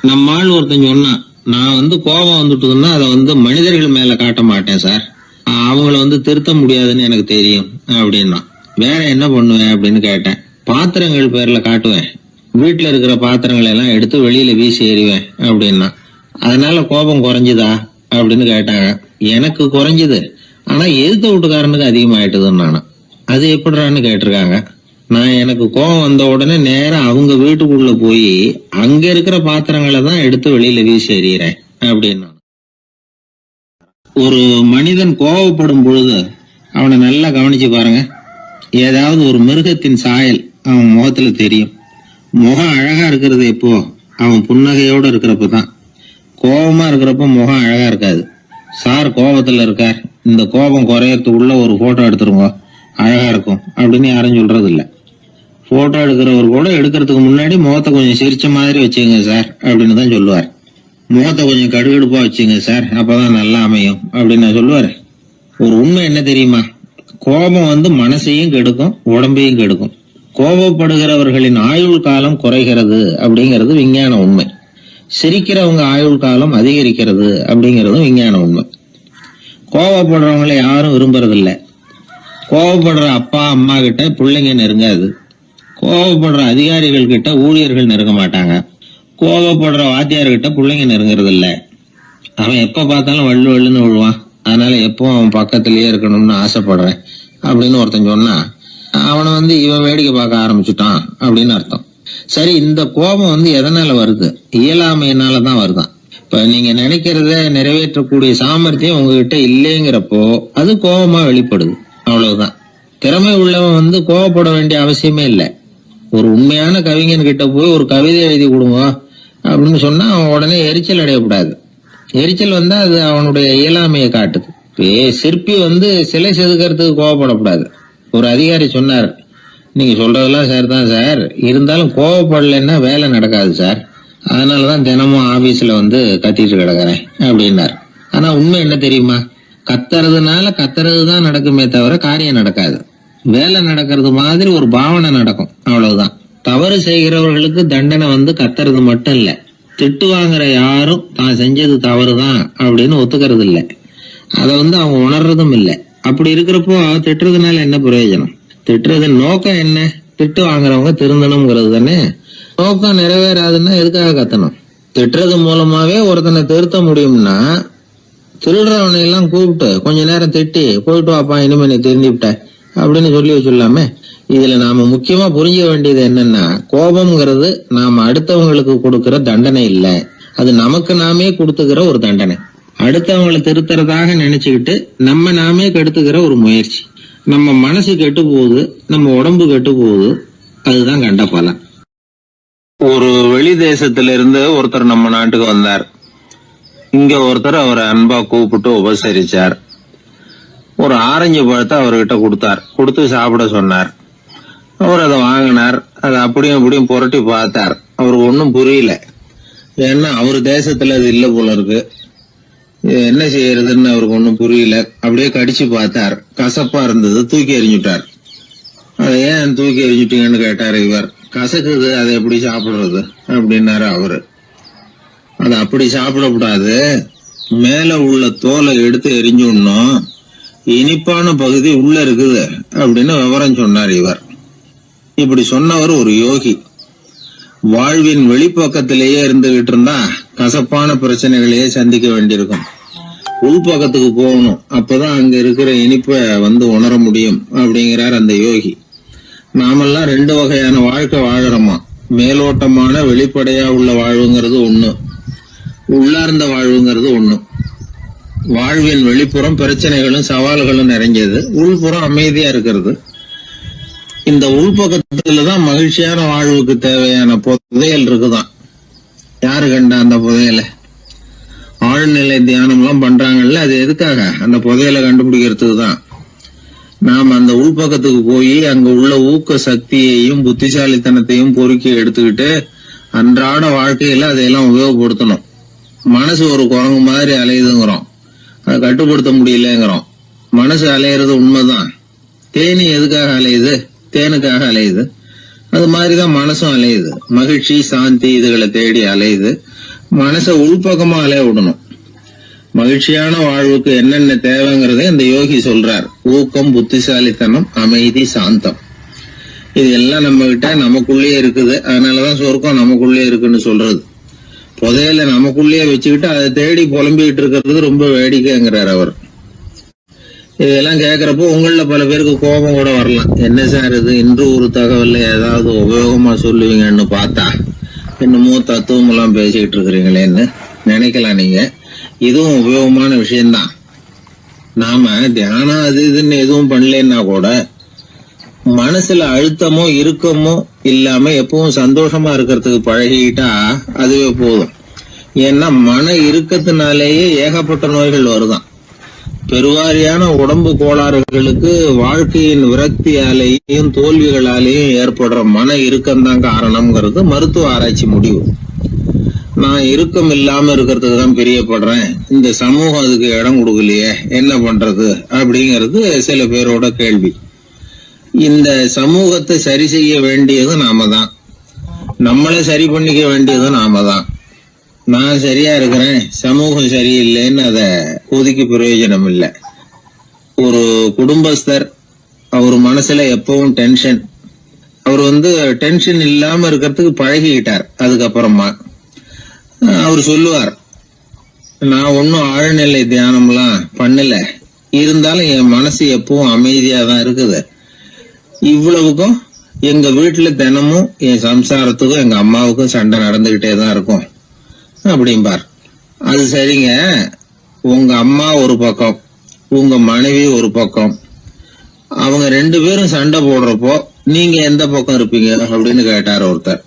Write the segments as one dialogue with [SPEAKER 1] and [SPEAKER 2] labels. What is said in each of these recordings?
[SPEAKER 1] நம்ம ஆள் ஒருத்தன் சொன்னான், நான் கோபம் வந்துட்டுதுன்னா அதை மனிதர்கள் மேல காட்ட மாட்டேன் சார், அவங்கள திருத்த முடியாதுன்னு எனக்கு தெரியும் அப்படின்னா. வேற என்ன பண்ணுவேன் அப்படின்னு கேட்டேன். பாத்திரங்கள் பேர்ல காட்டுவேன், வீட்டுல இருக்கிற பாத்திரங்களை எல்லாம் எடுத்து வெளியில வீசி எறிவேன் அப்படின்னா. அதனால கோபம் குறைஞ்சுதா அப்படின்னு கேட்டாங்க. எனக்கு குறைஞ்சது, ஆனா எதிர்த்த வீட்டுக்காரனுக்கு அதிகமாயிட்டுதுன்னு நானும். அது எப்படிறான்னு கேட்டிருக்காங்க. நான் எனக்கு கோபம் வந்த உடனே நேரம் அவங்க வீட்டுக்குள்ள போய் அங்க இருக்கிற பாத்திரங்களை தான் எடுத்து வெளியில வீசி எறிகிறேன் அப்படின்னா. ஒரு மனிதன் கோபப்படும் பொழுது அவனை நல்லா கவனிச்சு பாருங்க. ஏதாவது ஒரு மிருகத்தின் சாயல் அவன் முகத்துல தெரியும். முகம் அழகா இருக்கிறது எப்போ? அவன் புன்னகையோட இருக்கிறப்பதான். கோபமா இருக்கிறப்ப முகம் அழகா இருக்காது. சார் கோபத்துல இருக்கார், இந்த கோபம் குறையறதுக்குள்ள ஒரு போட்டோ எடுத்துருங்க, அழகா இருக்கும் அப்படின்னு யாரும் சொல்றது இல்ல. போட்டோ எடுக்கிறவர் கூட எடுக்கிறதுக்கு முன்னாடி முகத்தை கொஞ்சம் சிரிச்ச மாதிரி வச்சுங்க சார் அப்படின்னு தான் சொல்லுவார். முகத்தை கொஞ்சம் கடுகடுப்பா வச்சுங்க சார், அப்பதான் நல்லா அமையும் அப்படின்னு சொல்லுவாரு. ஒரு உண்மை என்ன தெரியுமா? கோபம் மனசையும் கெடுக்கும், உடம்பையும் கெடுக்கும். கோபப்படுகிறவர்களின் ஆயுள் காலம் குறைகிறது அப்படிங்கிறது விஞ்ஞான உண்மை. சிரிக்கிறவங்க ஆயுள் காலம் அதிகரிக்கிறது அப்படிங்கறதும் விஞ்ஞான உண்மை. கோபப்படுறவங்களை யாரும் விரும்புறதில்ல. கோபப்படுற அப்பா அம்மா கிட்ட பிள்ளைங்க நெருங்காது. கோபப்படுற அதிகாரிகள் கிட்ட ஊழியர்கள் நெருங்க மாட்டாங்க. கோபப்படுற வாத்தியார்கிட்ட பிள்ளைங்க நெருங்குறது இல்ல. அவன் எப்ப பார்த்தாலும் வள்ளு வள்ளுன்னு விழுவான். அதனால எப்போ அவன் பக்கத்திலேயே இருக்கணும்னு ஆசைப்படுறேன் அப்படின்னு ஒருத்தன் சொன்னா அவனை இவன் வேடிக்கை பார்க்க ஆரம்பிச்சுட்டான் அப்படின்னு அர்த்தம். சரி, இந்த கோபம் எதனால வருது? இயலாமையினாலதான் வருதான். இப்ப நீங்க நினைக்கிறத நிறைவேற்றக்கூடிய சாமர்த்தியம் உங்ககிட்ட இல்லைங்கிறப்போ அது கோபமா வெளிப்படுது, அவ்வளவுதான். திறமை உள்ளவன் கோபப்பட வேண்டிய அவசியமே இல்லை. ஒரு உண்மையான கவிஞன் கிட்ட போய் ஒரு கவிதை எழுதி கொடுங்க அப்படின்னு சொன்னா அவன் உடனே எரிச்சல் அடையக்கூடாது. எரிச்சல் வந்தா அது அவனுடைய இயலாமையை காட்டுது. சிற்பி சிலை செதுக்கிறதுக்கு கோபப்படக்கூடாது. ஒரு அதிகாரி சொன்னார், நீங்க சொல்றதெல்லாம் சார் தான் சார், இருந்தாலும் கோபப்படலைன்னா வேலை நடக்காது சார், அதனாலதான் தினமும் ஆபீஸ்ல கத்திட்டு கிடக்குறேன் அப்படின்னார். ஆனா உண்மை என்ன தெரியுமா? கத்துறதுனால கத்துறதுதான் நடக்குமே தவிர காரியம் நடக்காது. வேலை நடக்கிறது மாதிரி ஒரு பாவனை நடக்கும், அவ்வளவுதான். தவறு செய்கிறவர்களுக்கு தண்டனை கத்துறது மட்டும் இல்ல, திட்டு வாங்குற யாரும் தான் செஞ்சது தவறுதான் அப்படின்னு ஒத்துக்கிறது இல்ல. அத அவங்க உணர்றதும் இல்ல. அப்படி இருக்கிறப்போ திட்டுறதுனால என்ன பிரயோஜனம்? திட்டுறது நோக்கம் என்ன? திட்டு வாங்குறவங்க திருந்தணும்ங்கிறது தானே. நோக்கம் நிறைவேறாதுன்னா எதுக்காக கத்தணும்? திட்டுறது மூலமாவே ஒருத்தனை திருத்த முடியும்னா திருடுறவனை எல்லாம் கூப்பிட்டு கொஞ்ச நேரம் திட்டி போயிட்டு வாப்பா, இனிமே நீ திருந்திவிட்ட அப்படின்னு சொல்லி வச்சுடலாமே. இதுல நாம முக்கியமா புரிஞ்சுக்க வேண்டியது என்னன்னா, கோபம்ங்கிறது நாம அடுத்தவங்களுக்கு கொடுக்கிற தண்டனை இல்ல, அது நமக்கு நாமே கொடுத்துக்கிற ஒரு தண்டனை. அடுத்தவங்களை திருத்துறதாக நினைச்சுக்கிட்டு நம்ம நாமே கெடுத்துக்கிற ஒரு முயற்சி. நம்ம மனசு கெட்டு போகுது, நம்ம உடம்பு கெட்டு போகுது, அதுதான் கண்ட பலன். ஒரு வெளி தேசத்துல இருந்து ஒருத்தர் நம்ம நாட்டுக்கு வந்தார். இங்க ஒருத்தர் அவரை அன்பா கூப்பிட்டு உபசரிச்சார். ஒரு ஆரஞ்சு பழத்தை அவர்கிட்ட கொடுத்தார். கொடுத்து சாப்பிட சொன்னார். அவர் அதை வாங்கினார். அதை அப்படியும் புரட்டி பார்த்தார். அவருக்கு ஒன்னும் புரியல. ஏன்னா அவர் தேசத்துல அது இல்ல போல இருக்கு. என்ன செய்யறதுன்னு அவருக்கு ஒன்னும் புரியல. அப்படியே கடிச்சு பார்த்தார். கசப்பா இருந்தது. தூக்கி எறிஞ்சுட்டார். அதை ஏன் தூக்கி எறிஞ்சுட்டீங்கன்னு கேட்டாரு இவர். கசக்குது, அதை எப்படி சாப்பிடுறது அப்படின்னாரு அவரு. அது அப்படி சாப்பிடக்கூடாது, மேல உள்ள தோலை எடுத்து எரிஞ்சுடணும், இனிப்பான பகுதி உள்ள இருக்குது அப்படின்னு விவரம் சொன்னார் இவர். இப்படி சொன்னவர் ஒரு யோகி. வாழ்வின் வெளிப்பக்கத்திலேயே இருந்துகிட்டு இருந்தா கசப்பான பிரச்சனைகளையே சந்திக்க வேண்டியிருக்கும். உள்பக்கத்துக்கு போகணும், அப்பதான் அங்க இருக்கிற இனிப்பை உணர முடியும் அப்படிங்கிறார் அந்த யோகி. நாமெல்லாம் ரெண்டு வகையான வாழ்க்கை வாழறோமா. மேலோட்டமான வெளிப்படையா உள்ள வாழ்வுங்கிறது ஒண்ணு, உள்ளார்ந்த வாழ்வுங்கிறது ஒண்ணு. வாழ்வின் வெளிப்புறம் பிரச்சனைகளும் சவால்களும் நிறைஞ்சது, உள்புறம் அமைதியா இருக்கிறது. இந்த உள்பக்கத்துலதான் மகிழ்ச்சியான வாழ்வுக்கு தேவையான புதையல் இருக்குதான். யாரு கண்டா அந்த புதையலை? ஆழ்நிலை தியானம் எல்லாம் பண்றாங்கல்ல, அது எதுக்காக? அந்த புதையலை கண்டுபிடிக்கிறதுக்கு தான். நாம் அந்த உள்பக்கத்துக்கு போய் அங்க உள்ள ஊக்க சக்தியையும் புத்திசாலித்தனத்தையும் பொறுக்கி எடுத்துக்கிட்டு அன்றாட வாழ்க்கையில அதையெல்லாம் உபயோகப்படுத்தணும். மனசு ஒரு குரங்கு மாதிரி அலையுதுங்கிறோம், அதை கட்டுப்படுத்த முடியலங்கிறோம். மனசு அலையிறது உண்மைதான். தேனி எதுக்காக அலையுது? தேனுக்காக அலையுது. அது மாதிரிதான் மனசும் அலையுது. மகிழ்ச்சி, சாந்தி இதுகளை தேடி அலையுது. மனசை உள்பக்கமா அலைய விடணும். மகிழ்ச்சியான வாழ்வுக்கு என்னென்ன தேவைங்கிறத இந்த யோகி சொல்றார். ஊக்கம், புத்திசாலித்தனம், அமைதி, சாந்தம். இது எல்லாம் நம்ம கிட்ட நமக்குள்ளேயே இருக்குது. அதனாலதான் சொர்க்கம் நமக்குள்ளே இருக்குன்னு சொல்றது. புதையல நமக்குள்ளேயே வச்சுக்கிட்டு அதை தேடி புலம்பிக்கிட்டு இருக்கிறது ரொம்ப வேடிக்கைங்கிறார் அவர். இதெல்லாம் கேட்கறப்போ உங்கள பல பேருக்கு கோபம் கூட வரலாம். என்ன சார் இது, இன்று ஒரு தகவல்ல ஏதாவது உபயோகமா சொல்லுவீங்கன்னு பார்த்தா என்னமோ தத்துவம் எல்லாம் பேசிக்கிட்டு இருக்கிறீங்களேன்னு நினைக்கலாம் நீங்க. இதுவும் உபயோகமான விஷயம்தான். நாம தியானம் அது இதுன்னு எதுவும் பண்ணலன்னா கூட மனசுல அழுத்தமோ இறுக்கமோ இல்லாம எப்பவும் சந்தோஷமா இருக்கிறதுக்கு பழகிட்டா அதுவே போதும். ஏன்னா மன இறுக்கத்தினாலேயே ஏகப்பட்ட நோய்கள் வருதான். பெருவாரியான உடம்பு கோளாறுகளுக்கு வாழ்க்கையின் விரக்தியாலேயும் தோல்விகளாலேயும் ஏற்படுற மன இறுக்கம்தான் காரணம்ங்கிறது மருத்துவ ஆராய்ச்சி முடிவு. நான் இறுக்கம் இல்லாம இருக்கிறதுக்கு தான் பிரியப்படுறேன், இந்த சமூகம் அதுக்கு இடம் கொடுக்கலையே, என்ன பண்றது அப்படிங்கிறது சில பேரோட கேள்வி. இந்த சமூகத்தை சரி செய்ய வேண்டியது நாம தான். நம்மளை சரி பண்ணிக்க வேண்டியது நாம தான். நான் சரியா இருக்கிறேன், சமூகம் சரியில்லைன்னு அத ஒதுக்கி பிரயோஜனம் இல்லை. ஒரு குடும்பஸ்தர், அவர் மனசுல எப்பவும் டென்ஷன். அவர் டென்ஷன் இல்லாம இருக்கிறதுக்கு பழகிக்கிட்டார். அதுக்கப்புறமா அவர் சொல்லுவார், நான் ஒன்னும் ஆழ்நிலை தியானம்லாம் பண்ணல, இருந்தாலும் என் மனசு எப்பவும் அமைதியா தான் இருக்குது. இவ்வளவுக்கும் எங்க வீட்டுல தினமும் என் சம்சாரத்துக்கும் எங்க அம்மாவுக்கும் சண்டை நடந்துகிட்டே தான் இருக்கும் அப்படிம்பார். அது சரிங்க, உங்க அம்மா ஒரு பக்கம், உங்க மனைவி ஒரு பக்கம், அவங்க ரெண்டு பேரும் சண்டை போடுறப்போ நீங்க எந்த பக்கம் இருப்பீங்க அப்படின்னு கேட்டார் ஒருத்தர்.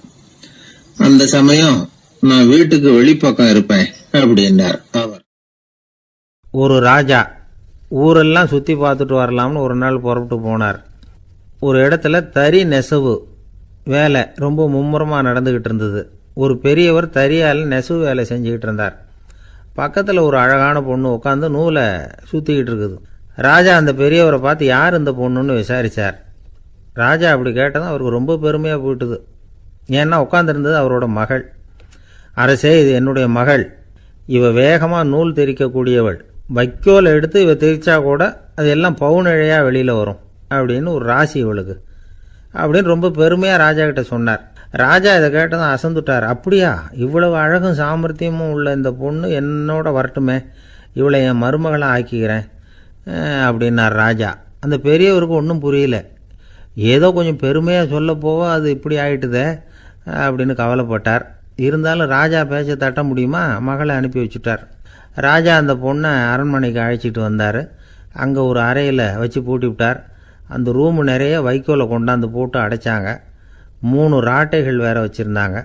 [SPEAKER 1] அந்த சமயம் நான் வீட்டுக்கு வெளிப்பக்கம் இருப்பேன் அப்படின்னார் அவர்.
[SPEAKER 2] ஒரு ராஜா ஊரெல்லாம் சுத்தி பார்த்துட்டு வரலாம்னு ஒரு நாள் புறப்பட்டு போனார். ஒரு இடத்துல தறி நெசவு வேலை ரொம்ப மும்முரமாக நடந்துகிட்டு இருந்தது. ஒரு பெரியவர் தறியால் நெசவு வேலை செஞ்சுக்கிட்டு இருந்தார். பக்கத்தில் ஒரு அழகான பொண்ணு உட்காந்து நூலை சுற்றிக்கிட்டு இருக்குது. ராஜா அந்த பெரியவரை பார்த்து யார் இந்த பொண்ணுன்னு விசாரித்தார். ராஜா அப்படி கேட்டதும் அவருக்கு ரொம்ப பெருமையாக போயிட்டுது. ஏன்னா உட்காந்துருந்தது அவரோட மகள். அரசே, இது என்னுடைய மகள், இவ வேகமாக நூல் தெரிக்கக்கூடியவள், வைக்கோலை எடுத்து இவ தெரிச்சா கூட அது எல்லாம் பவுனிழையாக வெளியில் வரும் அப்படின்னு ஒரு ராசி இவளுக்கு அப்படின்னு ரொம்ப பெருமையாக ராஜா கிட்ட சொன்னார். ராஜா இதை கேட்டதும் அசந்துட்டார். அப்படியா, இவ்வளவு அழகும் சாமர்த்தியமும் உள்ள இந்த பொண்ணு என்னோட வரட்டுமே, இவளை என் மருமகளை ஆக்கிக்கிறேன் அப்படின்னார் ராஜா. அந்த பெரியவருக்கு ஒன்றும் புரியல. ஏதோ கொஞ்சம் பெருமையாக சொல்ல போவ அது இப்படி ஆயிட்டுதே அப்படின்னு கவலைப்பட்டார். இருந்தாலும் ராஜா பேச்ச தட்ட முடியுமா, மகளை அனுப்பி வச்சுட்டார். ராஜா அந்த பொண்ணை அரண்மனைக்கு அழைச்சிட்டு வந்தார். அங்கே ஒரு அறையில் வச்சு பூட்டி விட்டார். அந்த ரூமு நிறைய வைக்கோலை கொண்டாந்து போட்டு அடைச்சாங்க. 3 ராட்டைகள் வேற வச்சுருந்தாங்க.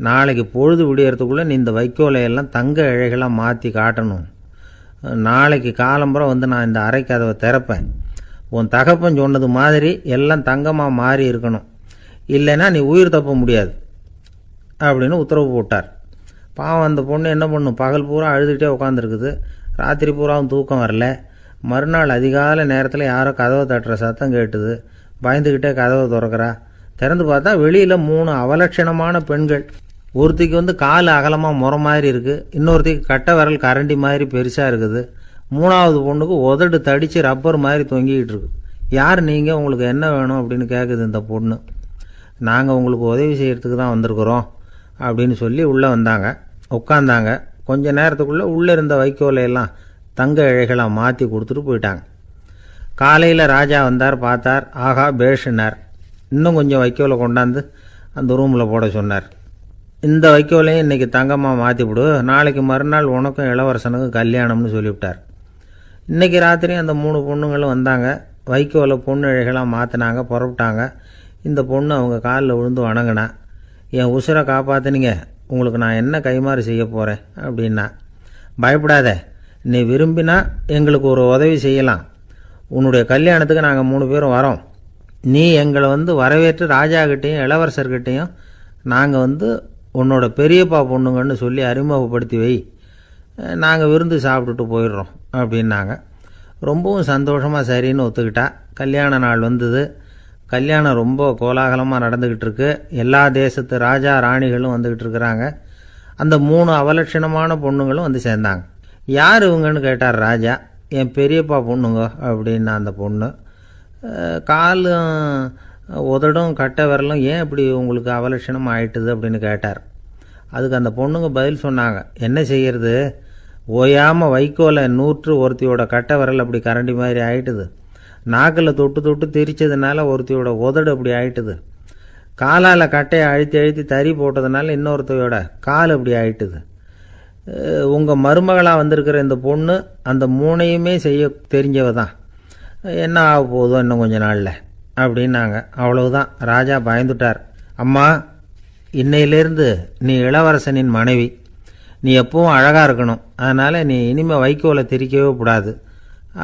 [SPEAKER 2] நாளைக்கு பொழுது விடியறதுக்குள்ளே நீ இந்த வைக்கோலையெல்லாம் தங்க இழைகளாக மாற்றி காட்டணும். நாளைக்கு காலம்புறம் நான் இந்த அறை கதவை திறப்பேன். உன் தகப்பன் சொன்னது மாதிரி எல்லாம் தங்கமாக மாறி இருக்கணும், இல்லைன்னா நீ உயிர் தப்ப முடியாது அப்படின்னு உத்தரவு போட்டார். பாவம் அந்த பொண்ணு என்ன பண்ணும், பகல் பூரா அழுதுகிட்டே உட்காந்துருக்குது. ராத்திரி பூராவும் தூக்கம் வரல. மறுநாள் அதிகாலை நேரத்தில் யாரோ கதவை தட்டுற சத்தம் கேட்டுது. பயந்துக்கிட்டே கதவை திறக்கிறா. திறந்து பார்த்தா வெளியில் 3 அவலட்சணமான பெண்கள். ஒருத்திக்கு கால் அகலமாக முறை மாதிரி இருக்குது, இன்னொருத்திக்கு கட்டை விரல் கரண்டி மாதிரி பெருசாக இருக்குது, 3ஆவது பொண்ணுக்கு உதடு தடித்து ரப்பர் மாதிரி தொங்கிக்கிட்டு இருக்கு. யார் நீங்கள், உங்களுக்கு என்ன வேணும் அப்படின்னு கேட்குது இந்த பொண்ணு. நாங்கள் உங்களுக்கு உதவி செய்கிறதுக்கு தான் வந்திருக்கிறோம் அப்படின்னு சொல்லி உள்ளே வந்தாங்க. உட்காந்தாங்க. கொஞ்ச நேரத்துக்குள்ளே உள்ளே இருந்த வைக்கோலையெல்லாம் தங்க இழைகளாக மாற்றி கொடுத்துட்டு போயிட்டாங்க. காலையில் ராஜா வந்தார், பார்த்தார். ஆகா பேஷுனார். இன்னும் கொஞ்சம் வைக்கோலை கொண்டாந்து அந்த ரூமில் போட சொன்னார். இந்த வைக்கோலையும் இன்றைக்கி தங்கமாக மாற்றிவிடு, நாளைக்கு மறுநாள் உனக்கும் இளவரசனுக்கும் கல்யாணம்னு சொல்லிவிட்டார். இன்றைக்கி ராத்திரி அந்த 3 பொண்ணுங்களும் வந்தாங்க. வைக்கோலை பொண்ணு இழைகளாக மாற்றினாங்க, புறப்பட்டாங்க. இந்த பொண்ணு அவங்க காலில் விழுந்து வணங்கினா. என் உசுரை காப்பாற்றினீங்க, உங்களுக்கு நான் என்ன கைமாறு செய்ய போகிறேன் அப்படின்னா. பயப்படாத, நீ விரும்பினா எங்களுக்கு ஒரு உதவி செய்யலாம். உன்னுடைய கல்யாணத்துக்கு நாங்கள் 3 பேரும் வரோம். நீ எங்களை வரவேற்று ராஜாக்கிட்டையும் இளவரசர்கிட்டையும் நாங்கள் உன்னோட பெரியப்பா பொண்ணுங்கன்னு சொல்லி அறிமுகப்படுத்தி வை, நாங்கள் விருந்து சாப்பிட்டுட்டு போயிடுறோம் அப்படின்னாங்க. ரொம்பவும் சந்தோஷமாக சரின்னு ஒத்துக்கிட்டா. கல்யாண நாள் வந்தது. கல்யாணம் ரொம்ப கோலாகலமாக நடந்துக்கிட்டு இருக்கு. எல்லா தேசத்து ராஜா ராணிகளும் வந்துக்கிட்டு இருக்கிறாங்க. அந்த 3 அவலட்சணமான பொண்ணுங்களும் வந்து சேர்ந்தாங்க. யார் இவங்கன்னு கேட்டார் ராஜா. என் பெரியப்பா பொண்ணுங்க அப்படின்னா அந்த பொண்ணு. காலும் உதடும் கட்டை விரலும் ஏன் இப்படி உங்களுக்கு அவலட்சணம் ஆயிட்டுது அப்படின்னு கேட்டார். அதுக்கு அந்த பொண்ணுங்க பதில் சொன்னாங்க, என்ன செய்கிறது, ஓயாமல் வைக்கோலை நூற்று ஒருத்தியோட கட்டை விரல் அப்படி கரண்டி மாதிரி ஆயிட்டுது, நாக்கில் தொட்டு தொட்டு திரிச்சதுனால ஒருத்தியோட உதடு அப்படி ஆயிட்டுது, காலால் கட்டையை அழுத்தி அழுத்தி தறி போட்டதுனால இன்னொருத்தையோட கால் அப்படி ஆயிட்டுது, உங்கள் மருமகளாக வந்திருக்கிற இந்த பொண்ணு அந்த 3ஐயுமே செய்ய தெரிஞ்சவ தான், என்ன ஆக போதோ இன்னும் கொஞ்ச நாளில் அப்படின்னாங்க. அவ்வளவுதான். ராஜா பயந்துட்டார். அம்மா, இன்னையிலேருந்து நீ இளவரசனின் மனைவி, நீ எப்பவும் அழகாக இருக்கணும், அதனால் நீ இனிமேல் வைக்கோலை திரிக்கவே கூடாது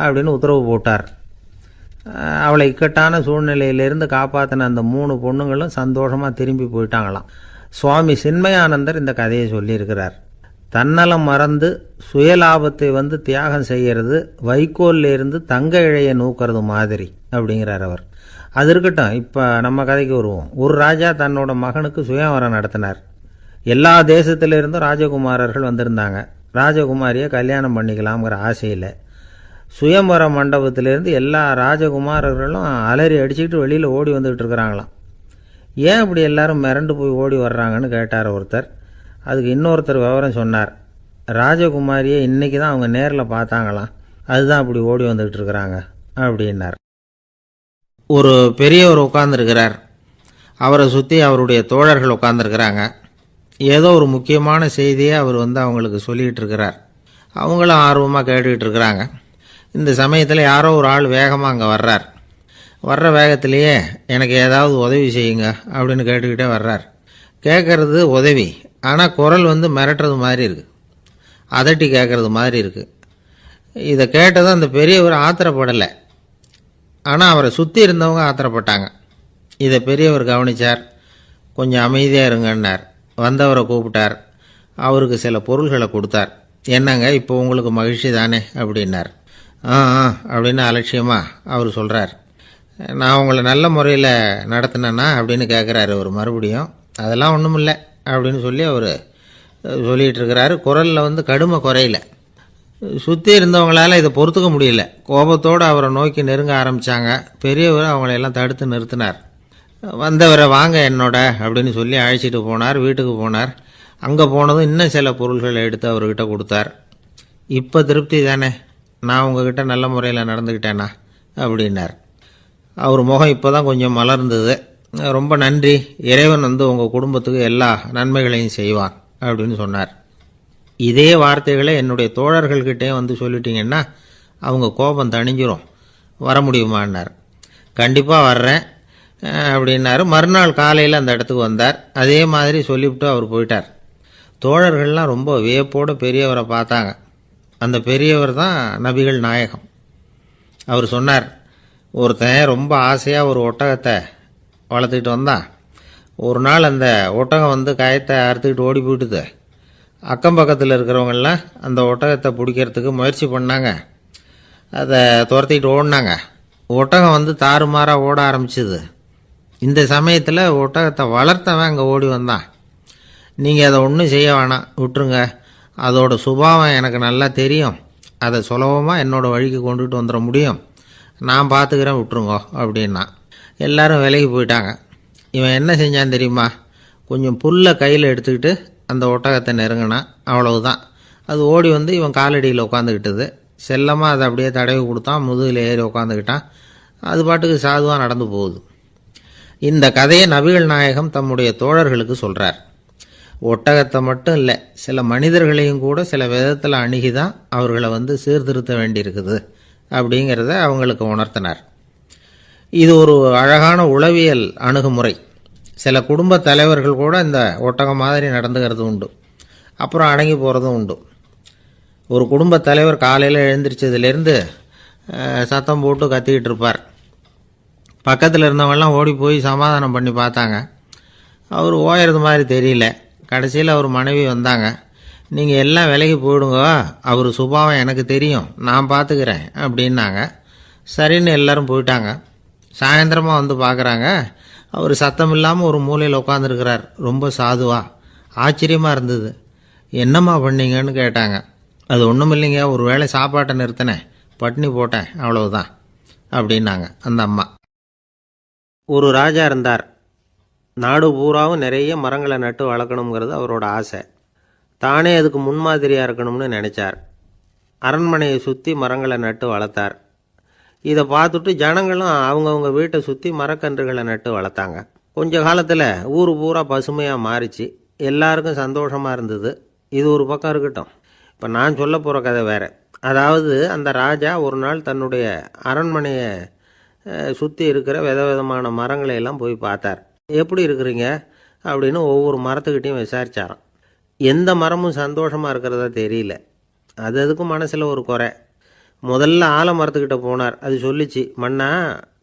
[SPEAKER 2] அப்படின்னு உத்தரவு போட்டார். அவளை இக்கட்டான சூழ்நிலையிலிருந்து காப்பாற்றின அந்த 3 பொண்ணுங்களும் சந்தோஷமாக திரும்பி போயிட்டாங்களாம். சுவாமி சின்மயானந்தர் இந்த கதையை சொல்லியிருக்கிறார். தன்னலம் மறந்து சுயலாபத்தை வந்து தியாகம் செய்கிறது வைக்கோல்ல இருந்து தங்க இழையை நூக்கிறது மாதிரி அப்படிங்கிறார் அவர். அது இருக்கட்டும், இப்போ நம்ம கதைக்கு வருவோம். ஒரு ராஜா தன்னோட மகனுக்கு சுயவரம் நடத்தினார். எல்லா தேசத்திலிருந்தும் ராஜகுமாரர்கள் வந்திருந்தாங்க. ராஜகுமாரியை கல்யாணம் பண்ணிக்கலாம்ங்கிற ஆசையில் சுயம்பர மண்டபத்திலேருந்து எல்லா ராஜகுமாரர்களும் அலறி அடிச்சுக்கிட்டு வெளியில் ஓடி வந்துக்கிட்டு இருக்கிறாங்களாம். ஏன் இப்படி எல்லாரும் மிரண்டு போய் ஓடி வர்றாங்கன்னு கேட்டார் ஒருத்தர். அதுக்கு இன்னொருத்தர் விவரம் சொன்னார். ராஜகுமாரியை இன்றைக்கி தான் அவங்க நேரில் பார்த்தாங்களாம், அதுதான் அப்படி ஓடி வந்துக்கிட்டு இருக்கிறாங்க அப்படின்னார். ஒரு பெரியவர் உட்கார்ந்துருக்கிறார். அவரை சுற்றி அவருடைய தோழர்கள் உட்கார்ந்துருக்கிறாங்க. ஏதோ ஒரு முக்கியமான செய்தியை அவர் அவங்களுக்கு சொல்லிகிட்டு இருக்கிறார். அவங்களும் ஆர்வமாக கேட்டுக்கிட்டு இருக்கிறாங்க. இந்த சமயத்தில் யாரோ ஒரு ஆள் வேகமாக அங்கே வர்றார். வர்ற வேகத்திலேயே எனக்கு ஏதாவது உதவி செய்யுங்க அப்படின்னு கேட்டுக்கிட்டே வர்றார். கேட்குறது உதவி, ஆனால் குரல் மிரட்டுறது மாதிரி இருக்குது, அதட்டி கேட்குறது மாதிரி இருக்குது. இதை கேட்டதும் அந்த பெரியவர் ஆத்திரப்படலை, ஆனால் அவரை சுற்றி இருந்தவங்க ஆத்திரப்பட்டாங்க. இதை பெரியவர் கவனித்தார். கொஞ்சம் அமைதியாக இருங்கன்னார். வந்தவரை கூப்பிட்டார். அவருக்கு சில பொருள்களை கொடுத்தார். என்னங்க, இப்போ உங்களுக்கு மகிழ்ச்சி தானே அப்படின்னார். ஆ அப்படின்னு அலட்சியமாக அவர் சொல்கிறார். நான் உங்களை நல்ல முறையில் நடத்தினேன்னா அப்படின்னு கேட்குறாரு அவர் மறுபடியும். அதெல்லாம் ஒன்றும் இல்லை அப்படின்னு சொல்லி அவர் சொல்லிகிட்டு இருக்கிறாரு. குரலில் கடுமை குறையில. சுற்றி இருந்தவங்களால் இதை பொறுத்துக்க முடியல. கோபத்தோடு அவரை நோக்கி நெருங்க ஆரம்பித்தாங்க. பெரியவர் அவங்களையெல்லாம் தடுத்து நிறுத்தினார். வந்தவரை வாங்க என்னோட அப்படின்னு சொல்லி அழைச்சிட்டு போனார். வீட்டுக்கு போனார். அங்கே போனதும் இன்னும் சில பொருள்களை எடுத்து அவர்கிட்ட கொடுத்தார். இப்போ திருப்தி தானே, நான் உங்ககிட்ட நல்ல முறையில் நடந்துக்கிட்டேனா அப்படின்னார். அவர் முகம் இப்போ தான் கொஞ்சம் மலர்ந்தது. ரொம்ப நன்றி, இறைவன் உங்கள் குடும்பத்துக்கு எல்லா நன்மைகளையும் செய்வான் அப்படின்னு சொன்னார். இதே வார்த்தைகளை என்னுடைய தோழர்கள்கிட்டே சொல்லிட்டீங்கன்னா அவங்க கோபம் தணிஞ்சிரும், வர முடியுமான்னார். கண்டிப்பாக வர்றேன் அப்படின்னாரு. மறுநாள் காலையில் அந்த இடத்துக்கு வந்தார். அதே மாதிரி சொல்லிவிட்டு அவர் போயிட்டார். தோழர்கள்லாம் ரொம்ப வியப்போடு பெரியவரை பார்த்தாங்க. அந்த பெரியவர் தான் நபிகள் நாயகம். அவர் சொன்னார், ஒருத்தன் ரொம்ப ஆசையாக ஒரு ஒட்டகத்தை வளர்த்துக்கிட்டு வந்தான். ஒரு நாள் அந்த ஒட்டகம் கயத்தை அறுத்துக்கிட்டு ஓடி போயிட்டுது. அக்கம் பக்கத்தில் இருக்கிறவங்கெல்லாம் அந்த ஒட்டகத்தை பிடிக்கிறதுக்கு முயற்சி பண்ணாங்க. அதை துரத்திக்கிட்டு ஓடினாங்க. ஒட்டகம் தாறுமாறாக ஓட ஆரம்பிச்சிது. இந்த சமயத்தில் ஒட்டகத்தை வளர்த்தவன் அங்கே ஓடி வந்தான். நீங்கள் அதை ஒன்றும் செய்ய வேணாம், விட்டுருங்க, அதோட சுபாவம் எனக்கு நல்லா தெரியும், அதை சுலபமாக என்னோடய வழிக்கு கொண்டுகிட்டு வந்துட முடியும், நான் பார்த்துக்கிறேன், விட்டுருங்கோ அப்படின்னா. எல்லாரும் விலைக்கு போயிட்டாங்க. இவன் என்ன செஞ்சான் தெரியுமா, கொஞ்சம் புல்லை கையில் எடுத்துக்கிட்டு அந்த ஒட்டகத்தை நெருங்கினான். அவ்வளவுதான். அது ஓடி இவன் காலடியில் உட்காந்துக்கிட்டது. செல்லமாக அதை அப்படியே தடவி கொடுத்தான். முதுகில் ஏறி உட்காந்துக்கிட்டான். அது பாட்டுக்கு சாதுவாக நடந்து போகுது. இந்த கதையை நபிகள் நாயகம் தம்முடைய தோழர்களுக்கு சொல்கிறார். ஒட்டகத்தை மட்டும் இல்லை, சில மனிதர்களையும் கூட சில விதத்தில் அணுகி தான் அவர்களை சீர்திருத்த வேண்டியிருக்குது அப்படிங்கிறத அவங்களுக்கு உணர்த்தினார். இது ஒரு அழகான உளவியல் அணுகுமுறை. சில குடும்ப தலைவர்கள் கூட இந்த ஒட்டகம் மாதிரி நடந்துக்கிறது உண்டு, அப்புறம் அடங்கி போகிறதும் உண்டு. ஒரு குடும்ப தலைவர் காலையில் எழுந்திரிச்சதுலேருந்து சத்தம் போட்டு கத்திக்கிட்டு இருப்பார். பக்கத்தில் இருந்தவங்கெல்லாம் ஓடி போய் சமாதானம் பண்ணி பார்த்தாங்க. அவர் ஓயறது மாதிரி தெரியல. கடைசியில் அவர் மனைவி வந்தாங்க. நீங்கள் எல்லாம் விலைக்கு போயிடுங்க, அவர் சுபாவம் எனக்கு தெரியும், நான் பார்த்துக்கிறேன் அப்படின்னாங்க. சரின்னு எல்லோரும் போயிட்டாங்க. சாயந்தரமாக பார்க்குறாங்க, அவர் சத்தம் இல்லாமல் ஒரு மூலையில் உட்காந்துருக்கிறார். ரொம்ப சாதுவா. ஆச்சரியமாக இருந்தது. என்னம்மா பண்ணீங்கன்னு கேட்டாங்க. அது ஒன்றும் இல்லைங்க, ஒரு வேளை சாப்பாட்டை நிறுத்தினேன், பட்னி போட்டேன், அவ்வளவுதான் அப்படின்னாங்க அந்த அம்மா. ஒரு ராஜா இருந்தார். நாடு பூராவும் நிறைய மரங்களை நட்டு வளர்க்கணுங்கிறது அவரோட ஆசை. தானே அதுக்கு முன்மாதிரியாக இருக்கணும்னு நினச்சார். அரண்மனையை சுற்றி மரங்களை நட்டு வளர்த்தார். இதை பார்த்துட்டு ஜனங்களும் அவங்கவுங்க வீட்டை சுற்றி மரக்கன்றுகளை நட்டு வளர்த்தாங்க. கொஞ்ச காலத்தில் ஊர் பூரா பசுமையாக மாறிச்சு. எல்லாருக்கும் சந்தோஷமாக இருந்தது. இது ஒரு பக்கம் இருக்கட்டும். இப்போ நான் சொல்ல போகிற கதை வேறு. அதாவது அந்த ராஜா ஒரு நாள் தன்னுடைய அரண்மனையை சுற்றி இருக்கிற விதவிதமான மரங்களை எல்லாம் போய் பார்த்தார். எப்படி இருக்கிறீங்க அப்படின்னு ஒவ்வொரு மரத்துக்கிட்டையும் விசாரிச்சாராம். எந்த மரமும் சந்தோஷமாக இருக்கிறதா தெரியல. அதுக்கும் மனசில் ஒரு குறை. முதல்ல ஆலமரத்துக்கிட்ட போனார். அது சொல்லிச்சு, மண்ணா,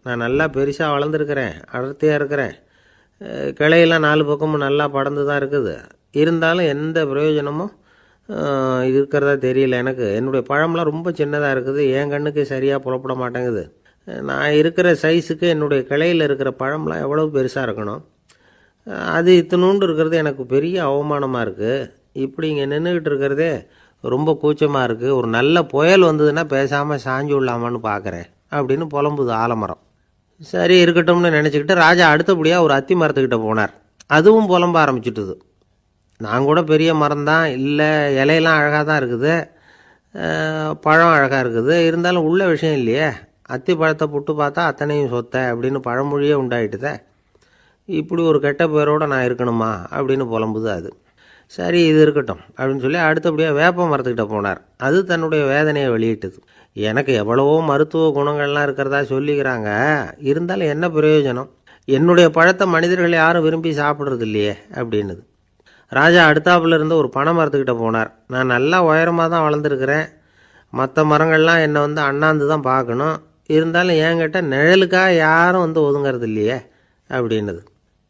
[SPEAKER 2] நான் நல்லா பெருசாக வளர்ந்துருக்கிறேன், அடர்த்தியாக இருக்கிறேன், கிளையெல்லாம் 4 பக்கமும் நல்லா படர்ந்து தான் இருக்குது, இருந்தாலும் எந்த பிரயோஜனமும் இருக்கிறதா தெரியல எனக்கு. என்னுடைய பழம்லாம் ரொம்ப சின்னதாக இருக்குது, என் கண்ணுக்கு சரியாக புறப்பட மாட்டேங்குது. நான் இருக்கிற சைஸுக்கு என்னுடைய கிளையில் இருக்கிற பழம்லாம் எவ்வளோ பெருசாக இருக்கணும், அது இத்தினூண்டு இருக்கிறது எனக்கு பெரிய அவமானமாக இருக்குது. இப்படி இங்கே நின்றுக்கிட்டு இருக்கிறதே ரொம்ப கூச்சமாக இருக்குது. ஒரு நல்ல புயல் வந்ததுன்னா பேசாமல் சாஞ்சு விடலாமான்னு பார்க்குறேன் அப்படின்னு புலம்புது ஆலமரம். சரி இருக்கட்டும்னு நினச்சிக்கிட்டு ராஜா அடுத்தபடியாக ஒரு அத்தி மரத்துக்கிட்ட போனார். அதுவும் புலம்ப ஆரம்பிச்சுட்டுது. நான் கூட பெரிய மரம் தான், இல்லை இலையெல்லாம் அழகாக தான் இருக்குது, பழம் அழகாக இருக்குது, இருந்தாலும் உள்ள விஷயம் இல்லையே, அத்தி பழத்தை புட்டு பார்த்தா அத்தனையும் சொத்த அப்படின்னு பழமொழியே உண்டாயிட்டுதே. இப்படி ஒரு கெட்ட பேரோடு நான் இருக்கணுமா அப்படின்னு புலம்புது அது. சரி இது இருக்கட்டும் அப்படின்னு சொல்லி அடுத்தபடியாக வேப்ப மரத்துக்கிட்ட போனார். அது தன்னுடைய வேதனையை வெளியிட்டது. எனக்கு எவ்வளவோ மருத்துவ குணங்கள்லாம் இருக்கிறதா சொல்லிக்கிறாங்க, இருந்தாலும் என்ன பிரயோஜனம், என்னுடைய பழத்தை மனிதர்கள் யாரும் விரும்பி சாப்பிட்றது இல்லையே அப்படின்னுது. ராஜா அடுத்தாப்புல இருந்து ஒரு பனை மரத்துக்கிட்ட போனார். நான் நல்லா உயரமாக தான் வளர்ந்துருக்கிறேன், மற்ற மரங்கள்லாம் என்னை அண்ணாந்து தான் பார்க்கணும், இருந்தாலும் என்கிட்ட நிழலுக்காக யாரும் ஒதுங்கிறது இல்லையே அப்படின்னுது.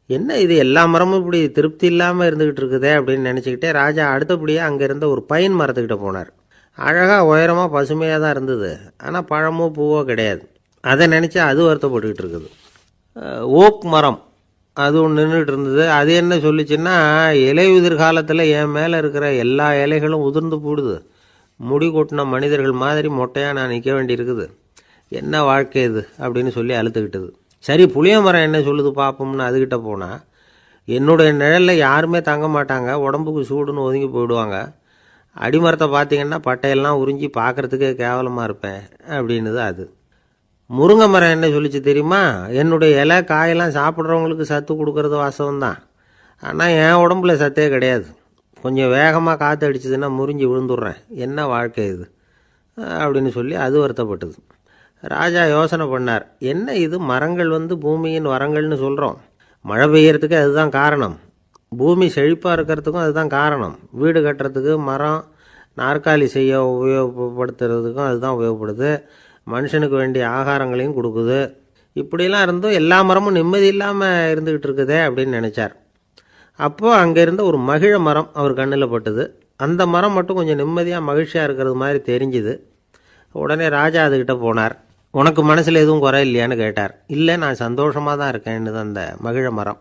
[SPEAKER 2] என்ன இது எல்லா மரமும் இப்படி திருப்தி இல்லாமல் இருந்துக்கிட்டு இருக்குதே அப்படின்னு நினச்சிக்கிட்டே ராஜா அடுத்தபடியாக அங்கே இருந்த ஒரு பைன் மரத்துக்கிட்ட போனார். அழகாக உயரமாக பசுமையாக தான் இருந்தது, ஆனால் பழமோ பூவோ கிடையாது. அதை நினச்சா அது வருத்தப்பட்டுக்கிட்டு இருக்குது. ஓக் மரம் அது ஒன்று நின்றுட்டு இருந்தது. அது என்ன சொல்லிச்சுன்னா, இலையுதிர் காலத்தில் என் மேலே இருக்கிற எல்லா இலைகளும் உதிர்ந்து போடுது, முடி கொட்டின மனிதர்கள் மாதிரி மொட்டையாக நான் நிற்க வேண்டியிருக்குது, என்ன வாழ்க்கை இது அப்படின்னு சொல்லி அழுத்துக்கிட்டது. சரி புளிய மரம் என்ன சொல்லுது பார்ப்போம்னு அதுக்கிட்ட போனால், என்னுடைய நிழலில் யாருமே தங்க மாட்டாங்க, உடம்புக்கு சூடுன்னு ஒதுங்கி போயிடுவாங்க, அடிமரத்தை பார்த்தீங்கன்னா பட்டையெல்லாம் உறிஞ்சி பார்க்குறதுக்கே கேவலமாக இருப்பேன் அப்படின்னுது அது. முருங்கை மரம் என்ன சொல்லிச்சு தெரியுமா, என்னுடைய இலை காயெல்லாம் சாப்பிட்றவங்களுக்கு சத்து கொடுக்கறது வாசவம்தான், ஆனால் என் உடம்புல சத்தே கிடையாது, கொஞ்சம் வேகமாக காற்று அடிச்சதுன்னா முறிஞ்சி விழுந்துடுறேன், என்ன வாழ்க்கை இது அப்படின்னு சொல்லி அது வருத்தப்பட்டது. ராஜா யோசனை பண்ணார், என்ன இது மரங்கள் பூமியின் வரங்கள்னு சொல்கிறோம், மழை பெய்யறதுக்கு அதுதான் காரணம், பூமி செழிப்பாக இருக்கிறதுக்கும் அதுதான் காரணம், வீடு கட்டுறதுக்கு மரம், நாற்காலி செய்ய உபயோகப்படுத்துறதுக்கும் அதுதான் உபயோகப்படுது, மனுஷனுக்கு வேண்டிய ஆகாரங்களையும் கொடுக்குது, இப்படிலாம் இருந்தும் எல்லா மரமும் நிம்மதி இல்லாமல் இருந்துக்கிட்டு இருக்குதே அப்படின்னு நினச்சார். அப்போது அங்கே இருந்த ஒரு மகிழ மரம் அவர் கண்ணில் பட்டுது. அந்த மரம் மட்டும் கொஞ்சம் நிம்மதியாக மகிழ்ச்சியாக இருக்கிறது மாதிரி தெரிஞ்சுது. உடனே ராஜா அதுக்கிட்ட போனார். உனக்கு மனசில் எதுவும் குறை இல்லையான்னு கேட்டார். இல்லை, நான் சந்தோஷமாக தான் இருக்கேன்னு அந்த மகிழ மரம்.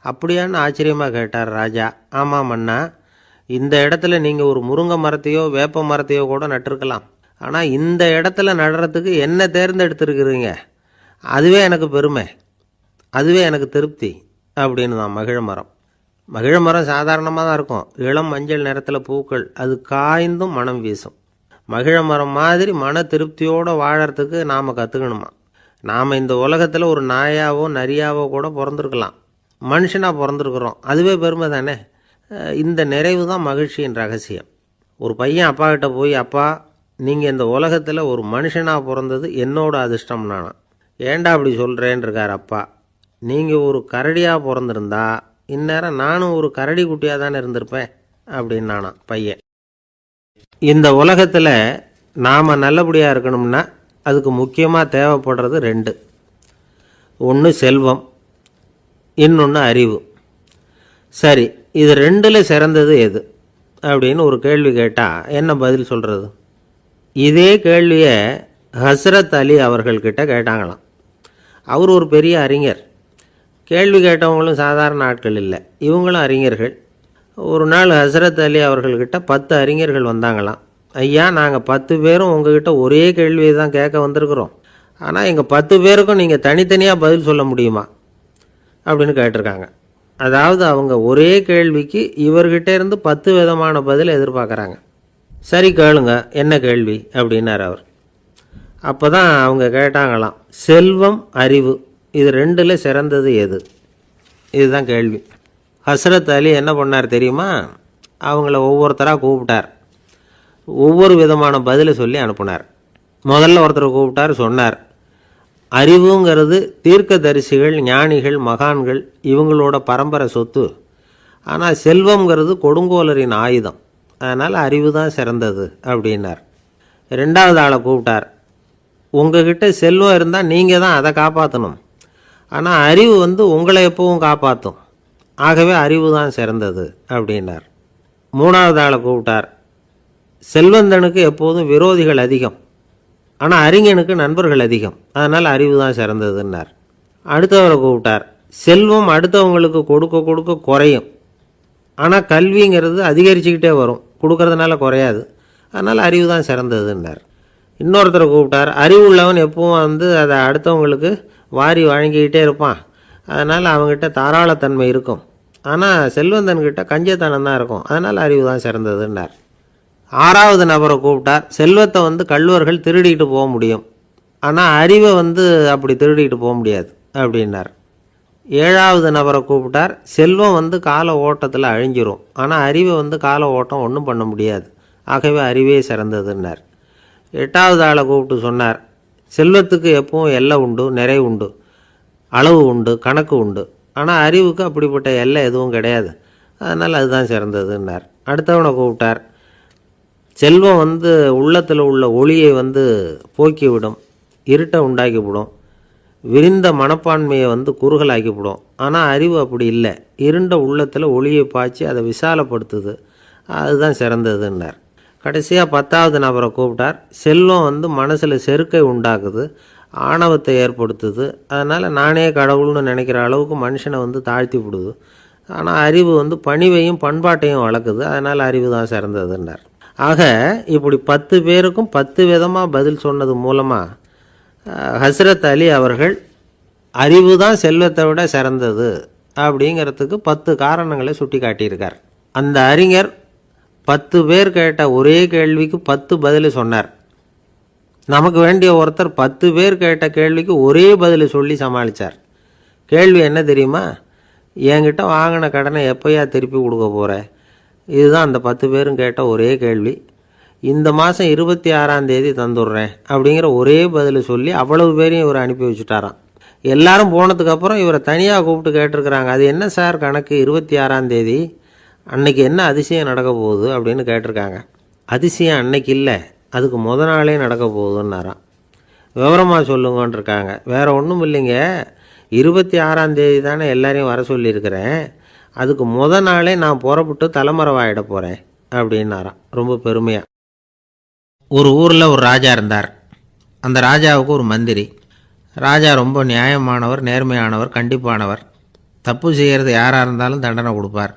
[SPEAKER 2] அப்படியான்னு ஆச்சரியமாக கேட்டார் ராஜா. ஆமாம் மன்னா, இந்த இடத்துல நீங்கள் ஒரு முருங்கை மரத்தையோ வேப்ப மரத்தையோ கூட நட்டிருக்கலாம், ஆனால் இந்த இடத்துல நடுறதுக்கு என்ன தேர்ந்தெடுத்துருக்குறீங்க, அதுவே எனக்கு பெருமை, அதுவே எனக்கு திருப்தி அப்படின்னு தான் மகிழ மரம். மகிழ மரம் சாதாரணமாக தான் இருக்கும், இளம் மஞ்சள் நிறத்தில் பூக்கள், அது காய்ந்தும் மனம் வீசும். மகிழ மரம் மாதிரி மன திருப்தியோடு வாழறதுக்கு நாம் கற்றுக்கணுமா. நாம் இந்த உலகத்தில் ஒரு நாயாவோ நரியாவோ கூட பிறந்திருக்கலாம், மனுஷனாக பிறந்திருக்கிறோம், அதுவே பெருமை தானே. இந்த நிறைவு தான் மகிழ்ச்சியின் ரகசியம். ஒரு பையன் அப்பா கிட்ட போய், அப்பா நீங்கள் இந்த உலகத்தில் ஒரு மனுஷனாக பிறந்தது என்னோட அதிர்ஷ்டம் நானா. ஏண்டா அப்படி சொல்கிறேன்னு இருக்கார் அப்பா. நீங்கள் ஒரு கரடியாக பிறந்திருந்தா இந்நேரம் நானும் ஒரு கரடி குட்டியாக தானே இருந்திருப்பேன் அப்படின்னு நானா பையன். இந்த உலகத்தில் நாம் நல்லபடியாக இருக்கணும்னா அதுக்கு முக்கியமாக தேவைப்படுறது 2. ஒன்று செல்வம், இன்னொன்று அறிவு. சரி, இது 2ல் சிறந்தது எது அப்படின்னு ஒரு கேள்வி கேட்டால் என்ன பதில் சொல்கிறது? இதே கேள்வியை ஹஸ்ரத் அலி அவர்கள்கிட்ட கேட்டாங்களாம். அவர் ஒரு பெரிய அறிஞர். கேள்வி கேட்டவங்களும் சாதாரண ஆட்கள் இல்லை, இவங்களும் அறிஞர்கள். ஒரு நாள் ஹசரத் அலி அவர்கள்கிட்ட 10 அறிஞர்கள் வந்தாங்களாம். ஐயா, நாங்கள் 10 பேரும் உங்ககிட்ட ஒரே கேள்வியை தான் கேட்க வந்திருக்கிறோம். ஆனால் எங்கள் 10 பேருக்கும் நீங்கள் தனித்தனியாக பதில் சொல்ல முடியுமா அப்படின்னு கேட்டிருக்காங்க. அதாவது அவங்க ஒரே கேள்விக்கு இவர்கிட்ட இருந்து 10 விதமான பதில் எதிர்பார்க்குறாங்க. சரி கேளுங்க, என்ன கேள்வி அப்படின்னார் அவர். அப்போ தான் அவங்க கேட்டாங்களாம், செல்வம் அறிவு இது ரெண்டில் சிறந்தது எது? இதுதான் கேள்வி. ஹஸ்ரத் அலி என்ன பண்ணார் தெரியுமா? அவங்கள ஒவ்வொருத்தராக கூப்பிட்டார். ஒவ்வொரு விதமான பதிலை சொல்லி அனுப்புனார். முதல்ல ஒருத்தரை கூப்பிட்டார், சொன்னார், அறிவுங்கிறது தீர்க்கதரிசிகள், ஞானிகள், மகான்கள் இவங்களோட பரம்பரை சொத்து. ஆனால் செல்வங்கிறது கொடுங்கோலரின் ஆயுதம். அதனால் அறிவு தான் சிறந்தது அப்படின்னார். ரெண்டாவது ஆளை கூப்பிட்டார். உங்ககிட்ட செல்வம் இருந்தால் நீங்கள் தான் அதை காப்பாற்றணும். ஆனால் அறிவு உங்களை எப்பவும் காப்பாற்றும். ஆகவே அறிவு தான் சிறந்தது அப்படின்னார். மூணாவது ஆளை கூப்பிட்டார். செல்வந்தனுக்கு எப்போதும் விரோதிகள் அதிகம், ஆனால் அறிஞனுக்கு நண்பர்கள் அதிகம். அதனால் அறிவு தான் சிறந்ததுன்னார். அடுத்தவரை கூப்பிட்டார். செல்வம் அடுத்தவங்களுக்கு கொடுக்க கொடுக்க குறையும், ஆனால் கல்விங்கிறது அதிகரிச்சுக்கிட்டே வரும், கொடுக்கறதுனால குறையாது. அதனால் அறிவு தான் சிறந்ததுன்னார். இன்னொருத்தரை கூப்பிட்டார். அறிவு உள்ளவன் எப்பவும் அதை அடுத்தவங்களுக்கு வாரி வழங்கிக்கிட்டே இருப்பான். அதனால் அவங்ககிட்ட தாராளத்தன்மை இருக்கும். ஆனால் செல்வந்தன்கிட்ட கஞ்சத்தனம் தான் இருக்கும். அதனால் அறிவு தான் சிறந்ததுன்னார். ஆறாவது நபரை கூப்பிட்டார். செல்வத்தை கள்வர்கள் திருடிட்டு போக முடியும், ஆனால் அறிவை அப்படி திருடிட்டு போக முடியாது அப்படின்னார். ஏழாவது நபரை கூப்பிட்டார். செல்வம் கால ஓட்டத்தில் அழிஞ்சிரும், ஆனால் அறிவை கால ஓட்டம் ஒன்றும் பண்ண முடியாது. ஆகவே அறிவே சிறந்ததுன்னார். எட்டாவது ஆளை கூப்பிட்டு சொன்னார், செல்வத்துக்கு எப்பவும் எல்லை உண்டு, நிறை உண்டு, அளவு உண்டு, கணக்கு உண்டு. ஆனால் அறிவுக்கு அப்படிப்பட்ட எல்லை எதுவும் கிடையாது. அதனால் அதுதான் சிறந்ததுன்னார். அடுத்தவனை கூப்பிட்டார். செல்வம் உள்ளத்தில் உள்ள ஒளியை போக்கிவிடும், இருட்டை உண்டாக்கிவிடும், விரிந்த மனப்பான்மையை குறுகலாக்கிவிடும். ஆனால் அறிவு அப்படி இல்லை, இருண்ட உள்ளத்தில் ஒளியை பாய்ச்சி அதை விசாலப்படுத்துது. அதுதான் சிறந்ததுன்னார். கடைசியாக 10வது நபரை கூப்பிட்டார். செல்வம் மனசில் செருக்கை உண்டாக்குது, ஆணவத்தை ஏற்படுத்துது. அதனால் நானே கடவுள்னு நினைக்கிற அளவுக்கு மனுஷனை தாழ்த்தி விடுது. ஆனால் அறிவு பணிவையும் பண்பாட்டையும் வளர்க்குது. அதனால் அறிவு தான் சிறந்ததுன்னார். ஆக இப்படி 10 பேருக்கும் 10 விதமாக பதில் சொன்னது மூலமாக ஹஸ்ரத் அலி அவர்கள் அறிவு தான் செல்வத்தை விட சிறந்தது அப்படிங்கிறதுக்கு 10 காரணங்களை சுட்டி காட்டியிருக்கார். அந்த அறிஞர் 10 பேர் கேட்ட ஒரே கேள்விக்கு 10 பதில் சொன்னார். நமக்கு வேண்டிய ஒருத்தர் 10 பேர் கேட்ட கேள்விக்கு ஒரே பதில் சொல்லி சமாளித்தார். கேள்வி என்ன தெரியுமா? என்கிட்ட வாங்கின கடனை எப்போயா திருப்பி கொடுக்க போகிற? இதுதான் அந்த 10 பேரும் கேட்ட ஒரே கேள்வி. இந்த மாதம் 26ஆம் தேதி தந்துடுறேன் அப்படிங்கிற ஒரே பதில் சொல்லி அவ்வளவு பேரையும் இவர் அனுப்பி வச்சுட்டாராம். எல்லாரும் போனதுக்கப்புறம் இவரை தனியாக கூப்பிட்டு கேட்டிருக்கிறாங்க. அது என்ன சார் கணக்கு, 26ஆம் தேதி அன்னைக்கு என்ன அதிசயம் நடக்க போகுது அப்படின்னு கேட்டிருக்காங்க. அதிசயம் அன்னைக்கு இல்லை, அதுக்கு நாளே நடக்க போகுதுன்னாராம். விவரமாக சொல்லுங்கன்னு இருக்காங்க. வேறு ஒன்றும் இல்லைங்க, 26ஆம் தேதி தானே எல்லாரையும் வர சொல்லியிருக்கிறேன், அதுக்கு நாளே நான் புறப்பட்டு தலைமறைவாயிட போகிறேன் அப்படின்னாராம் ரொம்ப பெருமையாக. ஒரு ஊரில் ஒரு ராஜா இருந்தார். அந்த ராஜாவுக்கு ஒரு மந்திரி. ராஜா ரொம்ப நியாயமானவர், நேர்மையானவர், கண்டிப்பானவர். தப்பு செய்கிறது யாராக இருந்தாலும் தண்டனை கொடுப்பார்.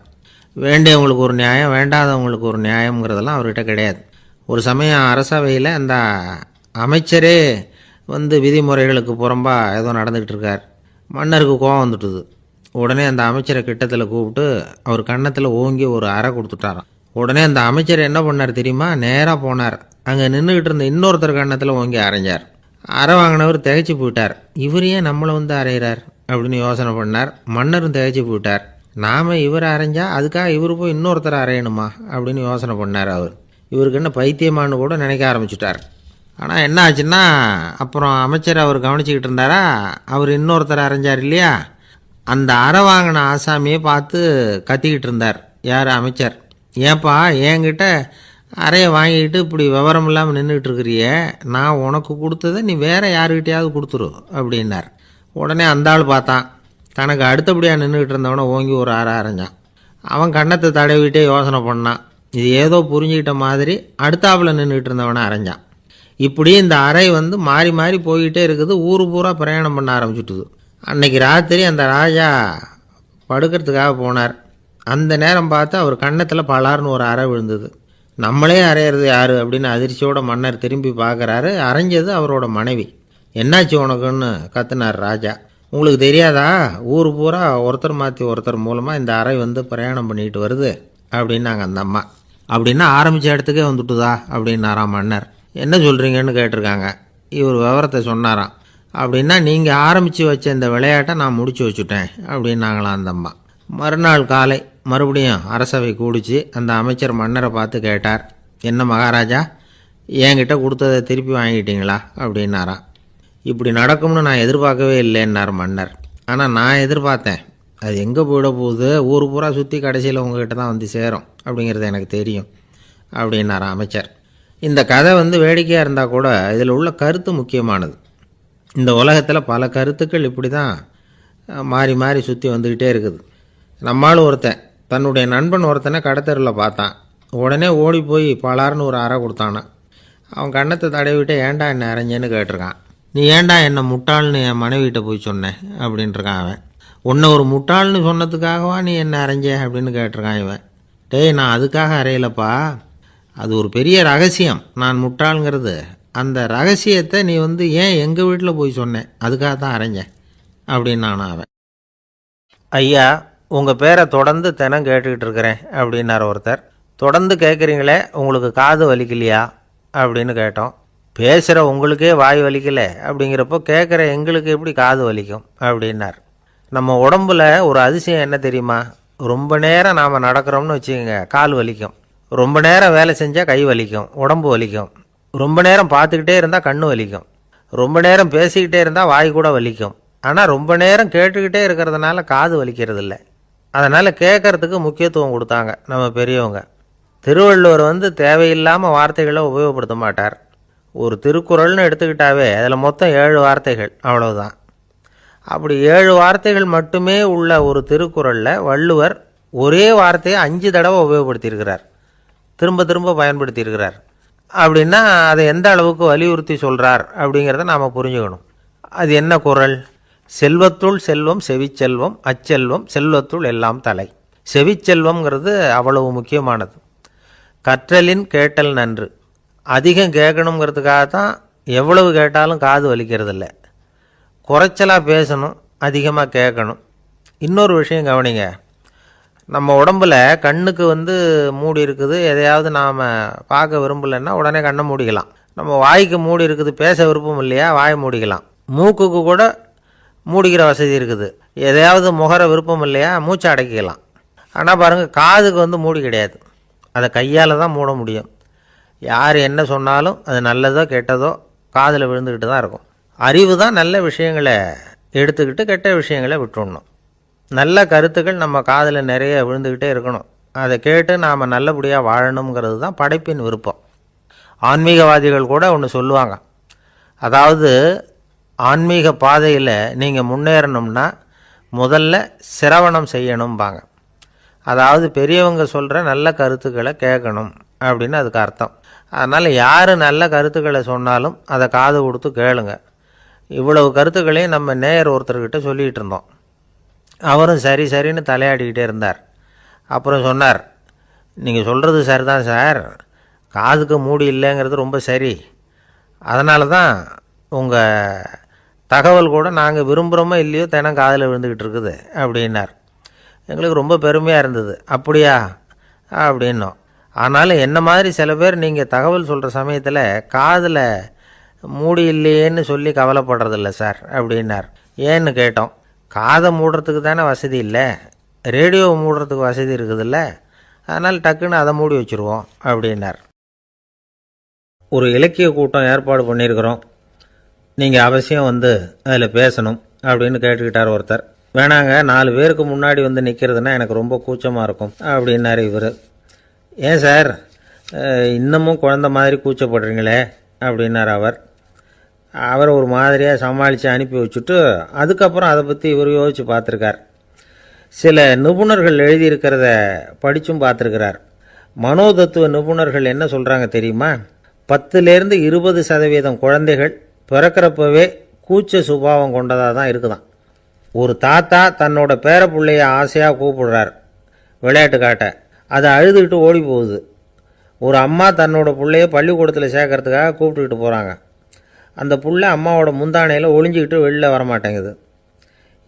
[SPEAKER 2] வேண்டியவங்களுக்கு ஒரு நியாயம், வேண்டாதவங்களுக்கு ஒரு நியாயங்கிறதெல்லாம் அவர்கிட்ட கிடையாது. ஒரு சமயம் அரசவையில் அந்த அமைச்சரே விதிமுறைகளுக்கு புறம்பாக ஏதோ நடந்துக்கிட்டு இருக்கார். மன்னருக்கு கோபம் வந்துட்டுது. உடனே அந்த அமைச்சரை கிட்டத்தில் கூப்பிட்டு அவர் கன்னத்தில் ஓங்கி ஒரு அறை கொடுத்துட்டாராம். உடனே அந்த அமைச்சர் என்ன பண்ணார் தெரியுமா? நேராக போனார். அங்கே நின்றுக்கிட்டு இருந்த இன்னொருத்தர் கன்னத்தில் ஓங்கி அரைஞ்சார். அறை வாங்கினவர் திகைச்சு போயிட்டார். இவர் ஏன் நம்மளை அரைகிறார் அப்படின்னு யோசனை பண்ணார். மன்னரும் திகைச்சு போயிட்டார். நாம் இவர் அரைஞ்சா அதுக்காக இவர் போய் இன்னொருத்தர் அரையணுமா அப்படின்னு யோசனை பண்ணார். இவருக்கு என்ன பைத்தியமானு கூட நினைக்க ஆரம்பிச்சுட்டார். ஆனால் என்ன ஆச்சுன்னா, அப்புறம் அமைச்சர் அவர் கவனிச்சிக்கிட்டு இருந்தாரா, அவர் இன்னொருத்தர் அரைஞ்சார் இல்லையா, அந்த அறை வாங்கின ஆசாமியை பார்த்து கத்திக்கிட்டு இருந்தார். யார்? அமைச்சர். ஏன்பா என்கிட்ட அறையை வாங்கிக்கிட்டு இப்படி விவரம் இல்லாமல் நின்றுக்கிட்டு இருக்கிறிய, நான் உனக்கு கொடுத்ததை நீ வேற யாருக்கிட்டையாவது கொடுத்துரு அப்படின்னார். உடனே அந்த ஆள் பார்த்தான், தனக்கு அடுத்தபடியாக நின்றுக்கிட்டு இருந்தவனை ஓங்கி ஒரு அறை அரைஞ்சான். அவன் கன்னத்தை தடவிட்டே யோசனை பண்ணான். இது ஏதோ புரிஞ்சுக்கிட்ட மாதிரி அடுத்தாப்பில் நின்றுக்கிட்டு இருந்தவனை அரைஞ்சான். இப்படி இந்த அறை மாறி மாறி போய்கிட்டே இருக்குது. ஊர் பூரா பிரயாணம் பண்ண ஆரம்பிச்சுட்டுது. அன்னைக்கு ராத்திரி அந்த ராஜா படுக்கிறதுக்காக போனார். அந்த நேரம் பார்த்து அவர் கன்னத்தில் பலார்னு ஒரு அறை விழுந்தது. நம்மளே அறையிறது யாரு அப்படின்னு அதிர்ச்சியோட மன்னர் திரும்பி பார்க்குறாரு. அரைஞ்சது அவரோட மனைவி. என்னாச்சு உனக்குன்னு கத்துனார் ராஜா. உங்களுக்கு தெரியாதா, ஊர் பூரா ஒருத்தர் மாற்றி ஒருத்தர் மூலமாக இந்த அறை வந்து பிரயாணம் பண்ணிட்டு வருது அப்படின்னாங்க அந்த அம்மா. அப்படின்னா ஆரம்பித்த இடத்துக்கே வந்துட்டுதா அப்படின்னாராம் மன்னர். என்ன சொல்கிறீங்கன்னு கேட்டிருக்காங்க. இவர் விவரத்தை சொன்னாராம். அப்படின்னா நீங்கள் ஆரம்பித்து வச்ச இந்த விளையாட்டை நான் முடிச்சு வச்சுட்டேன் அப்படின்னாங்களாம் அந்த அம்மா. மறுநாள் காலை மறுபடியும் அரசவை கூடிச்சு அந்த அமைச்சர் மன்னரை பார்த்து கேட்டார், என்ன மகாராஜா, என்கிட்ட கொடுத்ததை திருப்பி வாங்கிட்டீங்களா அப்படின்னாராம். இப்படி நடக்கும்னு நான் எதிர்பார்க்கவே இல்லைன்னார் மன்னர். ஆனால் நான் எதிர்பார்த்தேன். அது எங்கே போயிட போகுது, ஊர் பூரா சுற்றி கடைசியில் உங்ககிட்ட தான் வந்து சேரும் அப்படிங்கிறது எனக்கு தெரியும் அப்படின்னார் அமைச்சர். இந்த கதை வந்து வேடிக்கையாக இருந்தால் கூட இதில் உள்ள கருத்து முக்கியமானது. இந்த உலகத்தில் பல கருத்துக்கள் இப்படி தான் மாறி மாறி சுற்றி வந்துக்கிட்டே இருக்குது. நம்மால் ஒருத்தன் தன்னுடைய நண்பன் ஒருத்தனை கடத்தரில் பார்த்தான். உடனே ஓடி போய் பலார்னு ஒரு அறை கொடுத்தானான். அவன் கண்ணத்தை தடவிட்டு ஏன்டா என்ன அரைஞ்சேன்னு கேட்டிருக்கான். நீ ஏன்டா என்னை முட்டாள்னு என் மனைவிட்ட போய் சொன்னேன் அப்படின்ட்டுருக்கான் அவன். உன்னை ஒரு முட்டாள்னு சொன்னதுக்காகவா நீ என்ன அரைஞ்ச அப்படின்னு கேட்டிருக்கான் இவன். டேய், நான் அதுக்காக அறையலப்பா, அது ஒரு பெரிய ரகசியம். நான் முட்டாளுங்கிறது அந்த ரகசியத்தை நீ வந்து ஏன் எங்கள் வீட்டில் போய் சொன்னேன், அதுக்காக தான் அரைஞ்சேன் அப்படின்னு நான் அவன். ஐயா, உங்கள் பேரை தொடர்ந்து தினம் கேட்டுக்கிட்டு இருக்கிறேன் அப்படின்னார் ஒருத்தர். தொடர்ந்து கேட்குறீங்களே, உங்களுக்கு காது வலிக்கலையா அப்படின்னு கேட்டோம். பேசுகிற உங்களுக்கே வாய் வலிக்கலை அப்படிங்கிறப்போ கேட்குற எங்களுக்கு எப்படி காது வலிக்கும் அப்படின்னார். நம்ம உடம்புல ஒரு அதிசயம் என்ன தெரியுமா, ரொம்ப நேரம் நாம் நடக்கிறோம்னு வச்சுக்கோங்க, கால் வலிக்கும். ரொம்ப நேரம் வேலை செஞ்சால் கை வலிக்கும், உடம்பு வலிக்கும். ரொம்ப நேரம் பார்த்துக்கிட்டே இருந்தால் கண்ணு வலிக்கும். ரொம்ப நேரம் பேசிக்கிட்டே இருந்தால் வாய் கூட வலிக்கும். ஆனால் ரொம்ப நேரம் கேட்டுக்கிட்டே இருக்கிறதுனால காது வலிக்கிறது இல்லை. அதனால் கேட்கறதுக்கு முக்கியத்துவம் கொடுத்தாங்க நம்ம பெரியவங்க. திருவள்ளுவர் வந்து தேவையில்லாமல் வார்த்தைகளை உபயோகப்படுத்த மாட்டார். ஒரு திருக்குறள்னு எடுத்துக்கிட்டாவே அதில் மொத்தம் 7 வார்த்தைகள், அவ்வளவுதான். அப்படி 7 வார்த்தைகள் மட்டுமே உள்ள ஒரு திருக்குறளில் வள்ளுவர் ஒரே வார்த்தையை 5 தடவை உபயோகப்படுத்தியிருக்கிறார், திரும்ப திரும்ப பயன்படுத்தியிருக்கிறார். அப்படின்னா அதை எந்த அளவுக்கு வலியுறுத்தி சொல்கிறார் அப்படிங்கிறத நாம் புரிஞ்சுக்கணும். அது என்ன குறள்? செல்வத்துள் செல்வம் செவிச்செல்வம், அச்செல்வம் செல்வத்துள் எல்லாம் தலை. செவிச்செல்வம்ங்கிறது அவ்வளவு முக்கியமானது. கற்றலின் கேட்டல் நன்று. அதிகம் கேட்கணுங்கிறதுக்காக தான் எவ்வளவு கேட்டாலும் காது வலிக்கிறது இல்லை. குறைச்சலாக பேசணும், அதிகமாக கேட்கணும். இன்னொரு விஷயம் கவனிங்க, நம்ம உடம்பில் கண்ணுக்கு வந்து மூடி இருக்குது, எதையாவது நாம் பார்க்க விரும்பலைன்னா உடனே கண்ணை மூடிக்கலாம். நம்ம வாய்க்கு மூடி இருக்குது, பேச விருப்பம் இல்லையா, வாய் மூடிக்கலாம். மூக்குக்கு கூட மூடிக்கிற வசதி இருக்குது, எதையாவது முகர விருப்பம் இல்லையா, மூச்சை அடக்கிக்கலாம். ஆனால் பாருங்கள், காதுக்கு வந்து மூடி கிடையாது, அதை கையால் தான் மூட முடியும். யார் என்ன சொன்னாலும் அது நல்லதோ கெட்டதோ காதில் விழுந்துக்கிட்டு தான் இருக்கும். அறிவு தான் நல்ல விஷயங்களை எடுத்துக்கிட்டு கெட்ட விஷயங்களை விட்டுடணும். நல்ல கருத்துக்கள் நம்ம காதில் நிறைய விழுந்துக்கிட்டே இருக்கணும். அதை கேட்டு நாம் நல்லபடியாக வாழணுங்கிறது தான் படைப்பின் விருப்பம். ஆன்மீகவாதிகள் கூட ஒன்று சொல்லுவாங்க, அதாவது ஆன்மீக பாதையில் நீங்கள் முன்னேறணும்னா முதல்ல சிரவணம் செய்யணும்பாங்க. அதாவது பெரியவங்க சொல்கிற நல்ல கருத்துக்களை கேட்கணும் அப்படின்னு அதுக்கு அர்த்தம். அதனால் யார் நல்ல கருத்துக்களை சொன்னாலும் அதை காது கொடுத்து கேளுங்க. இவ்வளவு கருத்துக்களையும் நம்ம நேயர் ஒருத்தர்கிட்ட சொல்லிகிட்டு இருந்தோம். அவரும் சரி சரின்னு தலையாடிக்கிட்டே இருந்தார். அப்புறம் சொன்னார், நீங்கள் சொல்கிறது சரிதான் சார், காதுக்கு மூடி இல்லைங்கிறது ரொம்ப சரி. அதனால தான் உங்கள் தகவல் கூட நாங்கள் விரும்புகிறோமோ இல்லையோ தினம் காதில் விழுந்துக்கிட்டு இருக்குது அப்படின்னார். எங்களுக்கு ரொம்ப பெருமையாக இருந்தது. அப்படியா அப்படின்னோம். ஆனாலும் என்ன மாதிரி சில பேர் நீங்கள் தகவல் சொல்கிற சமயத்தில் காதில் மூடி இல்லையேன்னு சொல்லி கவலைப்படுறதில்ல சார் அப்படின்னார். ஏன்னு கேட்டோம். காதை மூடுறதுக்கு தானே வசதி இல்லை, ரேடியோவை மூடுறதுக்கு வசதி இருக்குதுல்ல, அதனால் டக்குன்னு அதை மூடி வச்சுருவோம் அப்படின்னார். ஒரு இலக்கிய கூட்டம் ஏற்பாடு பண்ணியிருக்கிறோம், நீங்கள் அவசியம் வந்து அதில் பேசணும் அப்படின்னு கேட்டுக்கிட்டார் ஒருத்தர். வேணாங்க, 4 பேருக்கு முன்னாடி வந்து நிற்கிறதுனா எனக்கு ரொம்ப கூச்சமாக இருக்கும் அப்படின்னாரு இவர். ஏன் சார் இன்னமும் குழந்த மாதிரி கூச்சப்படுறீங்களே அப்படின்னார் அவர். அவரை ஒரு மாதிரியாக சமாளித்து அனுப்பி வச்சுட்டு அதுக்கப்புறம் அதை பற்றி இவர் யோசித்து பார்த்துருக்கார். சில நிபுணர்கள் எழுதியிருக்கிறத படித்தும் பார்த்துருக்கிறார். மனோதத்துவ நிபுணர்கள் என்ன சொல்கிறாங்க தெரியுமா? 10லேருந்து 20% குழந்தைகள் பிறக்கிறப்பவே கூச்ச சுபாவம் கொண்டதாக தான் இருக்குதான். ஒரு தாத்தா தன்னோட பேர பிள்ளைய ஆசையாக கூப்பிடுறார். விளையாட்டு காட்ட. அதை அழுதுகிட்டு ஓடி போகுது. ஒரு அம்மா தன்னோட பிள்ளைய பள்ளிக்கூடத்தில் சேர்க்கறதுக்காக கூப்பிட்டுக்கிட்டு போகிறாங்க. அந்த புள்ள அம்மாவோட முந்தானையில் ஒளிஞ்சிக்கிட்டு வெளில வரமாட்டேங்குது.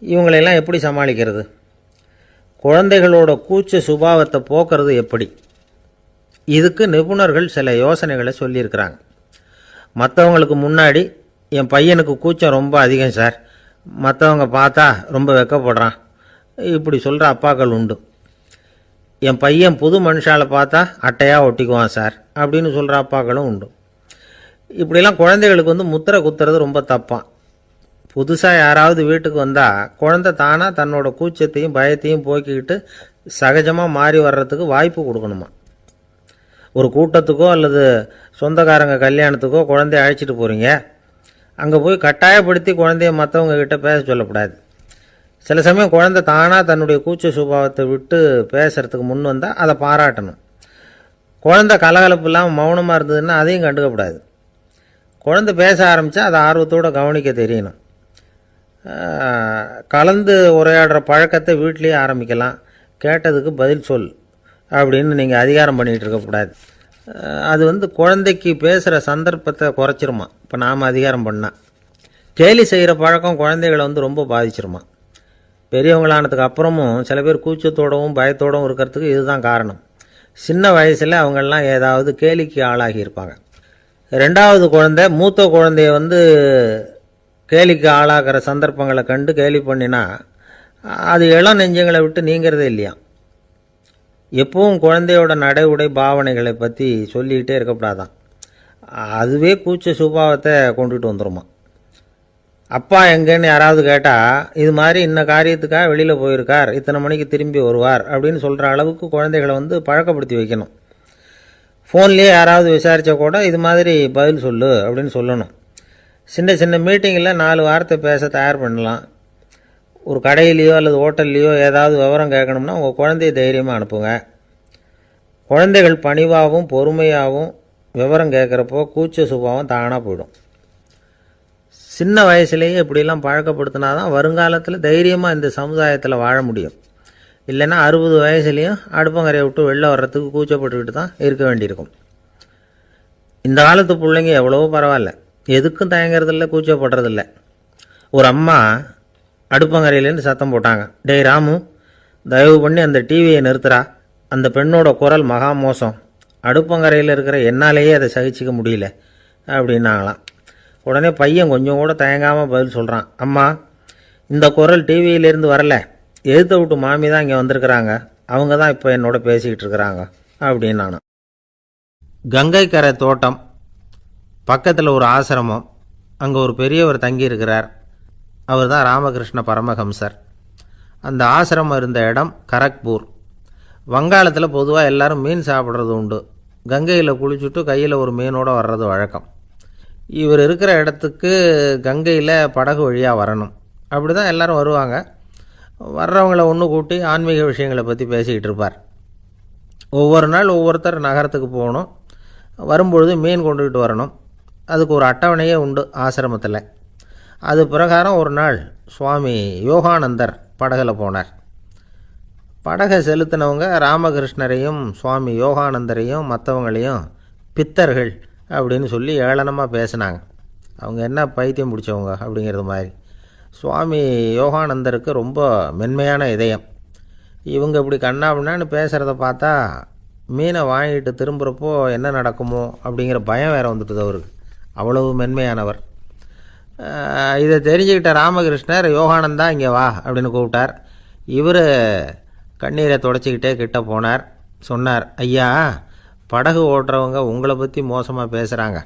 [SPEAKER 2] இவங்களையெல்லாம் எப்படி சமாளிக்கிறது? குழந்தைகளோட கூச்ச சுபாவத்தை போக்குறது எப்படி? இதுக்கு நிபுணர்கள் சில யோசனைகளை சொல்லியிருக்கிறாங்க. மற்றவங்களுக்கு முன்னாடி என் பையனுக்கு கூச்சம் ரொம்ப அதிகம் சார், மற்றவங்க பார்த்தா ரொம்ப வெக்கப்படுறான், இப்படி சொல்கிற அப்பாக்கள் உண்டு. என் பையன் புது மனுஷால பார்த்தா அட்டையாக ஒட்டிக்குவான் சார் அப்படின்னு சொல்கிற அப்பாக்களும் உண்டு. இப்படிலாம் குழந்தைகளுக்கு முத்திரை குத்துறது ரொம்ப தப்பான். புதுசாக யாராவது வீட்டுக்கு வந்தால் குழந்தை தானாக தன்னோட கூச்சத்தையும் பயத்தையும் போக்கிக்கிட்டு சகஜமாக மாறி வர்றதுக்கு வாய்ப்பு கொடுக்கணுமா. ஒரு கூட்டத்துக்கோ அல்லது சொந்தக்காரங்க கல்யாணத்துக்கோ குழந்தைய அழைச்சிட்டு போகிறீங்க, அங்கே போய் கட்டாயப்படுத்தி குழந்தைய மற்றவங்க கிட்ட பேச சொல்லக்கூடாது. சில சமயம் குழந்தை தானாக தன்னுடைய கூச்ச சுபாவத்தை விட்டு பேசுறதுக்கு முன் வந்தால் அதை பாராட்டணும். குழந்தை கலகலப்பு இல்லாமல் மௌனமாக இருந்ததுன்னா அதையும் கண்டுக்கக்கூடாது. குழந்தை பேச ஆரம்பித்தா அதை ஆர்வத்தோடு கவனிக்க தெரியணும். கலந்து உரையாடுற பழக்கத்தை வீட்லேயே ஆரம்பிக்கலாம். கேட்டதுக்கு பதில் சொல் அப்படின்னு நீங்கள் அதிகாரம் பண்ணிகிட்டு இருக்கக்கூடாது. அது குழந்தைக்கு பேசுகிற சந்தர்ப்பத்தை குறைச்சிருமா. இப்போ நாம் அதிகாரம் பண்ணால் கேலி செய்கிற பழக்கம் குழந்தைகளை ரொம்ப பாதிச்சிருமா. பெரியவங்களானதுக்கு அப்புறமும் சில பேர் கூச்சத்தோடவும் பயத்தோடவும் இருக்கிறதுக்கு இதுதான் காரணம். சின்ன வயசில் அவங்கெல்லாம் ஏதாவது கேலிக்கு ஆளாகி இருப்பாங்க. ரெண்டாவது குழந்தை மூத்த குழந்தைய கேலிக்கு ஆளாகிற சந்தர்ப்பங்களை கண்டு கேலி பண்ணினா அது இளம் நெஞ்சங்களை விட்டு நீங்கிறதே இல்லையா. எப்பவும் குழந்தையோட நடை உடை பாவனைகளை பற்றி சொல்லிக்கிட்டே இருக்கக்கூடாதான். அதுவே கூச்ச சுபாவத்தை கொண்டுட்டு வந்துடுமா. அப்பா எங்கன்னு யாராவது கேட்டால் இது மாதிரி இன்ன காரியத்துக்காக வெளியில் போயிருக்கார், இத்தனை மணிக்கு திரும்பி வருவார் அப்படின்னு சொல்கிற அளவுக்கு குழந்தைகளை பழக்கப்படுத்தி வைக்கணும். ஃபோன்லேயே யாராவது விசாரித்தா கூட இது மாதிரி பதில் சொல்லு அப்படின்னு சொல்லணும். சின்ன சின்ன மீட்டிங்கில் 4 வார்த்தை பேச தயார் பண்ணலாம். ஒரு கடையிலையோ அல்லது ஹோட்டல்லையோ ஏதாவது விவரம் கேட்கணும்னா உங்கள் குழந்தைய தைரியமாக அனுப்புங்க. குழந்தைகள் பணிவாகவும் பொறுமையாகவும் விவரம் கேட்குறப்போ கூச்ச சுபாவம் தானாக போயிடும். சின்ன வயசுலேயே இப்படிலாம் பழக்கப்படுத்தினா தான் வருங்காலத்தில் தைரியமாக இந்த சமுதாயத்தில் வாழ முடியும். இல்லைன்னா 60 வயசுலேயும் அடுப்பங்கரையை விட்டு வெளில வர்றதுக்கு கூச்சப்பட்டுக்கிட்டு தான் இருக்க வேண்டியிருக்கும். இந்த காலத்து பிள்ளைங்க எவ்வளவோ பரவாயில்ல, எதுக்கும் தயங்குறதில்ல, கூச்சப்படுறதில்ல. ஒரு அம்மா அடுப்பங்கரையிலேருந்து சத்தம் போட்டாங்க, டேய் ராமு, தயவு பண்ணி அந்த டிவியை நிறுத்துறா, அந்த பெண்ணோட குரல் மகா மோசம், அடுப்பங்கரையில் இருக்கிற என்னாலேயே அதை சகிச்சிக்க முடியல அப்படின்னாங்களாம். உடனே பையன் கொஞ்சம் கூட தயங்காமல் பதில் சொல்கிறான், அம்மா இந்த குரல் டிவியிலேருந்து வரல, எழுத்த விட்டு மாமி தான் இங்கே வந்திருக்கிறாங்க, அவங்க தான் இப்போ என்னோட பேசிக்கிட்டு இருக்கிறாங்க அப்படின்னு நான். கங்கைக்கரை தோட்டம் பக்கத்தில் ஒரு ஆசிரமம், அங்கே ஒரு பெரியவர் தங்கியிருக்கிறார். அவர் தான் ராமகிருஷ்ண பரமஹம்சர். அந்த ஆசிரமம் இருந்த இடம் கரக்பூர். வங்காளத்தில் பொதுவாக எல்லாரும் மீன் சாப்பிட்றது உண்டு. கங்கையில் குளிச்சுட்டு கையில் ஒரு மீனோடு வர்றது வழக்கம். இவர் இருக்கிற இடத்துக்கு கங்கையில் படகு வழியாக வரணும். அப்படி தான் எல்லோரும் வருவாங்க. வர்றவங்கள ஒன்று கூட்டி ஆன்மீக விஷயங்களை பற்றி பேசிக்கிட்டு இருப்பார். ஒவ்வொரு நாள் ஒவ்வொருத்தர் நகரத்துக்கு போகணும், வரும்பொழுது மீன் கொண்டுக்கிட்டு வரணும். அதுக்கு ஒரு அட்டவணையே உண்டு ஆசிரமத்தில். அது பிரகாரம் ஒரு நாள் சுவாமி யோகானந்தர் படகில் போனார். படகை செலுத்தினவங்க ராமகிருஷ்ணரையும் சுவாமி யோகானந்தரையும் மற்றவங்களையும் பித்தர்கள் அப்படின்னு சொல்லி ஏளனமாக பேசினாங்க. அவங்க என்ன பைத்தியம் பிடிச்சவங்க அப்படிங்கிறது மாதிரி. சுவாமி யோகானந்தருக்கு ரொம்ப மென்மையான இதயம். இவங்க இப்படி கண்ணாபின்னான்னு பேசுகிறத பார்த்தா மீனை வாங்கிட்டு திரும்புகிறப்போ என்ன நடக்குமோ அப்படிங்கிற பயம் வேறு வந்துட்டுது அவருக்கு. அவ்வளவு மென்மையானவர். இதை தெரிஞ்சுக்கிட்ட ராமகிருஷ்ணர், யோகானந்தா இங்கே வா அப்படின்னு கூப்பிட்டார். இவர் கண்ணீரை தொடச்சிக்கிட்டே கிட்ட போனார். சொன்னார், ஐயா, படகு ஓட்டுறவங்க உங்களை பற்றி மோசமாக பேசுகிறாங்க.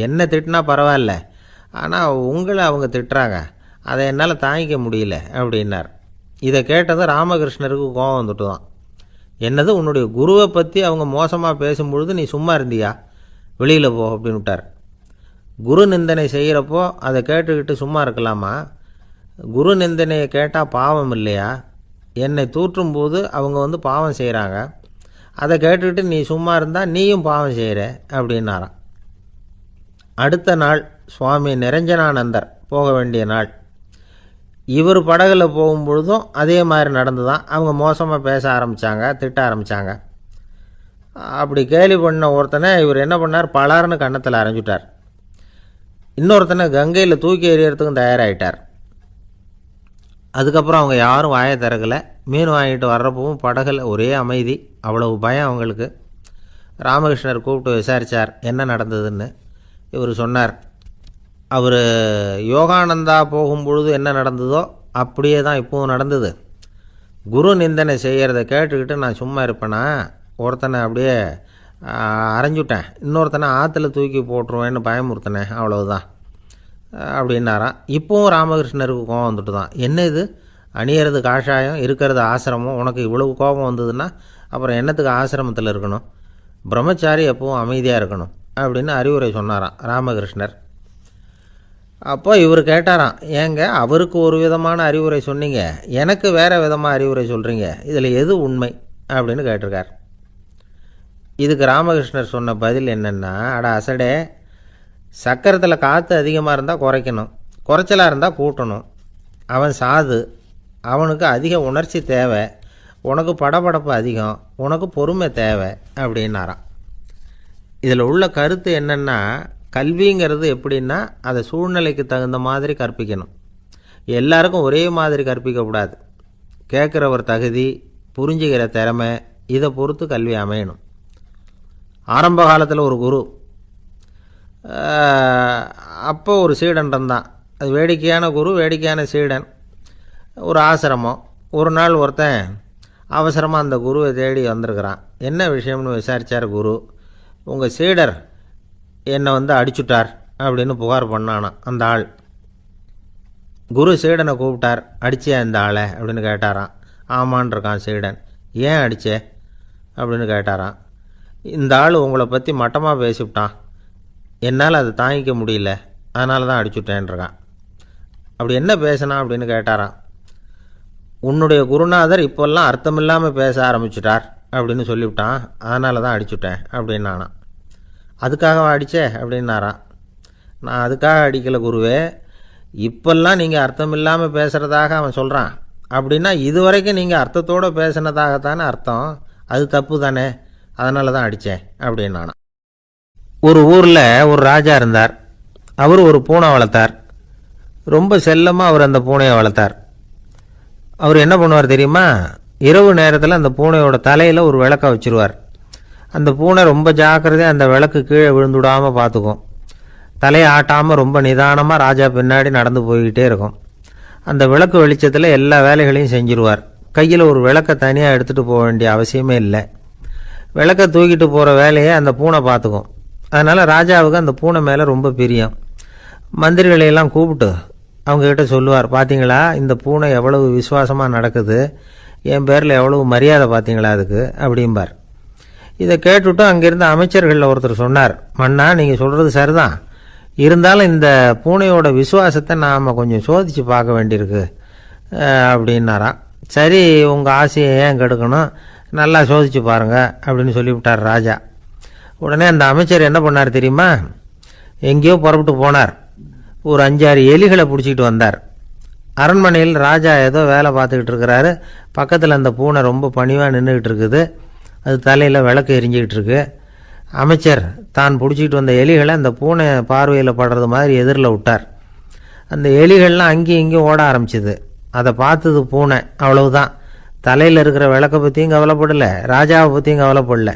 [SPEAKER 2] என்ன திட்டினா பரவாயில்ல, ஆனால் உங்களை அவங்க திட்டுறாங்க, அதை என்னால் தாங்கிக்க முடியல அப்படின்னார். இதை கேட்டதும் ராமகிருஷ்ணருக்கு கோபம் வந்துட்டு தான். என்னது, உன்னுடைய குருவை பற்றி அவங்க மோசமாக பேசும்பொழுது நீ சும்மா இருந்தியா, வெளியில் போ அப்படின்னு விட்டார். குரு நிந்தனை செய்கிறப்போ அதை கேட்டுக்கிட்டு சும்மா இருக்கலாமா? குரு நிந்தனையை கேட்டால் பாவம் இல்லையா? என்னை தூற்றும்போது அவங்க பாவம் செய்கிறாங்க, அதை கேட்டுக்கிட்டு நீ சும்மா இருந்தால் நீயும் பாவம் செய்கிற அப்படின்னாராம். அடுத்த நாள் சுவாமி நிரஞ்சனானந்தர் போக வேண்டிய நாள். இவர் படகுல போகும்பொழுதும் அதே மாதிரி நடந்து தான். அவங்க மோசமாக பேச ஆரம்பித்தாங்க, திட்ட ஆரம்பித்தாங்க. அப்படி கேலி பண்ண ஒருத்தனை இவர் என்ன பண்ணார், பலார்னு கன்னத்தில் அரைஞ்சிட்டார். இன்னொருத்தனை கங்கையில் தூக்கி எறியறதுக்கும் தயாராகிட்டார். அதுக்கப்புறம் அவங்க யாரும் வாயை திறக்கலை. மீன் வாங்கிட்டு வர்றப்பவும் படகுல ஒரே அமைதி, அவ்வளவு பயம் அவங்களுக்கு. ராமகிருஷ்ணர் கூப்பிட்டு விசாரித்தார் என்ன நடந்ததுன்னு. இவர் சொன்னார், அவர் யோகானந்தா போகும்பொழுது என்ன நடந்ததோ அப்படியே தான் இப்போவும் நடந்தது. குரு நிந்தனை செய்கிறத கேட்டுக்கிட்டு நான் சும்மா இருப்பேனா, ஒருத்தனை அப்படியே அரைஞ்சுட்டேன், இன்னொருத்தனை ஆற்றுல தூக்கி போட்டுருவேன்னு பயமுறுத்தினேன், அவ்வளவுதான் அப்படின்னாராம். இப்போவும் ராமகிருஷ்ணருக்கு கோபம் வந்துட்டு தான். என்ன இது, அணியறது காஷாயம், இருக்கிறது ஆசிரமம், உனக்கு இவ்வளவு கோபம் வந்ததுன்னா அப்புறம் என்னத்துக்கு ஆசிரமத்தில் இருக்கணும், பிரம்மச்சாரி எப்பவும் அமைதியாக இருக்கணும் அப்படின்னு அறிவுரை சொன்னாராம் ராமகிருஷ்ணர். அப்போ இவர் கேட்டாராம், ஏங்க அவருக்கு ஒரு விதமான அறிவுரை சொன்னீங்க, எனக்கு வேறு விதமாக அறிவுரை சொல்கிறீங்க, இதில் எது உண்மை அப்படின்னு கேட்டிருக்கார். இதுக்கு ராமகிருஷ்ணர் சொன்ன பதில் என்னென்னா, அட அசடே, சக்கரத்தில் காற்று அதிகமாக இருந்தால் குறைக்கணும், குறைச்சலாக இருந்தால் கூட்டணும். அவன் சாது, அவனுக்கு அதிக உணர்ச்சி தேவை, உனக்கு படபடப்பு அதிகம், உனக்கு பொறுமை தேவை அப்படின்னாராம். இதில் உள்ள கருத்து என்னென்னா, கல்விங்கிறது எப்படின்னா அதை சூழ்நிலைக்கு தகுந்த மாதிரி கற்பிக்கணும். எல்லாருக்கும் ஒரே மாதிரி கற்பிக்கக்கூடாது. கேட்குறவர் தகுதி, புரிஞ்சுக்கிற திறமை, இதை பொறுத்து கல்வி அமையணும். ஆரம்ப காலத்தில் ஒரு குரு, அப்போ ஒரு சீடன் இருந்தான். அது வேடிக்கையான குரு, வேடிக்கையான சீடன். ஒரு ஆசிரமம். ஒரு நாள் ஒருத்தன் அவசரமாக அந்த குருவை தேடி வந்திருக்கிறான். என்ன விஷயம்னு விசாரித்தார் குரு. உங்கள் சீடர் என்னை அடிச்சுட்டார் அப்படின்னு புகார் பண்ணானான் அந்த ஆள். குரு சீடனை கூப்பிட்டார். அடிச்சே அந்த ஆளை அப்படின்னு கேட்டாரான். ஆமான் இருக்கான் சீடன். ஏன் அடிச்சே அப்படின்னு கேட்டாரான். இந்த ஆள் உங்களை பற்றி மட்டமாக பேசிவிட்டான், என்னால் அதை தாங்கிக்க முடியல, அதனால தான் அடிச்சுட்டேன்ருக்கான். அப்படி என்ன பேசினான் அப்படின்னு கேட்டாரான். உன்னுடைய குருநாதர் இப்போல்லாம் அர்த்தமில்லாமல் பேச ஆரம்பிச்சுட்டார் அப்படின்னு சொல்லிவிட்டான், அதனால தான் அடிச்சுட்டேன் அப்படின்னானான். அதுக்காக அடித்தே அப்படின்னாரான். நான் அதுக்காக அடிக்கலை குருவே, இப்போல்லாம் நீங்கள் அர்த்தமில்லாமல் பேசுகிறதாக அவன் சொல்கிறான், அப்படின்னா இதுவரைக்கும் நீங்கள் அர்த்தத்தோடு பேசினதாகத்தானே அர்த்தம், அது தப்பு தானே, அதனால தான் அடித்தேன் அப்படின்னானா. ஒரு ஊரில் ஒரு ராஜா இருந்தார். அவர் ஒரு பூனை வளர்த்தார். ரொம்ப செல்லமாக அவர் அந்த பூனையை வளர்த்தார். அவர் என்ன பண்ணுவார் தெரியுமா, இரவு நேரத்தில் அந்த பூனையோட தலையில் ஒரு விளக்கை வச்சுருவார். அந்த பூனை ரொம்ப ஜாக்கிரதையாக அந்த விளக்கு கீழே விழுந்துடாமல் பார்த்துக்கும். தலையை ஆட்டாமல் ரொம்ப நிதானமாக ராஜா பின்னாடி நடந்து போய்கிட்டே இருக்கும். அந்த விளக்கு வெளிச்சத்தில் எல்லா வேலைகளையும் செஞ்சுருவார். கையில் ஒரு விளக்கை தனியாக எடுத்துகிட்டு போக வேண்டிய அவசியமே இல்லை. விளக்கை தூக்கிட்டு போகிற வேலையை அந்த பூனை பார்த்துக்கும். அதனால் ராஜாவுக்கு அந்த பூனை மேலே ரொம்ப பிரியம். மந்திரிகளையெல்லாம் கூப்பிட்டு அவங்கக்கிட்ட சொல்லுவார், பார்த்தீங்களா இந்த பூனை எவ்வளவு விசுவாசமாக நடக்குது, என் பேரில் எவ்வளவு மரியாதை பார்த்தீங்களா அதுக்கு அப்படிம்பார். இதை கேட்டுவிட்டு அங்கேருந்து அமைச்சர்களில் ஒருத்தர் சொன்னார், மன்னா நீங்கள் சொல்கிறது சரிதான், இருந்தாலும் இந்த பூனையோட விசுவாசத்தை நாம் கொஞ்சம் சோதித்து பார்க்க வேண்டியிருக்கு அப்படின்னாராம். சரி, உங்கள் ஆசையை ஏன் கெடுக்கணும், நல்லா சோதிச்சு பாருங்க அப்படின்னு சொல்லிவிட்டார் ராஜா. உடனே அந்த அமைச்சர் என்ன பண்ணார் தெரியுமா, எங்கேயோ புறப்பட்டு போனார். ஒரு 5-6 எலிகளை பிடிச்சிக்கிட்டு வந்தார். அரண்மனையில் ராஜா ஏதோ வேலை பார்த்துக்கிட்டு இருக்கிறாரு. பக்கத்தில் அந்த பூனை ரொம்ப பணிவாக நின்றுக்கிட்டு இருக்குது. அது தலையில் விளக்கு எரிஞ்சிக்கிட்டு இருக்கு. அமைச்சர் தான் பிடிச்சிக்கிட்டு வந்த எலிகளை அந்த பூனை பார்வையில் படுறது மாதிரி எதிரில் விட்டார். அந்த எலிகள்லாம் அங்கேயும் இங்கேயும் ஓட ஆரம்பிச்சிது. அதை பார்த்தது பூனை, அவ்வளவுதான். தலையில் இருக்கிற விளக்கை பற்றியும் கவலைப்படலை, ராஜாவை பற்றியும் கவலைப்படல.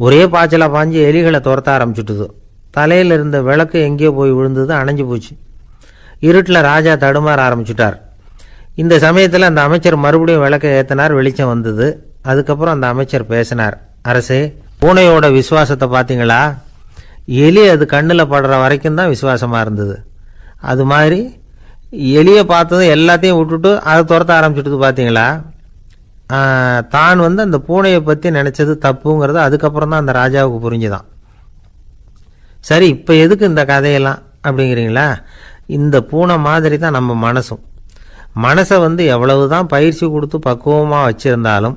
[SPEAKER 2] ஒரே பாய்ச்சலாக பாஞ்சு எலிகளை துரத்த ஆரம்பிச்சுட்டுது. தலையில் இருந்த விளக்கு எங்கேயோ போய் விழுந்தது, அணைஞ்சு போச்சு. இருட்டில் ராஜா தடுமாற ஆரம்பிச்சுட்டார். இந்த சமயத்தில் அந்த அமைச்சர் மறுபடியும் விளக்கை ஏற்றினார். வெளிச்சம் வந்தது. அதுக்கப்புறம் அந்த அமைச்சர் பேசினார், அரசே, பூனையோட விசுவாசத்தை பார்த்தீங்களா, எலி அது கண்ணில் படுற வரைக்கும் தான் விசுவாசமாக இருந்தது. அது மாதிரி எலியை பார்த்ததும் எல்லாத்தையும் விட்டுட்டு அதை துரத்த ஆரம்பிச்சுட்டு பார்த்தீங்களா. தான் அந்த பூனையை பற்றி நினச்சது தப்புங்கிறது அதுக்கப்புறம் தான் அந்த ராஜாவுக்கு புரிஞ்சுதான். சரி, இப்போ எதுக்கு இந்த கதையெல்லாம் அப்படிங்கிறீங்களா, இந்த பூனை மாதிரி தான் நம்ம மனசும். மனசை எவ்வளவு தான் பயிற்சி கொடுத்து பக்குவமாக வச்சுருந்தாலும்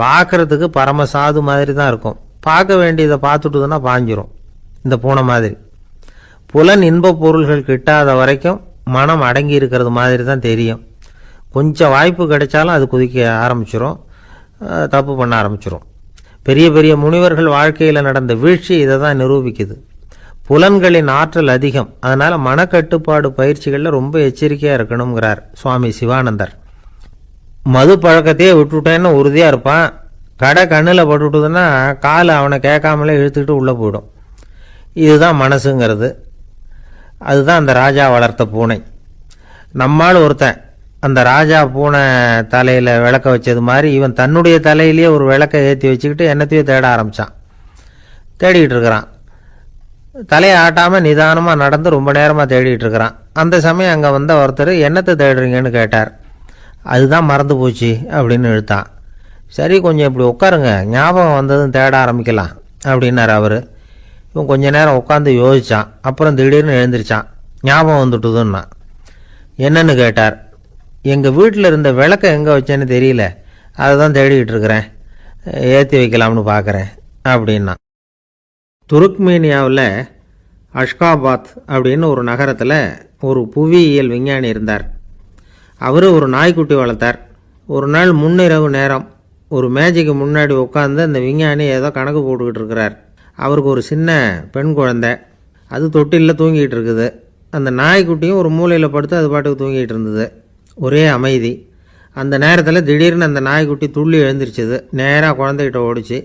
[SPEAKER 2] பார்க்குறதுக்கு பரமசாது மாதிரி தான் இருக்கும். பார்க்க வேண்டியதை பார்த்துட்டுதுன்னா பாஞ்சிரும். இந்த பூனை மாதிரி புலன் இன்ப பொருள்கள் கிட்டாத வரைக்கும் மனம் அடங்கி இருக்கிறது மாதிரி தான் தெரியும். கொஞ்சம் வாய்ப்பு கிடைச்சாலும் அது குதிக்க ஆரம்பிச்சிரும், தப்பு பண்ண ஆரம்பிச்சிரும். பெரிய பெரிய முனிவர்கள் வாழ்க்கையில் நடந்த வீழ்ச்சி இதை தான் நிரூபிக்குது. புலன்களின் ஆற்றல் அதிகம், அதனால் மனக்கட்டுப்பாடு பயிற்சிகளில் ரொம்ப எச்சரிக்கையாக இருக்கணுங்கிறார் சுவாமி சிவானந்தர். மது பழக்கத்தையே விட்டுவிட்டேன்னு உறுதியாக இருப்பான். கடை கண்ணில் பட்டுவிட்டதுன்னா கால் அவனை கேட்காமலே இழுத்துக்கிட்டு உள்ளே போயிடும். இதுதான் மனசுங்கிறது. அதுதான் அந்த ராஜா வளர்த்த பூனை. நம்மால் ஒருத்தன் அந்த ராஜா பூனை தலையில் விளக்க வச்சது மாதிரி இவன் தன்னுடைய தலையிலேயே ஒரு விளக்கை ஏற்றி வச்சுக்கிட்டு என்னத்தையும் தேட ஆரம்பித்தான். தேடிக்கிட்டு இருக்கிறான். தலையை ஆட்டாமல் நிதானமாக நடந்து ரொம்ப நேரமாக தேடிட்டு இருக்கிறான். அந்த சமயம் அங்கே வந்த ஒருத்தர் என்னத்தை தேடுறீங்கன்னு கேட்டார். அதுதான் மறந்து போச்சு அப்படின்னு இழுத்தான். சரி, கொஞ்சம் இப்படி உட்காருங்க, ஞாபகம் வந்ததும் தேட ஆரம்பிக்கலாம் அப்படின்னார் அவர். இவன் கொஞ்ச நேரம் உட்காந்து யோசித்தான். அப்புறம் திடீர்னு எழுந்திரிச்சான். ஞாபகம் வந்துட்டுதுன்னா. என்னன்னு கேட்டார். எங்கள் வீட்டில் இருந்த விளக்கை எங்கே வச்சேன்னு தெரியல, அதை தான் தேடிக்கிட்டு இருக்கிறேன், ஏற்றி வைக்கலாம்னு பார்க்குறேன் அப்படின்னா. துருக்மேனியாவில் அஷ்காபாத் அப்படின்னு ஒரு நகரத்தில் ஒரு புவியியல் விஞ்ஞானி இருந்தார். அவர் ஒரு நாய்க்குட்டி வளர்த்தார். ஒரு நாள் முன்னிரவு நேரம் ஒரு மேஜைக்கு முன்னாடி உட்காந்து அந்த விஞ்ஞானி ஏதோ கணக்கு போட்டுக்கிட்டு இருக்கிறார். அவருக்கு ஒரு சின்ன பெண் குழந்தை, அது தொட்டிலில் தூங்கிட்டு இருக்குது. அந்த நாய்க்குட்டியும் ஒரு மூலையில் படுத்து அது பாட்டுக்கு தூங்கிட்டு இருந்தது. ஒரே அமைதி. அந்த நேரத்தில் திடீர்னு அந்த நாய்க்குட்டி துள்ளி எழுந்திரிச்சது. நேராக குழந்தைகிட்ட ஓடிச்சு.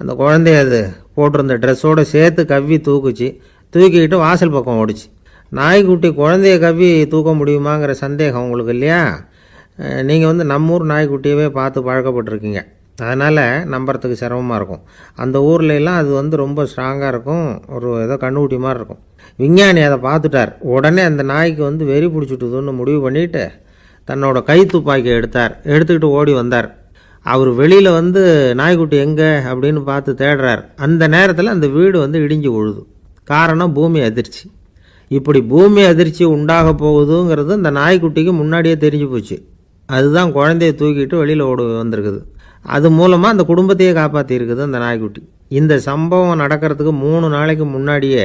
[SPEAKER 2] அந்த குழந்தைய அது போட்டிருந்த ட்ரெஸ்ஸோடு சேர்த்து கவ்வி தூக்குச்சு. தூக்கிக்கிட்டு வாசல் பக்கம் ஓடிச்சு. நாய்க்குட்டி குழந்தைய கவ்வி தூக்க முடியுமாங்கிற சந்தேகம் உங்களுக்கு இல்லையா? நீங்கள் நம்மூர் நாய்க்குட்டியவே பார்த்து பழக்கப்பட்டிருக்கீங்க, அதனால் நம்புறதுக்கு சிரமமாக இருக்கும். அந்த ஊர்லெலாம் அது ரொம்ப ஸ்ட்ராங்காக இருக்கும், ஒரு ஏதோ கண்ணுக்குட்டி மாதிரி இருக்கும். விஞ்ஞானி அதை பார்த்துட்டார். உடனே அந்த நாய்க்கு வெறி பிடிச்சிட்டுதுன்னு முடிவு பண்ணிவிட்டு தன்னோட கை துப்பாக்கி எடுத்துக்கிட்டு ஓடி வந்தார். அவர் வெளியில் நாய்க்குட்டி எங்கே அப்படின்னு பார்த்து தேடுறார். அந்த நேரத்தில் அந்த வீடு இடிஞ்சு விழுது. காரணம் பூமி அதிர்ச்சி. இப்படி பூமி அதிர்ச்சி உண்டாக போகுதுங்கிறது அந்த நாய்க்குட்டிக்கு முன்னாடியே தெரிஞ்சு போச்சு. அதுதான் குழந்தைய தூக்கிட்டு வெளியில் ஓடி வந்திருக்குது. அது மூலமாக அந்த குடும்பத்தையே காப்பாற்றிருக்குது அந்த நாய்க்குட்டி. இந்த சம்பவம் நடக்கிறதுக்கு 3 நாளைக்கு முன்னாடியே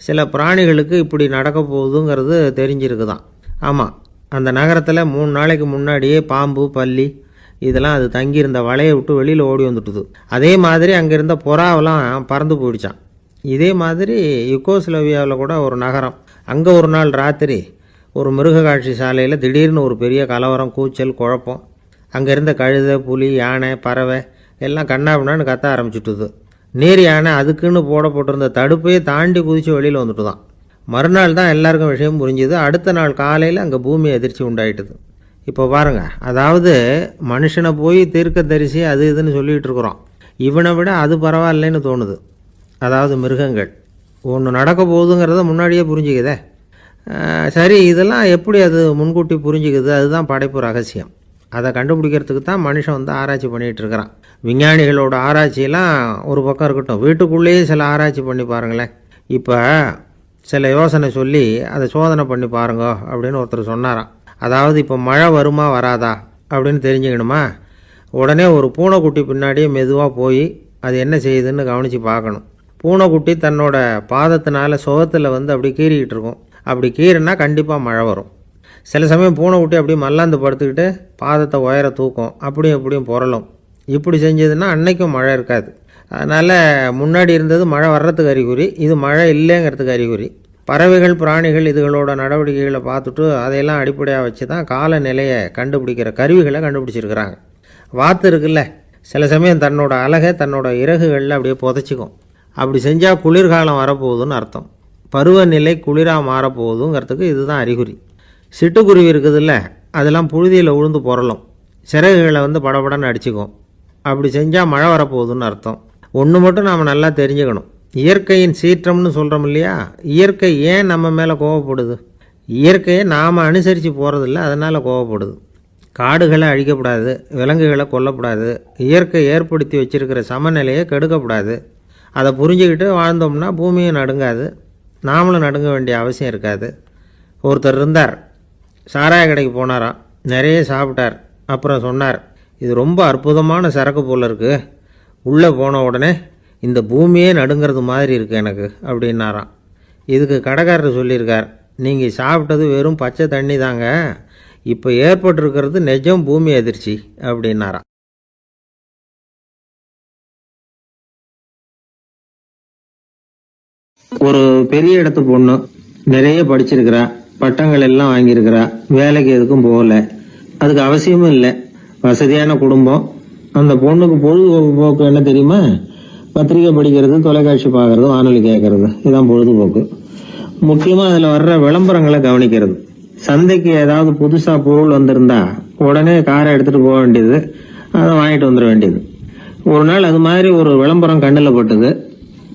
[SPEAKER 2] சில பிராணிகளுக்கு இப்படி நடக்க போகுதுங்கிறது தெரிஞ்சிருக்குதான். ஆமாம், அந்த நகரத்தில் 3 நாளைக்கு முன்னாடியே பாம்பு, பல்லி இதெல்லாம் அது தங்கியிருந்த வலையை விட்டு வெளியில் ஓடி வந்துட்டுது. அதே மாதிரி அங்கே இருந்த புறாவெல்லாம் பறந்து போயிடுச்சான். இதே மாதிரி யுகோஸ்லோவியாவில் கூட ஒரு நகரம், அங்கே ஒரு நாள் ராத்திரி ஒரு மிருக காட்சி சாலையில் திடீர்னு ஒரு பெரிய கலவரம், கூச்சல், குழப்பம். அங்கே இருந்த கழுதை, புலி, யானை, பறவை எல்லாம் கண்ணாபின்னான்னு கத்த ஆரம்பிச்சுட்டுது. நீர் யானை அதுக்குன்னு போடப்பட்டிருந்த தடுப்பையே தாண்டி குதித்து வெளியில் வந்துட்டு தான். மறுநாள் தான் எல்லாருக்கும் விஷயம் புரிஞ்சுது. அடுத்த நாள் காலையில் அங்கே பூமி அதிர்ச்சி உண்டாயிட்டுது. இப்போ பாருங்கள், அதாவது மனுஷனை போய் தீர்க்க தரிசி அது இதுன்னு சொல்லிகிட்டு இருக்கிறோம். இவனை விட அது பரவாயில்லைன்னு தோணுது. அதாவது மிருகங்கள் ஒன்று நடக்க போகுதுங்கிறத முன்னாடியே புரிஞ்சுக்குதே. சரி, இதெல்லாம் எப்படி அது முன்கூட்டி புரிஞ்சுக்குது? அதுதான் படைப்பு ரகசியம். அதை கண்டுபிடிக்கிறதுக்கு தான் மனுஷன் ஆராய்ச்சி பண்ணிகிட்டு இருக்கிறான். விஞ்ஞானிகளோட ஆராய்ச்சியெல்லாம் ஒரு பக்கம் இருக்கட்டும், வீட்டுக்குள்ளேயே சில ஆராய்ச்சி பண்ணி பாருங்களேன். இப்போ சில யோசனை சொல்லி அதை சோதனை பண்ணி பாருங்க அப்படின்னு ஒருத்தர் சொன்னாராம். அதாவது இப்போ மழை வருமா வராதா அப்படின்னு தெரிஞ்சுக்கணுமா, உடனே ஒரு பூனைக்குட்டி பின்னாடியே மெதுவாக போய் அது என்ன செய்யுதுன்னு கவனித்து பார்க்கணும். பூனைக்குட்டி தன்னோட பாதத்தினால சுகத்தில் அப்படி கீறிக்கிட்டு இருக்கும். அப்படி கீறினா கண்டிப்பாக மழை வரும். சில சமயம் பூனைக்குட்டி அப்படியே மல்லாந்து படுத்துக்கிட்டு பாதத்தை உயர தூக்கும், அப்படியும் இப்படியும் புரளும். இப்படி செஞ்சதுன்னா அன்னைக்கும் மழை இருக்காது. அதனால் முன்னாடி இருந்தது மழை வர்றதுக்கு அறிகுறி, இது மழை இல்லைங்கிறதுக்கு அறிகுறி. பறவைகள், பிராணிகள் இதுகளோட நடவடிக்கைகளை பார்த்துட்டு அதையெல்லாம் அடிப்படையாக வச்சு தான் காலநிலையை கண்டுபிடிக்கிற கருவிகளை கண்டுபிடிச்சிருக்கிறாங்க. வாத்து இருக்குல்ல, சில சமயம் தன்னோட அழகை தன்னோட இறகுகளில் அப்படியே புதைச்சிக்கும். அப்படி செஞ்சால் குளிர்காலம் வரப்போகுதுன்னு அர்த்தம். பருவநிலை குளிராக மாறப்போகுதுங்கிறதுக்கு இதுதான் அறிகுறி. சிட்டுக்குருவி இருக்குதுல்ல, அதெல்லாம் புழுதியில் விழுந்து புரளும், சிறகுகளை படபடன்னு அடிச்சுக்கும். அப்படி செஞ்சால் மழை வரப்போகுதுன்னு அர்த்தம். ஒன்று மட்டும் நாம் நல்லா தெரிஞ்சுக்கணும், இயற்கையின் சீற்றம்னு சொல்கிறோம் இல்லையா, இயற்கை ஏன் நம்ம மேலே கோவப்படுது? இயற்கையை நாம் அனுசரித்து போகிறதில்ல, அதனால் கோவப்படுது. காடுகளை அழிக்கப்படாது, விலங்குகளை கொல்லக்கூடாது, இயற்கை ஏற்படுத்தி வச்சிருக்கிற சமநிலையை கெடுக்கக்கூடாது. அதை புரிஞ்சுக்கிட்டு வாழ்ந்தோம்னா பூமியும் நடுங்காது, நாமளும் நடுங்க வேண்டிய அவசியம் இருக்காது. ஒருத்தர் இருந்தார், சாராய கடைக்கு போனாராம், நிறைய சாப்பிட்டார். அப்புறம் சொன்னார், இது ரொம்ப அற்புதமான சரக்கு போல் இருக்குது, உள்ளே போன உடனே இந்த பூமியே நடுங்கிறது மாதிரி இருக்குது எனக்கு அப்படின்னாராம். இதுக்கு கடைக்காரர் சொல்லியிருக்கார், நீங்கள் சாப்பிட்டது வெறும் பச்சை தண்ணி தாங்க, இப்போ ஏற்பட்டிருக்கிறது நிஜம் பூமி அதிர்ச்சி அப்படின்னாராம்.
[SPEAKER 1] ஒரு பெரிய இடத்து பொண்ணு நிறைய படிச்சிருக்கிறா, பட்டங்கள் எல்லாம் வாங்கியிருக்கிறா, வேலைக்கு எதுக்கும் போகல, அதுக்கு அவசியமும் இல்லை, வசதியான குடும்பம். அந்த பொண்ணுக்கு பொழுதுபோக்கு என்ன தெரியுமா? பத்திரிகை படிக்கிறது, தொலைக்காட்சி பார்க்கறது, வானொலி கேட்கறது, இதுதான் பொழுதுபோக்கு. முக்கியமா அதுல வர்ற விளம்பரங்களை கவனிக்கிறது. சந்தைக்கு ஏதாவது புதுசா பொருள் வந்திருந்தா உடனே காரை எடுத்துட்டு போக வேண்டியது, அதை வாங்கிட்டு வந்துட வேண்டியது. ஒரு நாள் அது மாதிரி ஒரு விளம்பரம் கண்ணில் பட்டது.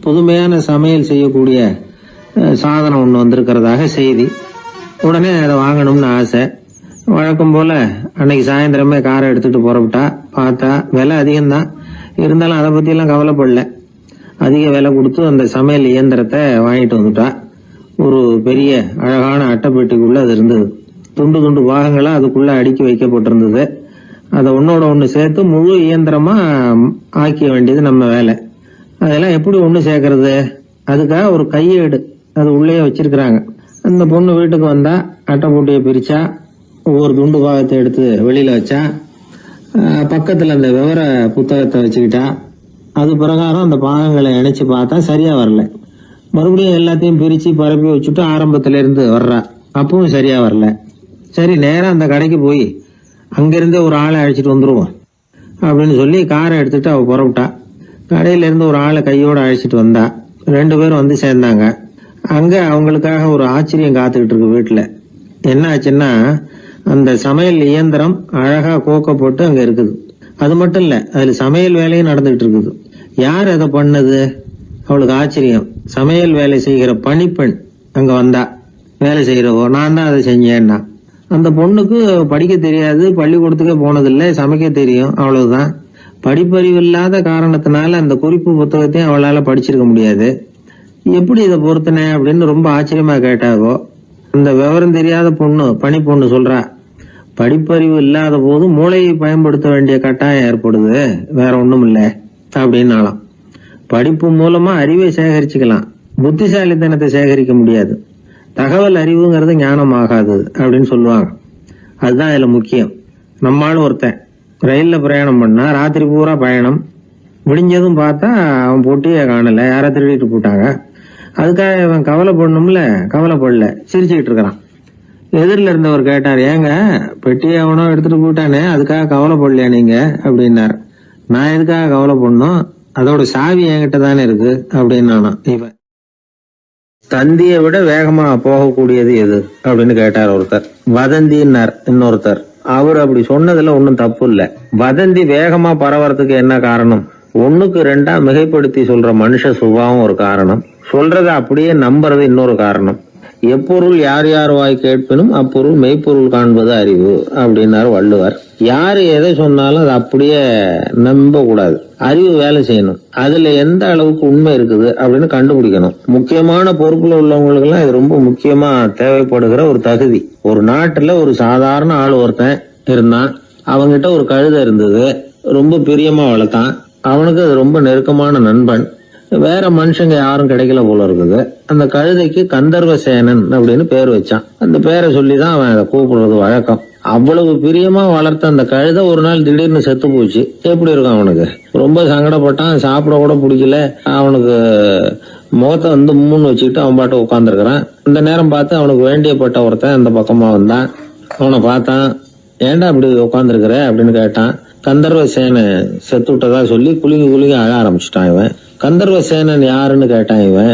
[SPEAKER 1] புதுமையான சமையல் செய்யக்கூடிய சாதனம் ஒன்று வந்திருக்கிறதாக செய்தி. உடனே அதை வாங்கணும்னு ஆசை. வழக்கம் போல அன்னைக்கு சாயந்தரமே காரை எடுத்துட்டு புறப்பட்டா. பார்த்தா விலை அதிகம்தான், இருந்தாலும் அதை பத்தியெல்லாம் கவலைப்படல. அதிக விலை கொடுத்து அந்த சமையல் இயந்திரத்தை வாங்கிட்டு வந்துட்டா. ஒரு பெரிய அழகான அட்டைப்பெட்டிக்குள்ள அது இருந்தது. துண்டு துண்டு பாகங்களா அதுக்குள்ள அடுக்கி வைக்கப்பட்டிருந்தது. அதை ஒன்னோட ஒன்று சேர்த்து முழு இயந்திரமா ஆக்கிய வேண்டியது நம்ம வேலை. அதெல்லாம் எப்படி ஒன்று சேர்க்கறது? அதுக்காக ஒரு கையேடு அது உள்ளேயே வச்சிருக்கிறாங்க. அந்த பொண்ணு வீட்டுக்கு வந்தா அட்டைப்பூட்டியை பிரிச்சா, ஒவ்வொரு துண்டு பாகத்தை எடுத்து வெளியில வச்சா, பக்கத்துல அந்த விவர புத்தகத்தை வச்சுக்கிட்டா. அது பிரகாரம் அந்த பாகங்களை இணைச்சு பார்த்தா சரியா வரல. மறுபடியும் எல்லாத்தையும் பிரிச்சு பரப்பி வச்சுட்டு ஆரம்பத்துல இருந்து வர்றா. அப்பவும் சரியா வரல. சரி, நேரம் அந்த கடைக்கு போய் அங்கிருந்தே ஒரு ஆளை அழைச்சிட்டு வந்துருவோம் அப்படின்னு சொல்லி காரை எடுத்துட்டு அவ புறப்பட்டா. கடையில இருந்து ஒரு ஆளை கையோட அழைச்சிட்டு வந்தா. 2 பேரும் வந்து சேர்ந்தாங்க. அங்க அவங்களுக்காக ஒரு ஆச்சரியம் காத்துக்கிட்டு இருக்கு வீட்டுல. என்ன ஆச்சுன்னா, அந்த சமையல் இயந்திரம் அழகா கோக்க போட்டு அங்க இருக்குது. அது மட்டும் இல்ல, அதுல சமையல் வேலையும் நடந்துகிட்டு இருக்குது. யார் அதை பண்ணது? அவளுக்கு ஆச்சரியம். சமையல் வேலை செய்கிற பணிப்பெண் அங்க வந்தா. வேலை செய்யறவோ, நான் தான் அதை செஞ்சேன்னா. அந்த பொண்ணுக்கு படிக்க தெரியாது, பள்ளிக்கூடத்துக்கே போனதில்லை, சமைக்க தெரியும், அவ்வளவுதான். படிப்பறிவு இல்லாத காரணத்தினால அந்த குறிப்பு புத்தகத்தையும் அவளால படிச்சிருக்க முடியாது. எப்படி இதை பொறுத்தனே அப்படின்னு ரொம்ப ஆச்சரியமா கேட்டாவோ. அந்த விவரம் தெரியாத பொண்ணு, பணி பொண்ணு சொல்றா, படிப்பறிவு இல்லாத போது மூளையை பயன்படுத்த வேண்டிய கட்டாயம் ஏற்படுது, வேற ஒண்ணும் இல்லை அப்படின்னாலாம். படிப்பு மூலமா அறிவை சேகரிச்சுக்கலாம், புத்திசாலித்தனத்தை சேகரிக்க முடியாது. தகவல் அறிவுங்கிறது ஞானம் ஆகாது அப்படின்னு சொல்லுவாங்க. அதுதான் இதுல முக்கியம். நம்மாலும் ஒருத்தன் ரயில்ல பிரயாணம் பண்ணா, ராத்திரி பூரா பயணம், விடிஞ்சதும் பார்த்தா அவன் பொட்டியே காணல, யாரா திருடிட்டு போட்டாங்க. அதுக்காக இவன் கவலைப்படணும்ல, கவலைப்படல, சிரிச்சுக்கிட்டு இருக்கிறான். எதிரில் இருந்தவர் கேட்டார், ஏங்க பெட்டியை அவனோ எடுத்துட்டு போட்டானே, அதுக்காக கவலைப்படலையா நீங்க அப்படின்னார். நான் எதுக்காக கவலைப்படணும், அதோட சாவி என்கிட்ட தானே இருக்கு அப்படின்னு இவன். தந்தியை விட வேகமா போகக்கூடியது எது அப்படின்னு கேட்டார் ஒருத்தர். வதந்தின்னார் இன்னொருத்தர். அவர் அப்படி சொன்னதுல ஒன்னும் தப்பு இல்ல. வதந்தி வேகமா பரவறதுக்கு என்ன காரணம்? 1க்கு 2 மிகைப்படுத்தி சொல்ற மனுஷ சுபாவம் ஒரு காரணம், சொல்றத அப்படியே நம்புறது இன்னொரு காரணம். எப்பொருள் யார் யார் வாய் கேட்பினும் அப்பொருள் மெய்ப்பொருள் காண்பது அறிவு அப்படின்னாரு வள்ளுவர். யாரு எதை சொன்னாலும் அதை அப்படியே நம்ப கூடாது, அறிவு வேலை செய்யணும். அதுல எந்த அளவுக்கு உண்மை இருக்குது அப்படின்னு கண்டுபிடிக்கணும். முக்கியமான பொறுப்புல உள்ளவங்களுக்கு எல்லாம் இது ரொம்ப முக்கியமா தேவைப்படுகிற ஒரு தகுதி. ஒரு நாட்டுல ஒரு சாதாரண ஆள் ஒருத்தன் இருந்தான். அவங்கிட்ட ஒரு கழுதை இருந்தது, ரொம்ப பிரியமா வளர்த்தான். அவனுக்கு அது ரொம்ப நெருக்கமான நண்பன். வேற மனுஷங்க யாரும் கிடைக்கல போல இருக்குது. அந்த கழுதைக்கு கந்தர்வசேனன் அப்படின்னு பேர் வச்சான். அந்த பேரை சொல்லிதான் அவன் அதை கூப்பிடுறது வழக்கம். அவ்வளவு பிரியமா வளர்த்த அந்த கழுதை ஒரு நாள் திடீர்னு செத்து போச்சு. எப்படி இருக்கும் அவனுக்கு? ரொம்ப சங்கடப்பட்டான். சாப்பிட கூட பிடிக்கல. அவனுக்கு முகத்தை வந்து மூணு வச்சுக்கிட்டு அவன் பாட்டு உட்காந்துருக்கிறான். இந்த நேரம் பார்த்து அவனுக்கு வேண்டியப்பட்ட ஒருத்தன் அந்த பக்கமா வந்தான். அவனை பார்த்தான். ஏன்டா அப்படி உட்காந்துருக்கிற அப்படின்னு கேட்டான். கந்தர்வசேனன் செத்து விட்டதா சொல்லி குலுங்கி அழ ஆரம்பிச்சுட்டான் இவன். கந்தர்வசேனன் யாருன்னு கேட்டான் இவன்.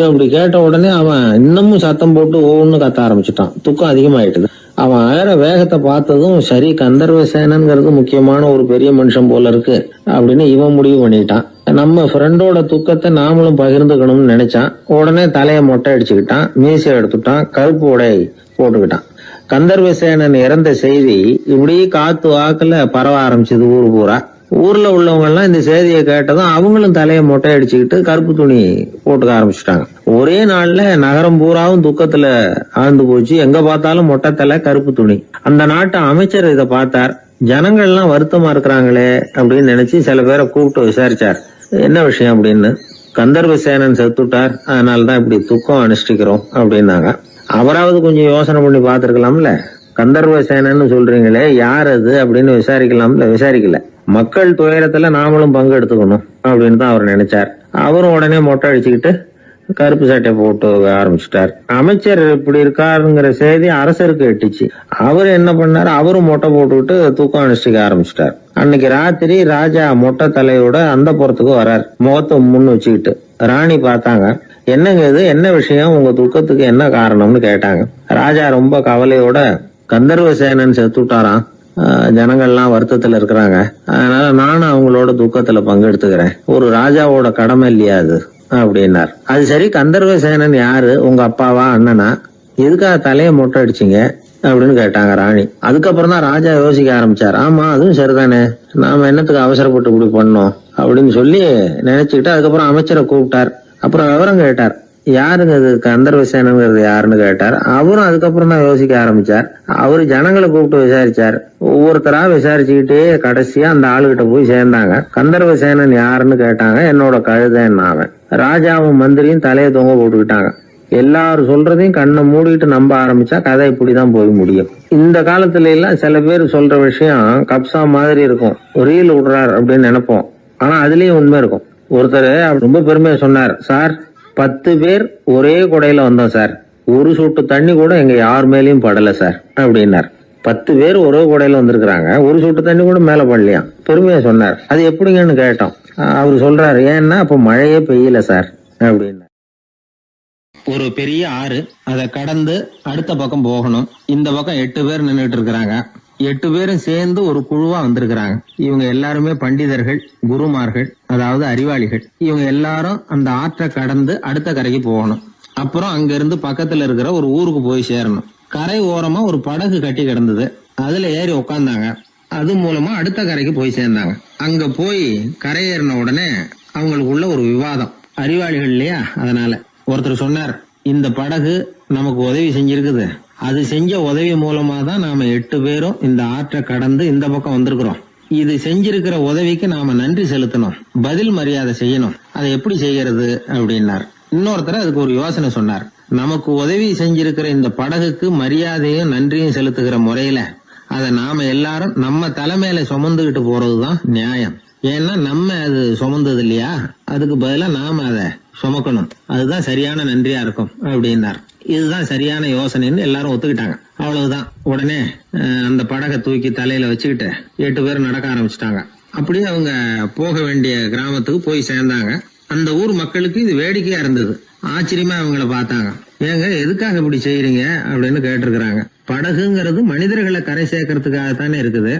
[SPEAKER 1] அப்படி கேட்ட உடனே அவன் இன்னமும் சத்தம் போட்டு ஒவ்வொன்னு கத்த ஆரம்பிச்சுட்டான். துக்கம் அதிகமாயிட்டுது. அவன் அழற வேகத்தை பார்த்ததும் சரி, கந்தர்வசேனன்ங்கிறது முக்கியமான ஒரு பெரிய மனுஷன் போல இருக்கு அப்படின்னு இவன் முடிவு பண்ணிட்டான். நம்ம ஃப்ரெண்டோட துக்கத்தை நாமளும் பகிர்ந்துக்கணும்னு நினைச்சான். உடனே தலைய மொட்டை அடிச்சுக்கிட்டான், மீசை எடுத்துட்டான், கருப்பு உடை போட்டுக்கிட்டான். கந்தர்வசேனன் இறந்த செய்தி இப்படி காத்து வாக்குல பரவ ஆரம்பிச்சது ஊர் பூரா. ஊர்ல உள்ளவங்க எல்லாம் இந்த செய்தியை கேட்டதும் அவங்களும் தலையை மொட்டை அடிச்சுக்கிட்டு கருப்பு துணி போட்டுக்க ஆரம்பிச்சுட்டாங்க. ஒரே நாள்ல நகரம் பூராவும் துக்கத்துல ஆழ்ந்து போச்சு. எங்க பார்த்தாலும் மொட்டை தலை, கருப்பு துணி. அந்த நாட்டு அமைச்சர் இதை பார்த்தார். ஜனங்கள்லாம் வருத்தமா இருக்கிறாங்களே அப்படின்னு நினைச்சு சில பேரை கூப்பிட்டு விசாரிச்சார், என்ன விஷயம் அப்படின்னு. கந்தர்வசேனன் செத்துட்டார், அதனாலதான் இப்படி துக்கம் அனுஷ்டிக்கிறோம் அப்படின்னாங்க.
[SPEAKER 2] அவராவது கொஞ்சம் யோசனை பண்ணி பார்த்துருக்கலாம்ல. கந்தர்வ சேனன்னு சொல்றீங்களே, யார் அது அப்படின்னு விசாரிக்கலாம்ல. விசாரிக்கல. மக்கள் துயரத்துல நாமளும் பங்கு எடுத்துக்கணும் அப்படின்னு தான் அவர் நினைச்சார். அவரும் உடனே மொட்டை அடிச்சுக்கிட்டு கருப்பு சட்டை போட்டு ஆரம்பிச்சுட்டார். அமைச்சர் இப்படி இருக்காருங்கிற செய்தி அரசருக்கு எட்டுச்சு. அவர் என்ன பண்ணாரு, அவரும் மொட்டை போட்டுக்கிட்டு தூக்கம் அனுஷ்டிக்க ஆரம்பிச்சுட்டார். அன்னைக்கு ராத்திரி ராஜா மொட்டை தலையோட அந்த புறத்துக்கு வரார், முகத்தை முன்னு வச்சுக்கிட்டு. ராணி பார்த்தாங்க. என்னங்க இது, என்ன விஷயம், உங்க துக்கத்துக்கு என்ன காரணம்னு கேட்டாங்க. ராஜா ரொம்ப கவலையோட, கந்தர்வ சேனன் செத்துட்டாராம், ஜனங்கள்லாம் வருத்தத்துல இருக்கிறாங்க, அதனால நானும் அவங்களோட துக்கத்துல பங்கெடுத்துக்கிறேன், ஒரு ராஜாவோட கடமை இல்லையா அது அப்படின்னார். அது சரி, கந்தர்வ சேனன் யாரு, உங்க அப்பாவா அண்ணனா, எதுக்காக தலைய மொட்டை அடிச்சிங்க அப்படின்னு கேட்டாங்க ராணி. அதுக்கப்புறம் தான் ராஜா யோசிக்க ஆரம்பிச்சார். ஆமா, அதுவும் சரிதானே, நாம என்னத்துக்கு அவசரப்பட்டு இப்படி பண்ணோம் அப்படின்னு சொல்லி நினைச்சுக்கிட்டு அதுக்கப்புறம் அமைச்சரை கூப்பிட்டார். அப்புறம் விவரம் கேட்டார். யாருங்க இது கந்தர்வ சேனங்கிறது யாருன்னு கேட்டார். அவரும் அதுக்கப்புறம் தான் யோசிக்க ஆரம்பிச்சார். அவரு ஜனங்களை கூப்பிட்டு விசாரிச்சார். ஒவ்வொருத்தரா விசாரிச்சுக்கிட்டே கடைசியா அந்த ஆளுகிட்ட போய் சேர்ந்தாங்க. கந்தர்வ சேனன் யாருன்னு கேட்டாங்க. என்னோட கழுதைன்னு அவன். ராஜாவும் மந்திரியும் தலையை தொங்க போட்டுக்கிட்டாங்க. எல்லாரும் சொல்றதையும் கண்ணை மூடிட்டு நம்ப ஆரம்பிச்சா கதை இப்படிதான் போய் முடியும். இந்த காலத்துல எல்லாம் சில பேர் சொல்ற விஷயம் கப்சா மாதிரி இருக்கும், ரீல் விடுறார் அப்படின்னு நினைப்போம். ஆனா அதுலயும் உண்மை இருக்கும். ஒருத்தர் ரொம்ப பெருமையா சொன்னார், சார் 10 பேர் ஒரே குடையில வந்தோம் சார், ஒரு சொட்டு தண்ணி கூட எங்க யார் மேலயும் படல சார் அப்படின்னார். 10 பேர் ஒரே குடையில வந்திருக்கிறாங்க, ஒரு சொட்டு தண்ணி கூட மேல படலையாம். பெருமையா சொன்னார். அது எப்படிங்கன்னு கேட்டோம். அவரு சொல்றாரு, ஏன்னா அப்ப மழையே பெய்யல சார் அப்படின்னார். ஒரு பெரிய ஆறு, அதை கடந்து அடுத்த பக்கம் போகணும். இந்த பக்கம் 8 பேர் நின்றுட்டு இருக்கிறாங்க. 8 பேரும் சேர்ந்து ஒரு குழுவா வந்திருக்கிறாங்க. இவங்க எல்லாருமே பண்டிதர்கள், குருமார்கள், அதாவது அறிவாளிகள். இவங்க எல்லாரும் அந்த ஆற்றை கடந்து அடுத்த கரைக்கு போகணும். அப்புறம் அங்க இருந்து பக்கத்துல இருக்கிற ஒரு ஊருக்கு போய் சேரணும். கரை ஓரமா ஒரு படகு கட்டி கிடந்தது, அதுல ஏறி உக்காந்தாங்க. அது மூலமா அடுத்த கரைக்கு போய் சேர்ந்தாங்க. அங்க போய் கரையேறின உடனே அவங்களுக்குள்ள ஒரு விவாதம். அறிவாளிகள் இல்லையா, அதனால ஒருத்தர் சொன்னார், இந்த படகு நமக்கு உதவி செஞ்சிருக்குது, அது செஞ்ச உதவி மூலமா தான் நாம 8 பேரும் இந்த ஆற்றை கடந்து இந்த பக்கம் வந்திருக்கிறோம். இது செஞ்சிருக்கிற உதவிக்கு நாம நன்றி செலுத்தணும், பதில் மரியாதை செய்யணும். அதை எப்படி செய்யறது அப்படின்னார். இன்னொருத்தர் அதுக்கு ஒரு யோசனை சொன்னார். நமக்கு உதவி செஞ்சிருக்கிற இந்த படகுக்கு மரியாதையும் நன்றியும் செலுத்துகிற முறையில அதை நாம எல்லாரும் நம்ம தலைமையில சுமந்துகிட்டு போறதுதான் நியாயம். ஏன்னா நம்ம அது சுமந்தது இல்லையா, அதுக்கு பதிலா நாம அதை சுமக்கணும், அதுதான் சரியான நன்றியா இருக்கும் அப்படின்னார். இதுதான் சரியான யோசனைன்னு எல்லாரும் ஒத்துக்கிட்டாங்க. அவ்வளவுதான். உடனே அந்த படகை தூக்கி தலையில வச்சுக்கிட்டு 8 பேர் நடக்க ஆரம்பிச்சிட்டாங்க. அப்படியே அவங்க போக வேண்டிய கிராமத்துக்கு போய் சேர்ந்தாங்க. அந்த ஊர் மக்களுக்கு இது வேடிக்கையா இருந்தது. ஆச்சரியமா அவங்கள பார்த்தாங்க. ஏங்க எதுக்காக இப்படி செய்யறீங்க அப்படின்னு கேட்டிருக்கிறாங்க. படகுங்கிறது மனிதர்களை கரை சேர்க்கறதுக்காகத்தானே இருக்குது,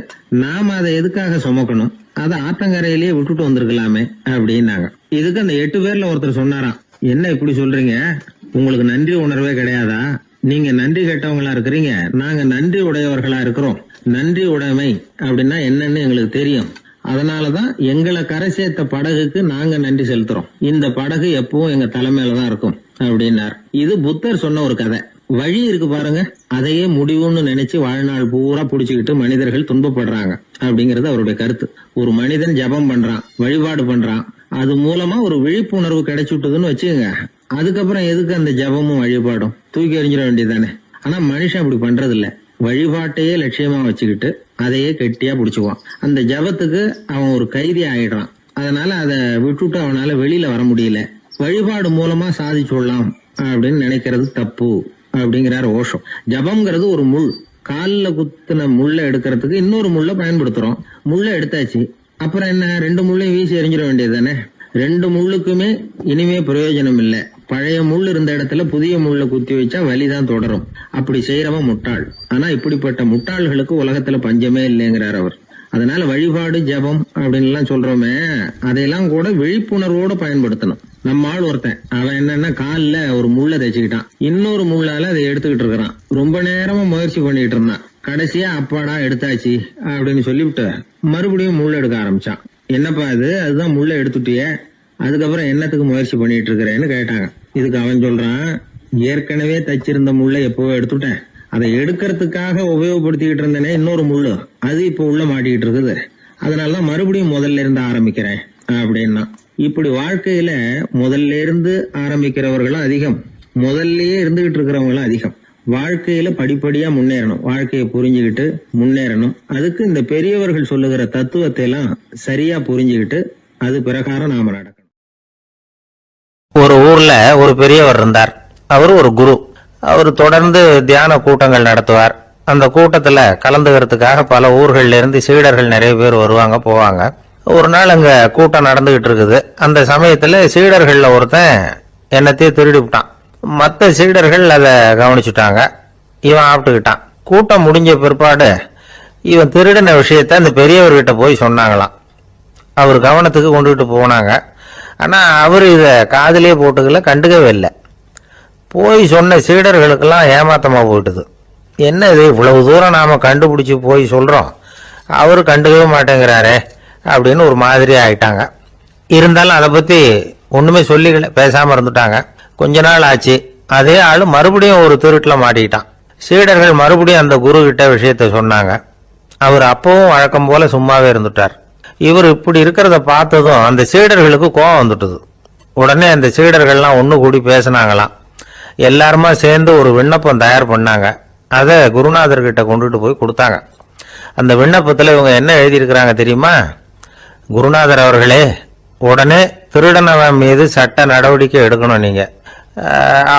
[SPEAKER 2] நாம அதை எதுக்காக சுமக்கணும், அதை ஆற்றங்கரையிலேயே விட்டுட்டு வந்திருக்கலாமே அப்படின்னாங்க. இதுக்கு அந்த 8 பேர்ல ஒருத்தர் சொன்னாராம், என்ன இப்படி சொல்றீங்க, உங்களுக்கு நன்றி உணர்வே கிடையாதா, நீங்க நன்றி கெட்டவங்களா இருக்கிறீங்க, நாங்க நன்றி உடையவர்களா இருக்கிறோம். நன்றி உடைமை அப்படின்னா என்னன்னு எங்களுக்கு தெரியும், அதனாலதான் எங்களை கரை சேர்த்த படகுக்கு நாங்க நன்றி செலுத்துறோம். இந்த படகு எப்பவும் எங்க தலைமையிலதான் இருக்கும் அப்படின்னார். இது புத்தர் சொன்ன ஒரு கதை. வழி இருக்கு பாருங்க, அதையே முடிவுன்னு நினைச்சு வாழ்நாள் பூரா புடிச்சுக்கிட்டு மனிதர்கள் துன்பப்படுறாங்க அப்படிங்கறது அவருடைய கருத்து. ஒரு மனிதன் ஜபம் பண்றான், வழிபாடு பண்றான், அது மூலமா ஒரு விழிப்புணர்வு கிடைச்சுட்டுதுன்னு வச்சுக்கோங்க. அதுக்கப்புறம் எதுக்கு அந்த ஜபமும் வழிபாடும், தூக்கி எறிஞ்சிட வேண்டியதானே. ஆனா மனுஷன் அப்படி பண்றது இல்ல. வழிபாட்டையே லட்சியமா வச்சுக்கிட்டு அதையே கெட்டியா புடிச்சுக்குவான். அந்த ஜபத்துக்கு அவன் ஒரு கைதி ஆயிடுறான். அதனால அதை விட்டுட்டு அவனால வெளியில வர முடியல. வழிபாடு மூலமா சாதிச்சுடலாம் அப்படின்னு நினைக்கிறது தப்பு அப்படிங்கிறார் ஓஷோ. ஜபம்ங்கிறது ஒரு முள். காலில் குத்துன முள்ள எடுக்கிறதுக்கு இன்னொரு முள்ள பயன்படுத்துறோம். முள்ள எடுத்தாச்சு, அப்புறம் என்ன, 2 முள்ளையும் வீசி எறிஞ்சிட வேண்டியது தானே. 2 முள்ளுக்குமே இனிமே பிரயோஜனம் இல்லை. பழைய முள் இருந்த இடத்துல புதிய முள்ள குத்தி வச்சா வலிதான் தொடரும். அப்படி செய்யறவன் முட்டாள். ஆனா இப்படிப்பட்ட முட்டாள்களுக்கு உலகத்துல பஞ்சமே இல்லைங்கிறார் அவர். அதனால வழிபாடு ஜபம் அப்படின்னு எல்லாம் சொல்றோமே, அதையெல்லாம் கூட விழிப்புணர்வோட பயன்படுத்தணும். நம்ம ஆள் ஒருத்தன், அவன் என்னன்னா காலில் ஒரு முள்ள தைச்சுக்கிட்டான், இன்னொரு முள்ளால அதை எடுத்துக்கிட்டு இருக்கிறான். ரொம்ப நேரமா முயற்சி பண்ணிட்டு இருந்தான். கடைசியா அப்பாடா எடுத்தாச்சு அப்படின்னு சொல்லிவிட்டு மறுபடியும் முள்ள எடுக்க ஆரம்பிச்சான். என்னப்பா இது, அதுதான் முள்ள எடுத்துட்டிய, அதுக்கப்புறம் என்னத்துக்கு முயற்சி பண்ணிட்டு இருக்கிறேன்னு கேட்டாங்க. இதுக்கு அவன் சொல்றான், ஏற்கனவே தச்சிருந்த முள்ள எப்பவோ எடுத்துட்டேன், அதை எடுக்கிறதுக்காக உபயோகப்படுத்திக்கிட்டு இருந்தேனே இன்னொரு முள்ளு, அது இப்ப உள்ள மாட்டிக்கிட்டு இருக்குது, அதனாலதான் மறுபடியும் முதல்ல இருந்து ஆரம்பிக்கிறேன் அப்படின்னா. இப்படி வாழ்க்கையில முதல்ல இருந்து ஆரம்பிக்கிறவர்களும் அதிகம், முதல்லயே இருந்துகிட்டு இருக்கிறவங்களும் அதிகம்.
[SPEAKER 1] வாழ்க்கையில படிப்படியா முன்னேறணும், வாழ்க்கையை புரிஞ்சுக்கிட்டு முன்னேறணும். அதுக்கு இந்த பெரியவர்கள் சொல்லுகிற தத்துவத்தை எல்லாம் சரியா புரிஞ்சுக்கிட்டு அது பிரகாரம் நாம நடக்கணும்.
[SPEAKER 2] ஒரு ஊர்ல ஒரு பெரியவர் இருந்தார். அவர் ஒரு குரு. அவர் தொடர்ந்து தியான கூட்டங்கள் நடத்துவார். அந்த கூட்டத்துல கலந்துக்கிறதுக்காக பல ஊர்கள்ல இருந்து சீடர்கள் நிறைய பேர் வருவாங்க போவாங்க. ஒரு நாள் அங்க கூட்டம் நடந்துகிட்டு இருக்குது. அந்த சமயத்துல சீடர்கள்ல ஒருத்தன் என்னத்தையும் திருடி விட்டான். மற்ற சீடர்கள் அதை கவனிச்சுட்டாங்க. இவன் ஆப்பிட்டுக்கிட்டான். கூட்டம் முடிஞ்ச பிற்பாடு இவன் திருடின விஷயத்த அந்த பெரியவர்கிட்ட போய் சொன்னாங்களாம். அவர் கவனத்துக்கு கொண்டுகிட்டு போனாங்க. ஆனா அவர் இத காதிலே போட்டுக்கல, கண்டுக்கவே இல்லை. போய் சொன்ன சீடர்களுக்கெல்லாம் ஏமாத்தமா போயிட்டுது. என்ன இது, இவ்வளவு தூரம் நாம கண்டுபிடிச்சு போய் சொல்றோம், அவரு கண்டுக்கவே மாட்டேங்கிறாரே அப்படின்னு ஒரு மாதிரி ஆயிட்டாங்க. இருந்தாலும் அதை பத்தி ஒண்ணுமே சொல்லிக்கல, பேசாம இருந்துட்டாங்க. கொஞ்ச நாள் ஆச்சு. அதே ஆளு மறுபடியும் ஒரு திருட்டுல மாட்டிக்கிட்டான். சீடர்கள் மறுபடியும் அந்த குரு கிட்ட விஷயத்த சொன்னாங்க. அவர் அப்பவும் வழக்கம் போல சும்மாவே இருந்துட்டார். இவர் இப்படி இருக்கிறத பார்த்ததும் அந்த சீடர்களுக்கு கோபம் வந்துட்டுது. உடனே அந்த சீடர்கள்லாம் ஒண்ணு கூடி பேசினாங்களாம். எல்லாருமா சேர்ந்து ஒரு விண்ணப்பம் தயார் பண்ணாங்க. அதை குருநாதர்கிட்ட கொண்டுட்டு போய் கொடுத்தாங்க. அந்த விண்ணப்பத்துல இவங்க என்ன எழுதியிருக்கிறாங்க தெரியுமா? குருநாதர் அவர்களே, உடனே திருடனவன் மீது சட்ட நடவடிக்கை எடுக்கணும். நீங்க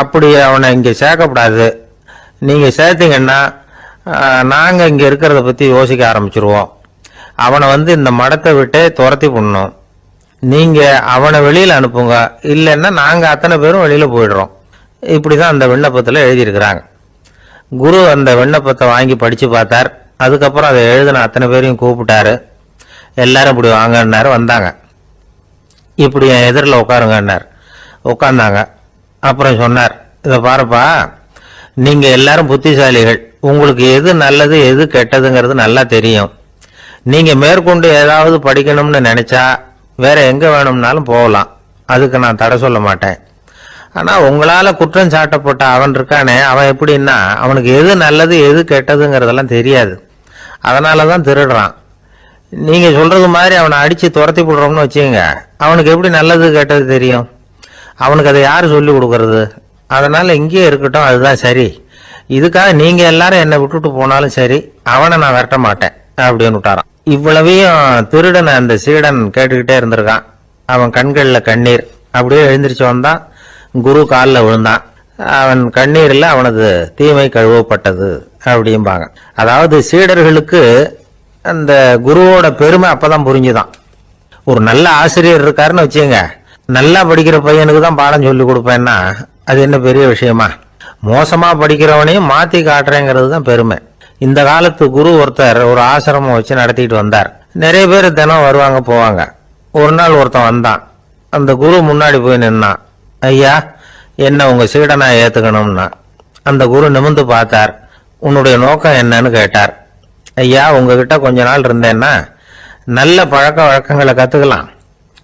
[SPEAKER 2] அப்படி அவனை இங்க சேர்க்கப்படாது. நீங்க சேர்த்தீங்கன்னா நாங்க இங்க இருக்கிறத பத்தி யோசிக்க ஆரம்பிச்சிருவோம். அவனை இந்த மடத்தை விட்டு துரத்தி பண்ணணும். நீங்க அவனை வெளியில அனுப்புங்க, இல்லைன்னா நாங்க அத்தனை பேரும் வெளியில போயிடுறோம். இப்படிதான் அந்த விண்ணப்பத்துல எழுதியிருக்கிறாங்க. குரு அந்த விண்ணப்பத்தை வாங்கி படிச்சு பார்த்தார். அதுக்கப்புறம் அதை எழுதின அத்தனை பேரையும் கூப்பிட்டாரு. எல்லாரும் இப்படி வாங்கன்னாரு. வந்தாங்க. இப்படி என் எதிரில் உட்காருங்கன்னார். உட்கார்ந்தாங்க. அப்புறம் சொன்னார், இதை பாருப்பா, நீங்க எல்லாரும் புத்திசாலிகள். உங்களுக்கு எது நல்லது எது கெட்டதுங்கிறது நல்லா தெரியும். நீங்க மேற்கொண்டு ஏதாவது படிக்கணும்னு நினைச்சா வேற எங்க வேணும்னாலும் போகலாம். அதுக்கு நான் தடை சொல்ல மாட்டேன். ஆனா உங்களால குற்றம் சாட்டப்பட்ட அவன் இருக்கானே, அவன் எப்படின்னா அவனுக்கு எது நல்லது எது கெட்டதுங்கிறதெல்லாம் தெரியாது. அதனாலதான் திருடுறான். நீங்க சொல்றது மாதிரி அவனை அடிச்சு துரத்தி போடுறோம்னு வச்சுங்க, அவனுக்கு எப்படி நல்லது கெட்டது தெரியும்? அவனுக்கு அதை யாரு சொல்லி கொடுக்கறது? அதனால இங்கேயே இருக்கட்டும், அதுதான் சரி. இதுக்காக நீங்க எல்லாரும் என்னை விட்டுட்டு போனாலும் சரி, அவனை நான் விரட்ட மாட்டேன் அப்படின்னு விட்டாரான். இவ்வளவையும் திருடனை அந்த சீடன் கேட்டுக்கிட்டே இருந்திருக்கான். அவன் கண்கள்ல கண்ணீர். அப்படியே எழுந்திரிச்சு வந்தான். குரு காலில் விழுந்தான். அவன் கண்ணீர்ல அவனது தீமை கழுவப்பட்டது அப்படிம்பாங்க. அதாவது சீடர்களுக்கு அந்த குருவோட பெருமை அப்பதான் புரிஞ்சுதான். ஒரு நல்ல ஆசிரியர் இருக்காருன்னு வச்சுங்க, நல்லா படிக்கிற பையனுக்கு தான் பாடம் சொல்லி கொடுப்பேன்னா அது என்ன பெரிய விஷயமா? மோசமா படிக்கிறவனையும் மாத்தி காட்டுறேங்கிறது தான் பெருமை. இந்த காலத்து குரு ஒருத்தர் ஒரு ஆசிரமம் வச்சு நடத்திட்டு வந்தார். நிறைய பேர் தினம் வருவாங்க போவாங்க. ஒரு நாள் ஒருத்தன் வந்தான். அந்த குரு முன்னாடி போய் நின்னான். ஐயா, என்ன உங்க சீடனா ஏத்துக்கணும்னா. அந்த குரு நிமிர்ந்து பார்த்தார். உன்னுடைய நோக்கம் என்னன்னு கேட்டார். ஐயா, உங்ககிட்ட கொஞ்ச நாள் இருந்தேன்னா நல்ல பழக்க வழக்கங்களை கத்துக்கலாம்.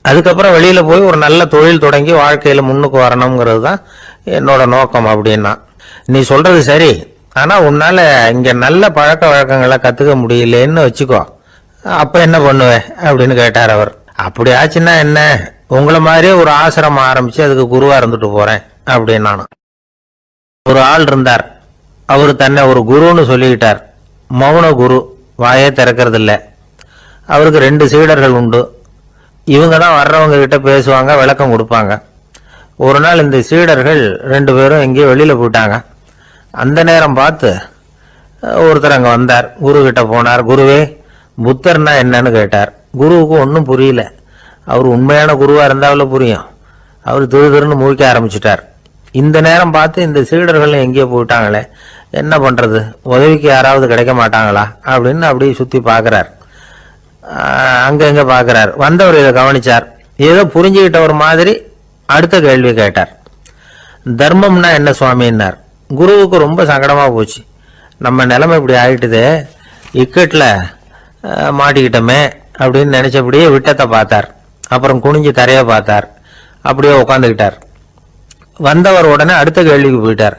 [SPEAKER 2] அதுக்கப்புறம் வெளியில போய் ஒரு நல்ல தொழில் தொடங்கி வாழ்க்கையில முன்னுக்கு வரணுங்கிறது தான் என்னோட நோக்கம் அப்படின்னா. நீ சொல்றது சரி, ஆனா உன்னால இங்க நல்ல பழக்க வழக்கங்களை கத்துக்க முடியலன்னு வச்சுக்கோ, அப்ப என்ன பண்ணுவேன் அப்படின்னு கேட்டார் அவர். அப்படி ஆச்சுன்னா என்ன, உங்களை மாதிரியே ஒரு ஆசிரமம் ஆரம்பிச்சு அதுக்கு குருவா இருந்துட்டு போறேன் அப்படின்னு நானும். ஒரு ஆள் இருந்தார். அவரு தன்னை ஒரு குருன்னு சொல்லிக்கிட்டார். மௌன குரு, வாயே திறக்கிறது இல்லை. அவருக்கு 2 சீடர்கள் உண்டு. இவங்க தான் வர்றவங்க கிட்ட பேசுவாங்க, விளக்கம் கொடுப்பாங்க. ஒரு நாள் இந்த சீடர்கள் 2 பேரும் எங்கேயோ வெளியில போயிட்டாங்க. அந்த நேரம் பார்த்து ஒருத்தர் அங்க வந்தார். குரு கிட்ட போனார். குருவே, புத்தர்னா என்னன்னு கேட்டார். குருவுக்கு ஒன்றும் புரியல. அவர் உண்மையான குருவா இருந்தாவில புரியும். அவர் திருன்னு முழிக்க ஆரம்பிச்சுட்டார். இந்த நேரம் பார்த்து இந்த சீடர்கள் எங்கேயோ போயிட்டாங்களே, என்ன பண்றது, உதவிக்கு யாராவது கிடைக்க மாட்டாங்களா அப்படின்னு அப்படியே சுத்தி பாக்குறார். அங்க எங்க பாக்குறார். வந்தவர் இதை கவனிச்சார். ஏதோ புரிஞ்சுக்கிட்ட ஒரு மாதிரி அடுத்த கேள்வி கேட்டார். தர்மம்னா என்ன சுவாமின்னார். குருவுக்கு ரொம்ப சங்கடமா போச்சு. நம்ம நிலைமை இப்படி ஆயிட்டுதே, இக்கட்ல மாட்டிக்கிட்டோமே அப்படின்னு நினைச்சபடியே விட்டத்தை பார்த்தார். அப்புறம் குனிஞ்சு தரைய பார்த்தார். அப்படியே உட்காந்துக்கிட்டார். வந்தவர் உடனே அடுத்த கேள்விக்கு போயிட்டார்.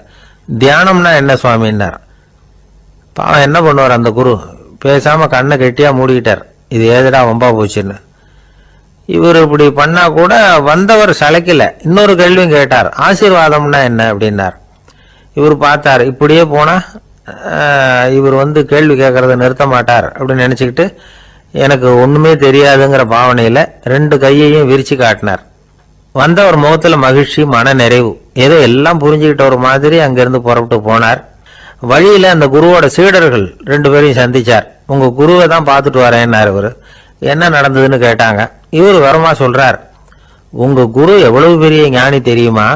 [SPEAKER 2] தியானம்னா என்ன சுவாமின்னார். பாவம் என்ன பண்ணுவார் அந்த குரு, பேசாம கண்ணை கெட்டியா மூடிக்கிட்டார். இது ஏதடா வம்பா போச்சுன்னு. இவர் இப்படி பண்ணா கூட வந்தவர் சளைக்கல. இன்னொரு கேள்வியும் கேட்டார். ஆசீர்வாதம்னா என்ன அப்படின்னார். இவர் பார்த்தார், இப்படியே போனா இவர் கேள்வி கேட்கறத நிறுத்த மாட்டார் அப்படின்னு நினைச்சுக்கிட்டு எனக்கு ஒண்ணுமே தெரியாதுங்கிற பாவனையில 2 கையையும் விரிச்சு காட்டினார். வந்தவர் முகத்துல மகிழ்ச்சி, மன நிறைவு, ஏதோ எல்லாம் புரிஞ்சுக்கிட்ட ஒரு மாதிரி அங்கிருந்து புறப்பட்டு போனார். வழியில அந்த குருவோட சீடர்கள் 2 பேரையும் சந்திச்சார். உங்க குருவை தான் பார்த்துட்டு வரேன்னார் இவர். என்ன நடந்ததுன்னு கேட்டாங்க. இவர் வரமா சொல்றார், உங்க குரு எவ்வளவு பெரிய ஞானி தெரியுமா?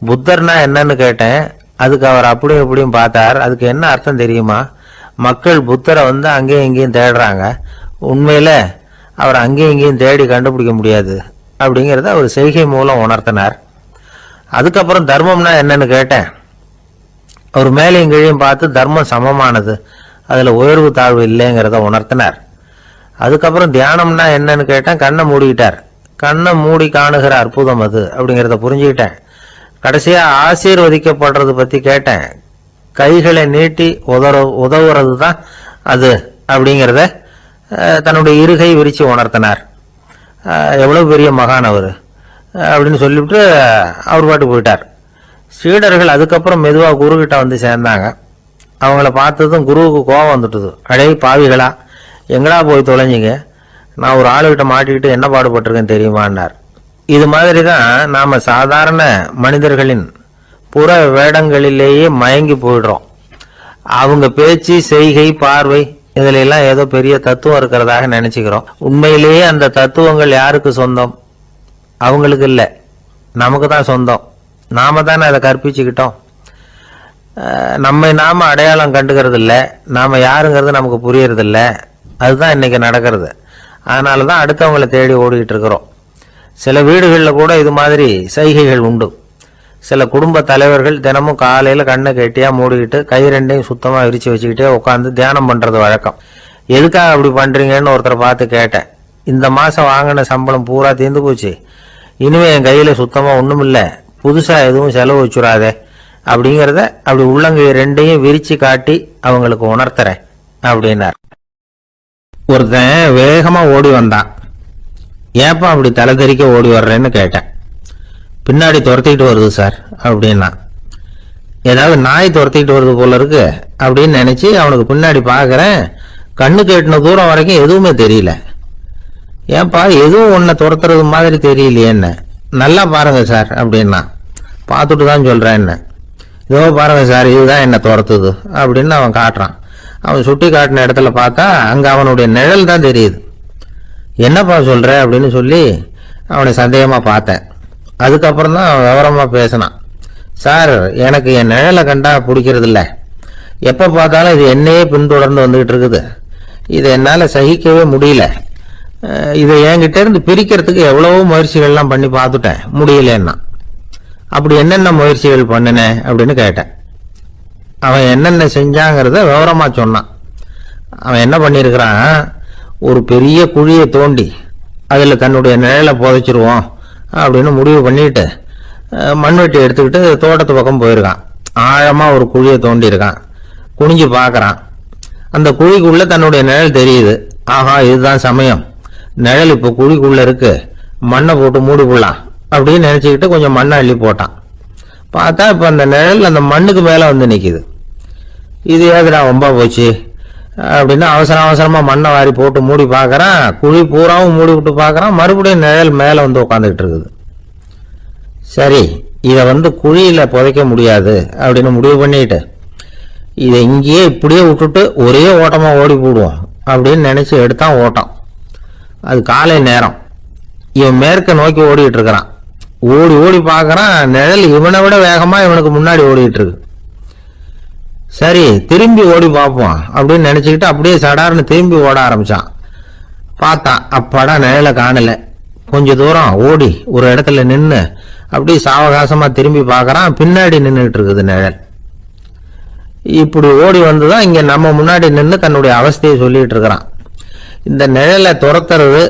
[SPEAKER 2] புத்தர்னா என்னன்னு கேட்டேன். அதுக்கு அவர் அப்படியும் இப்படியும் பார்த்தார். அதுக்கு என்ன அர்த்தம் தெரியுமா? மக்கள் புத்தரை அங்கேயும் இங்கேயும் தேடுறாங்க, உண்மையில அவர் அங்கேயும் இங்கேயும் தேடி கண்டுபிடிக்க முடியாது அப்படிங்கிறத அவர் செய்கை மூலம் உணர்த்தினார். அதுக்கப்புறம் தர்மம்னா என்னன்னு கேட்டேன். அவர் மேலையும் கீழையும் பார்த்து தர்மம் சமமானது, அதுல உயர்வு தாழ்வு இல்லைங்கிறத உணர்த்தினார். அதுக்கப்புறம் தியானம்னா என்னன்னு கேட்டேன். கண்ணை மூடிக்கிட்டார். கண்ணை மூடி காணுகிற அற்புதம் அது அப்படிங்கிறத புரிஞ்சுக்கிட்டேன். கடைசியா ஆசீர்வதிக்கப்படுறது பத்தி கேட்டேன். கைகளை நீட்டி உதவுறது தான் அது அப்படிங்கிறத தன்னுடைய இருகை விரிச்சு உணர்த்தினார். எவ்வளவு பெரிய மகான் அவர் அப்படின்னு சொல்லிவிட்டு அவர் பாட்டு போயிட்டார். சீடர்கள் அதுக்கப்புறம் மெதுவா குரு கிட்ட சேர்ந்தாங்க. அவங்கள பார்த்ததும் குருவுக்கு கோபம் வந்துட்டுது. அடே பாவிகளா, எங்கடா போய் தொலைஞ்சிங்க? நான் ஒரு ஆளுகிட்ட மாட்டிக்கிட்டு என்ன பாடுபட்டிருக்கேன் தெரியுமான்னார். இது மாதிரி தான் நாம சாதாரண மனிதர்களின் புற வேடங்களிலேயே மயங்கி போயிடுறோம். அவங்க பேச்சு, செய்கை, பார்வை இதுல எல்லாம் ஏதோ பெரிய தத்துவம் இருக்கிறதாக நினைச்சுக்கிறோம். உண்மையிலேயே அந்த தத்துவங்கள் யாருக்கு சொந்தம்? அவங்களுக்கு இல்லை, நமக்கு தான் சொந்தம். நாம தானே அதை கற்பிச்சுக்கிட்டோம். நம்மை நாம அடையாளம் கண்டுக்கிறது இல்லை, நாம யாருங்கிறது நமக்கு புரியறது இல்லை. அதுதான் இன்னைக்கு நடக்கிறது. அதனாலதான் அடுத்தவங்களை தேடி ஓடிக்கிட்டு இருக்கிறோம். சில வீடுகளில் கூட இது மாதிரி சைகைகள் உண்டு. சில குடும்ப தலைவர்கள் தினமும் காலையில கண்ணை கெட்டியா மூடிக்கிட்டு கை 2ஐயும் சுத்தமா விரிச்சு வச்சுக்கிட்டே உட்காந்து தியானம் பண்றது வழக்கம். எதுக்காக அப்படி பண்றீங்கன்னு ஒருத்தரை பார்த்து கேட்டேன். இந்த மாசம் வாங்கின சம்பளம் பூரா தீர்ந்து போச்சு, இனிமே என் கையில சுத்தமா ஒண்ணும் இல்ல, புதுசா எதுவும் செலவு வச்சுடாதே அப்படிங்கிறத அப்படி உள்ளங்கை 2ஐயும் விரிச்சு காட்டி அவங்களுக்கு உணர்த்துறேன் அப்படின்னார். ஒருத்தன் வேகமா ஓடி வந்தான். ஏப்பா அப்படி தலை தெறிக்க ஓடி வர்றேன்னு கேட்டேன். பின்னாடி துரத்திட்டு வருது சார் அப்படின்னா. ஏதாவது நாய் துரத்திட்டு வருது போல இருக்கு அப்படின்னு நினைச்சு அவனுக்கு பின்னாடி பாக்குறேன். கண்ணு கேட்டின தூரம் வரைக்கும் எதுவுமே தெரியல. ஏன்பா எதுவும் உன்னை துரத்துறது மாதிரி தெரியலையே என்ன? நல்லா பாருங்க சார் அப்படின்னா. பார்த்துட்டு தான் சொல்றேன் என்ன. இதோ பாருங்க சார், இதுதான் என்ன துரத்துது அப்படின்னு அவன் காட்டுறான். அவன் சுட்டி காட்டின இடத்துல பார்த்தா அங்க அவனுடைய நிழல் தான் தெரியுது. என்னப்பா சொல்ற அப்படின்னு சொல்லி அவனை சந்தேகமா பார்த்தேன். அதுக்கப்புறம் தான் விவரமா பேசினான். சார், எனக்கு என் நிழலை கண்டா பிடிக்கிறது இல்லை, எப்ப பார்த்தாலும் இது என்னையே பின்தொடர்ந்து வந்துகிட்டு இருக்குது, இதை என்னால சகிக்கவே முடியல, இதை என்கிட்ட இருந்து பிரிக்கிறதுக்கு எவ்வளவோ முயற்சிகள்லாம் பண்ணி பார்த்துட்டேன், முடியலன்னா. அப்படி என்னென்ன முயற்சிகள் பண்ணினேன் அப்படின்னு கேட்டேன். அவன் என்னென்ன செஞ்சாங்கிறத விவரமா சொன்னான். அவன் என்ன பண்ணிருக்கிறான், ஒரு பெரிய குழியை தோண்டி அதுல தன்னுடைய நிழலை புதைச்சிருவோம் அப்படின்னு முடிவு பண்ணிட்டு மண்வெட்டி எடுத்துக்கிட்டு தோட்டத்து பக்கம் போயிருக்கான். ஆழமா ஒரு குழியை தோண்டி இருக்கான். குனிஞ்சு பாக்குறான். அந்த குழிக்குள்ள தன்னுடைய நிழல் தெரியுது. ஆஹா, இதுதான் சமயம், நிழல் இப்ப குழிக்குள்ள இருக்கு, மண்ணை போட்டு மூடிவிடலாம் அப்படின்னு நினைச்சுக்கிட்டு கொஞ்சம் மண்ணை அள்ளி போட்டான். பார்த்தா இப்ப அந்த நிழல் அந்த மண்ணுக்கு மேல நிக்குது. இது ஏதுடா ரொம்ப போச்சு அப்படின்னு அவசரமா மண்ணை வாரி போட்டு மூடி பாக்குறான். குழி பூராவும் மூடி விட்டு பாக்குறான். மறுபடியும் நிழல் மேல உட்காந்துக்கிட்டு இருக்குது. சரி, இத குழியில புதைக்க முடியாது அப்படின்னு முடிவு பண்ணிட்டு இதை இங்கேயே இப்படியே விட்டுட்டு ஒரே ஓட்டமா ஓடி போடுவோம் அப்படின்னு நினைச்சு எடுத்தான் ஓட்டம். அது காலை நேரம். இவன் மேற்க நோக்கி ஓடிட்டு இருக்கிறான். ஓடி ஓடி பாக்குறான், நிழல் இவனை விட வேகமா இவனுக்கு முன்னாடி ஓடிட்டு இருக்கு. சரி, திரும்பி ஓடி பார்ப்போம் அப்படின்னு நினைச்சுக்கிட்டு அப்படியே சடார்னு திரும்பி ஓட ஆரம்பிச்சான். பார்த்தான், அப்பாடா நிழலை காணல. கொஞ்ச தூரம் ஓடி ஒரு இடத்துல நின்று அப்படியே சாவகாசமா திரும்பி பார்க்கறான். பின்னாடி நின்றுட்டு இருக்குது நிழல். இப்படி ஓடி வந்துதான் இங்க நம்ம முன்னாடி நின்று தன்னுடைய அவஸ்தையை சொல்லிட்டு இருக்கிறான். இந்த நிழலை துரத்துறது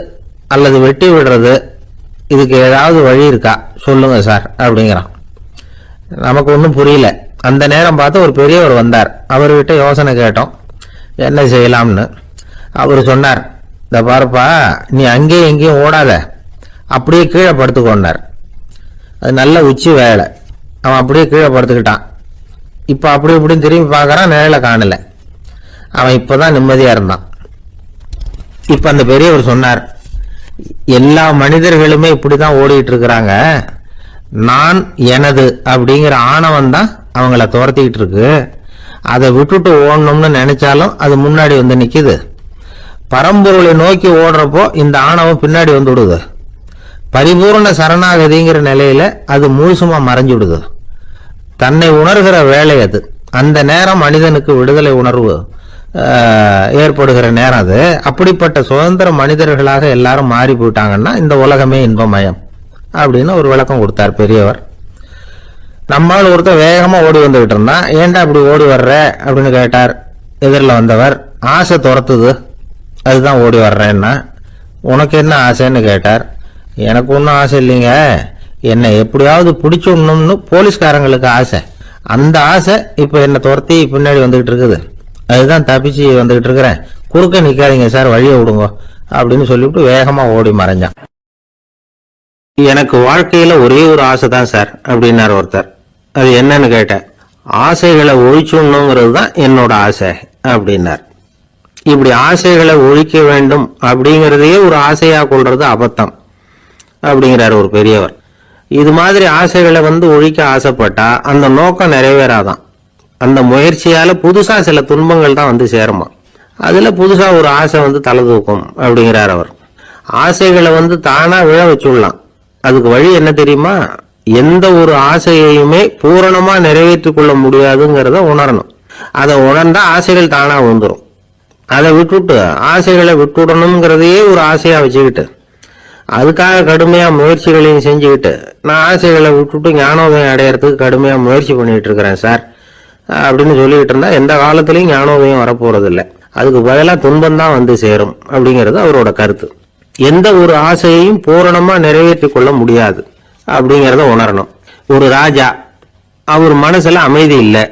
[SPEAKER 2] அல்லது வெட்டி விடுறது, இதுக்கு ஏதாவது வழி இருக்கா சொல்லுங்க சார் அப்படிங்கிறான். நமக்கு ஒன்றும் புரியல. அந்த நேரம் பார்த்து ஒரு பெரியவர் வந்தார். அவர்கிட்ட யோசனை கேட்டோம், என்ன செய்யலாம்னு. அவர் சொன்னார், இந்த பாருப்பா, நீ அங்கேயும் எங்கேயும் ஓடாத, அப்படியே கீழே படுத்துக்கொண்டார். அது நல்ல உச்சி வேலை. அவன் அப்படியே கீழே படுத்துக்கிட்டான். இப்ப அப்படி இப்படின்னு திரும்பி பார்க்கறான், நிழல காணல. அவன் இப்பதான் நிம்மதியா இருந்தான். இப்ப அந்த பெரியவர் சொன்னார், எல்லா மனிதர்களுமே இப்படிதான் ஓடிட்டு இருக்கிறாங்க. நான் எனது அப்படிங்கிற ஆணவம் தான் அவங்கள துரத்திக்கிட்டு இருக்கு. அதை விட்டுட்டு ஓடணும்னு நினைச்சாலும் அது முன்னாடி வந்து நிக்குது. பரம்பொருளை நோக்கி ஓடுறப்போ இந்த ஆணவம் பின்னாடி வந்து விடுது. பரிபூர்ண சரணாகதிங்கிற நிலையில அது முழுசுமா மறைஞ்சுடுது. தன்னை உணர்கிற வேலை அது. அந்த நேரம் மனிதனுக்கு விடுதலை உணர்வு ஏற்படுகிற நேரம் அது. அப்படிப்பட்ட சுதந்திர மனிதர்களாக எல்லாரும் மாறி போயிட்டாங்கன்னா இந்த உலகமே இன்பமயம் அப்படின்னு ஒரு விளக்கம் கொடுத்தார் பெரியவர். நம்மால் ஒருத்தர் வேகமா ஓடி வந்துகிட்டு இருந்தான். ஏன்டா அப்படி ஓடி வர்ற அப்படின்னு கேட்டார் எதிரில் வந்தவர். ஆசை துரத்துது, அதுதான் ஓடி வர்றேன்னா. உனக்கு என்ன ஆசைன்னு கேட்டார். எனக்கு ஒன்றும் ஆசை இல்லைங்க, என்னை எப்படியாவது பிடிச்சிடணும்னு போலீஸ்காரங்களுக்கு ஆசை. அந்த ஆசை இப்ப என்னை துரத்தி பின்னாடி வந்துகிட்டு இருக்குது. அதுதான் தப்பிச்சு வந்துகிட்டு இருக்கிறேன். குறுக்க நிக்காதீங்க சார், வழியை விடுங்க அப்படின்னு சொல்லிவிட்டு வேகமா ஓடி மறைஞ்சான். எனக்கு வாழ்க்கையில ஒரே ஒரு ஆசை தான் சார் அப்படின்னாரு ஒருத்தர். அது என்னன்னு கேட்டேன். ஆசைகளை ஒழிச்சுடணுங்கிறது தான் என்னோட ஆசை அப்படின்னார். இப்படி ஆசைகளை ஒழிக்க வேண்டும் அப்படிங்கறதையே ஒரு ஆசையா கொள்றது அபத்தம் அப்படிங்கிறார் ஒரு பெரியவர். இது மாதிரி ஆசைகளை ஒழிக்க ஆசைப்பட்டா அந்த நோக்கம் நிறைவேறாதான். அந்த முயற்சியால புதுசா சில துன்பங்கள் தான் சேருமா. அதுல புதுசா ஒரு ஆசை தலை தூக்கும் அப்படிங்கிறார் அவர். ஆசைகளை தானா விழ வச்சுடலாம். அதுக்கு வழி என்ன தெரியுமா? எந்த ஒரு ஆசையையுமே பூரணமா நிறைவேற்றிக் கொள்ள முடியாதுங்கிறத உணரணும். அதை உணர்ந்தா ஆசைகள் தானா வந்துடும். அதை விட்டுட்டு ஆசைகளை விட்டுடணுங்கிறதையே ஒரு ஆசையா வச்சுக்கிட்டு அதுக்காக கடுமையா முயற்சிகளையும் செஞ்சுக்கிட்டு நான் ஆசைகளை விட்டுட்டு ஞானோதயம் அடையறதுக்கு கடுமையா முயற்சி பண்ணிட்டு இருக்கிறேன் சார் அப்படின்னு சொல்லிட்டு இருந்தா எந்த காலத்திலையும் ஞானோதயம் வரப்போறது இல்லை. அதுக்கு பதிலாக துன்பம் தான் சேரும் அப்படிங்கிறது அவரோட கருத்து. எந்த ஒரு ஆசையையும் பூரணமா நிறைவேற்றி கொள்ள முடியாது அப்படிங்கிறத உணரணும். ஒரு ராஜா, அவர் மனசுல அமைதி இல்லை,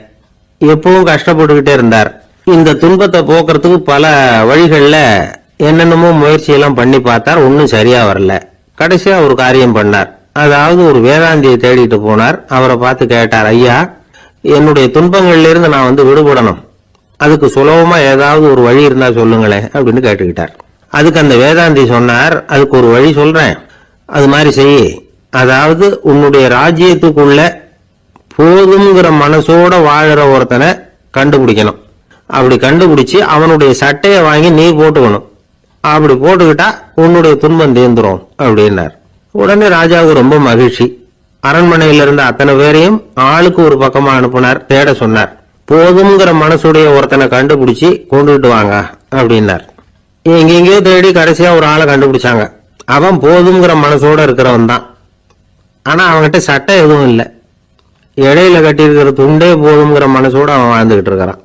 [SPEAKER 2] எப்பவும் கஷ்டப்பட்டுக்கிட்டே இருந்தார். இந்த துன்பத்தை போக்குறதுக்கு பல வழிகள்ல என்னென்னமோ முயற்சியெல்லாம் பண்ணி பார்த்தார். ஒன்னும் சரியா வரல. கடைசியா ஒரு காரியம் பண்ணார். அதாவது ஒரு வேதாந்தியை தேடிட்டு போனார். அவரை பார்த்து கேட்டார், ஐயா, என்னுடைய துன்பங்கள்ல இருந்து நான் விடுபடணும், அதுக்கு சுலபமா ஏதாவது ஒரு வழி இருந்தா சொல்லுங்களேன் அப்படின்னு கேட்டுக்கிட்டார். அதுக்கு அந்த வேதாந்தி சொன்னார், அதுக்கு ஒரு வழி சொல்றேன், அது மாதிரி செய். அதாவது உன்னுடைய ராஜ்யத்துக்குள்ள போதுங்கிற மனசோட வாழற ஒருத்தனை கண்டுபிடிக்கணும். அப்படி கண்டுபிடிச்சு அவனுடைய சட்டையை வாங்கி நீ போட்டுக்கணும். அப்படி போட்டுக்கிட்டா உன்னுடைய துன்பம் தீர்ந்துரும் அப்படின்னார். உடனே ராஜாவுக்கு ரொம்ப மகிழ்ச்சி. அரண்மனையில இருந்த அத்தனை பேரையும் ஆளுக்கு ஒரு பக்கமா அனுப்புனார். தேட சொன்னார். போதுங்கிற மனசுடைய ஒருத்தனை கண்டுபிடிச்சு கொண்டுட்டு வாங்க அப்படின்னார். எங்கெங்கயோ தேடி கடைசியா ஒரு ஆளை கண்டுபிடிச்சாங்க. அவன் போதுங்கிற மனசோட இருக்கிறவன் தான். ஆனா அவன்கிட்ட சட்டை எதுவும் இல்லை. இடையில கட்டியிருக்கிற துண்டே போதுங்கிற மனசோட அவன் வாழ்ந்துகிட்டு இருக்கிறான்.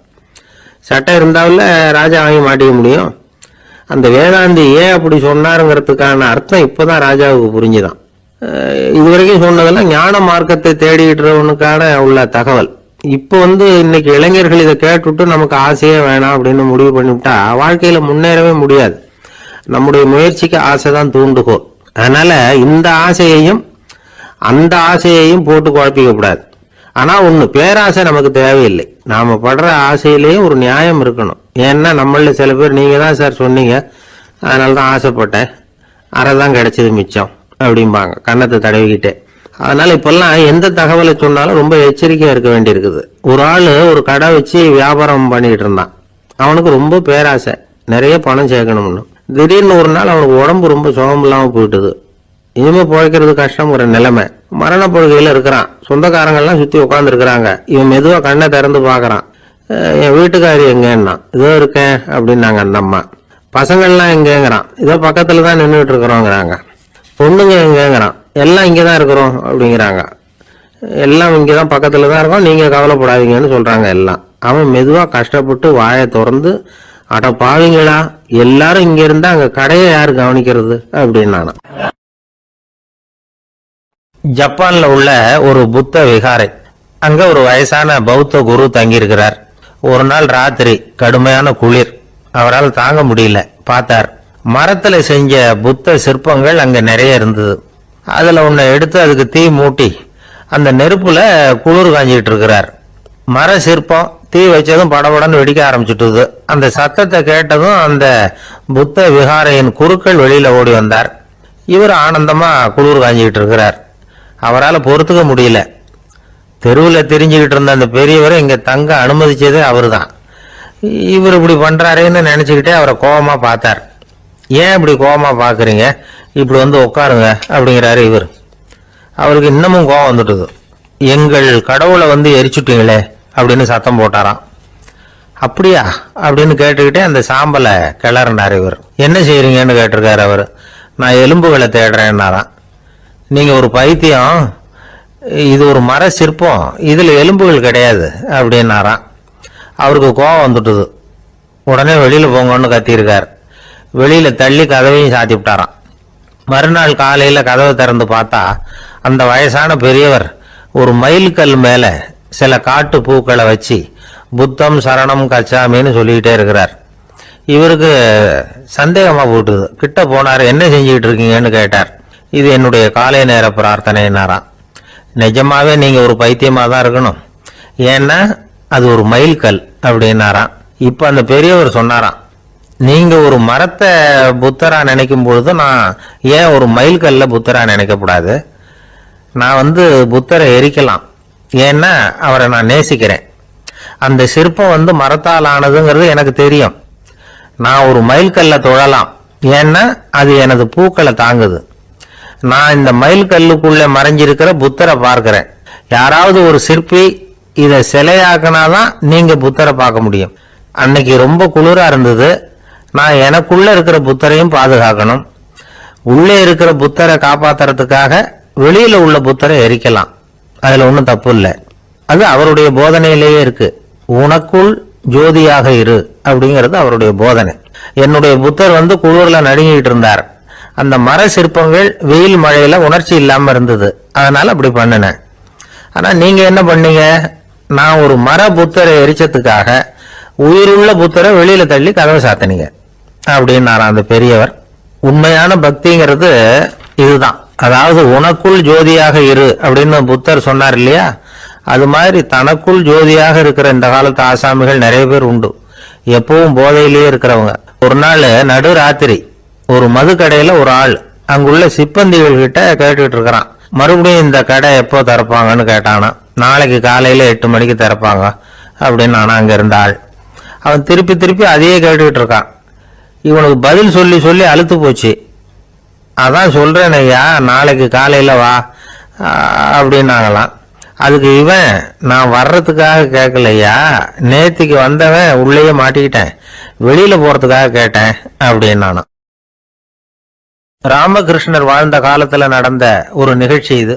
[SPEAKER 2] சட்டை இருந்தாவில் ராஜா வாங்கி மாட்டிக்க முடியும். அந்த வேதாந்தி ஏன் அப்படி சொன்னாருங்கிறதுக்கான அர்த்தம் இப்பதான் ராஜாவுக்கு புரிஞ்சுதான். இதுவரைக்கும் சொன்னதெல்லாம் ஞான மார்க்கத்தை தேடிட்டுறவனுக்கான உள்ள தகவல். இப்போ இன்னைக்கு இளைஞர்கள் இதை கேட்டுட்டு நமக்கு ஆசையே வேணாம் அப்படின்னு முடிவு பண்ணிவிட்டா வாழ்க்கையில முன்னேறவே முடியாது. நம்முடைய முயற்சிக்கு ஆசைதான் தூண்டுகோல். அதனால இந்த ஆசையையும் அந்த ஆசையையும் போட்டு குழப்பிக்க கூடாது. ஆனா ஒண்ணு, பேராசை நமக்கு தேவையில்லை. நாம படுற ஆசையிலேயும் ஒரு நியாயம் இருக்கணும். ஏன்னா நம்மள சில பேர், நீங்க தான் சார் சொன்னீங்க, அதனாலதான் ஆசைப்பட்டேன், அரைதான் கிடைச்சது மிச்சம் அப்படிம்பாங்க கன்னத்தை தடவிக்கிட்டே. அதனால இப்பெல்லாம் எந்த தகவலை சொன்னாலும் ரொம்ப எச்சரிக்கையா இருக்க வேண்டி இருக்குது. ஒரு ஆளு ஒரு கடை வச்சு வியாபாரம் பண்ணிட்டு இருந்தான். அவனுக்கு ரொம்ப பேராசை, நிறைய பணம் சேர்க்கணும்னு. திடீர்னு ஒரு நாள் அவனுக்கு உடம்பு ரொம்ப சுகம் இல்லாம போயிட்டுது. இனிமே பிழைக்கிறது கஷ்டங்கிற நிலைமை. மரண படுகையில இருக்கிறான். சொந்தக்காரங்கள்லாம் சுத்தி உட்கார்ந்து இருக்கிறாங்க. இவன் மெதுவா கண்ணை திறந்து பாக்குறான். என் வீட்டுக்காரி எங்கன்னா, இதோ இருக்கேன் அப்படின்னாங்க அந்த அம்மா. பசங்கள்லாம் எங்கேங்கிறான். இதோ பக்கத்துலதான் நின்றுட்டு இருக்கிறோங்கிறாங்க. பொண்ணுங்க எங்கேங்கிறான். எல்லாம் இங்கதான் இருக்கிறோம் அப்படிங்கிறாங்க. எல்லாம் இங்கதான் பக்கத்துலதான் இருக்கோம், நீங்க கவலைப்படாதீங்கன்னு சொல்றாங்க எல்லாம். அவன் மெதுவா கஷ்டப்பட்டு வாயை திறந்து, அட பாவீங்களா, எல்லாரும் இங்க இருந்தா அங்க கடையை யாரு கவனிக்கிறது அப்படின்னா. ஜப்பான்ல உள்ள ஒரு புத்த விகாரை, அங்க ஒரு வயசான பௌத்த குரு தங்கியிருக்கிறார். ஒரு நாள் ராத்திரி கடுமையான குளிர், அவரால் தாங்க முடியல. பார்த்தார், மரத்துல செஞ்ச புத்த சிற்பங்கள் அங்க நிறைய இருந்தது. அதுல ஒன்ன எடுத்து அதுக்கு தீ மூட்டி அந்த நெருப்புல குளிர் காஞ்சிட்டு இருக்கிறார். மர சிற்பம் தீ வச்சதும் படபடன்னு வெடிக்க ஆரம்பிச்சுட்டுது. அந்த சத்தத்தை கேட்டதும் அந்த புத்த விகாரையின் குருக்கள் வெளியில ஓடி வந்தார். இவர் ஆனந்தமா குளிர் காஞ்சிக்கிட்டு இருக்கிறார். அவரால் பொறுத்துக்க முடியல. தெருவில் தெரிஞ்சுக்கிட்டு இருந்த அந்த பெரியவரை இங்க தங்க அனுமதிச்சதே அவரு தான். இவர் இப்படி பண்றாருன்னு நினைச்சுக்கிட்டே அவரை கோபமா பார்த்தார். ஏன் இப்படி கோபமா பாக்குறீங்க, இப்படி வந்து உட்காருங்க அப்படிங்கிறாரு இவர். அவருக்கு இன்னமும் கோபம் வந்துட்டுது. எங்கள் கடவுளை வந்து எரிச்சுட்டீங்களே அப்படின்னு சத்தம் போட்டாராம். அப்படியா அப்படின்னு கேட்டுக்கிட்டே அந்த சாம்பலை கிளறினார் இவர். என்ன செய்யறீங்கன்னு கேட்டிருக்காரு அவர். நான் எலும்புகளை தேடுறேன்னாராம். நீங்க ஒரு பைத்தியம், இது ஒரு மர சிற்பம், இதுல எலும்புகள் கிடையாது அப்படின்னாராம். அவருக்கு கோபம் வந்துட்டுது. உடனே வெளியில போங்கன்னு கத்தியிருக்கார். வெளியில தள்ளி கதவையும் சாத்தி விட்டாராம். மறுநாள் காலையில கதவை திறந்து பார்த்தா அந்த வயசான பெரியவர் ஒரு மயில்கல் மேல சில காட்டு பூக்களை வச்சு புத்தம் சரணம் கச்சாமின்னு சொல்லிக்கிட்டே இருக்கிறார். இவருக்கு சந்தேகமா போட்டுது. கிட்ட போனார். என்ன செஞ்சுக்கிட்டு இருக்கீங்கன்னு கேட்டார். இது என்னுடைய காலை நேர பிரார்த்தனைனாராம். நிஜமாவே நீங்க ஒரு பைத்தியமா தான் இருக்கணும், ஏன்னா அது ஒரு மயில்கல் அப்படின்னாராம். இப்ப அந்த பெரியவர் சொன்னாராம், நீங்க ஒரு மரத்தை புத்தரா நினைக்கும் பொழுது நான் ஏன் ஒரு மயில்கல்ல புத்தரா நினைக்கக்கூடாது? நான் வந்து புத்தரை எரிக்கலாம், ஏன்னா அவரை நான் நேசிக்கிறேன். அந்த சிற்பம் வந்து மரத்தால் ஆனதுங்கிறது எனக்கு தெரியும். நான் ஒரு மயில்கல்ல தொழலாம், ஏன்னா அது எனது பூக்களை தாங்குது. நான் இந்த மயில்கல்லுக்குள்ள மறைஞ்சிருக்கிற புத்தரை பார்க்கிறேன். யாராவது ஒரு சிற்பி இதை சிலையாக்கினாதான் நீங்க புத்தரை பார்க்க முடியும். அன்னைக்கு ரொம்ப குளிரா இருந்தது. நான் எனக்குள்ள இருக்கிற புத்தரையும் பாதுகாக்கணும். உள்ளே இருக்கிற புத்தரை காப்பாத்துறதுக்காக வெளியில உள்ள புத்தரை எரிக்கலாம், அதுல ஒன்றும் தப்பு இல்லை. அது அவருடைய போதனையிலேயே இருக்கு. உனக்குள் ஜோதியாக இரு அப்படிங்கிறது அவருடைய போதனை. என்னுடைய புத்தர் வந்து குளிர்ல நடுங்கிட்டு இருந்தார். அந்த மர சிற்பங்கள் வெயில் மழையில உணர்ச்சி இல்லாம இருந்தது, அதனால அப்படி பண்ணினேன். ஆனா நீங்க என்ன பண்ணீங்க? நான் ஒரு மர புத்தரை எரிச்சதுக்காக உயிருள்ள புத்தரை வெளியில தள்ளி கதவை சாத்தினீங்க அப்படின்னாராம் அந்த பெரியவர். உண்மையான பக்திங்கிறது இதுதான். அதாவது உனக்குள் ஜோதியாக இரு அப்படின்னு புத்தர் சொன்னார் இல்லையா, அது மாதிரி தனக்குள் ஜோதியாக இருக்கிற இந்த காலத்து ஆசாமிகள் நிறைய பேர் உண்டு. எப்பவும் போதையிலேயே இருக்கிறவங்க. ஒரு நாள் நடு ராத்திரி ஒரு மது கடையில ஒரு ஆள் அங்குள்ள சிப்பந்திகள் கிட்ட கேட்டுக்கிட்டு இருக்கிறான். மறுபடியும் இந்த கடை எப்போ திறப்பாங்கன்னு கேட்டானா. நாளைக்கு காலையில 8 மணிக்கு திறப்பாங்க அப்படின்னு நானா அங்க இருந்த ஆள். அவன் திருப்பி திருப்பி அதையே கேட்டுக்கிட்டு இருக்கான். இவனுக்கு பதில் சொல்லி சொல்லி அழுத்து போச்சு. அதான் சொல்றேன் ஐயா, நாளைக்கு காலையில வா அப்படின்னாங்களாம். அதுக்கு இவன், நான் வர்றதுக்காக கேட்கலையா, நேத்திக்கு வந்தவன் உள்ளேயே மாட்டிக்கிட்டேன், வெளியில போறதுக்காக கேட்டேன் அப்படின்னு. ராமகிருஷ்ணர் வாழ்ந்த காலத்துல நடந்த ஒரு நிகழ்ச்சி இது.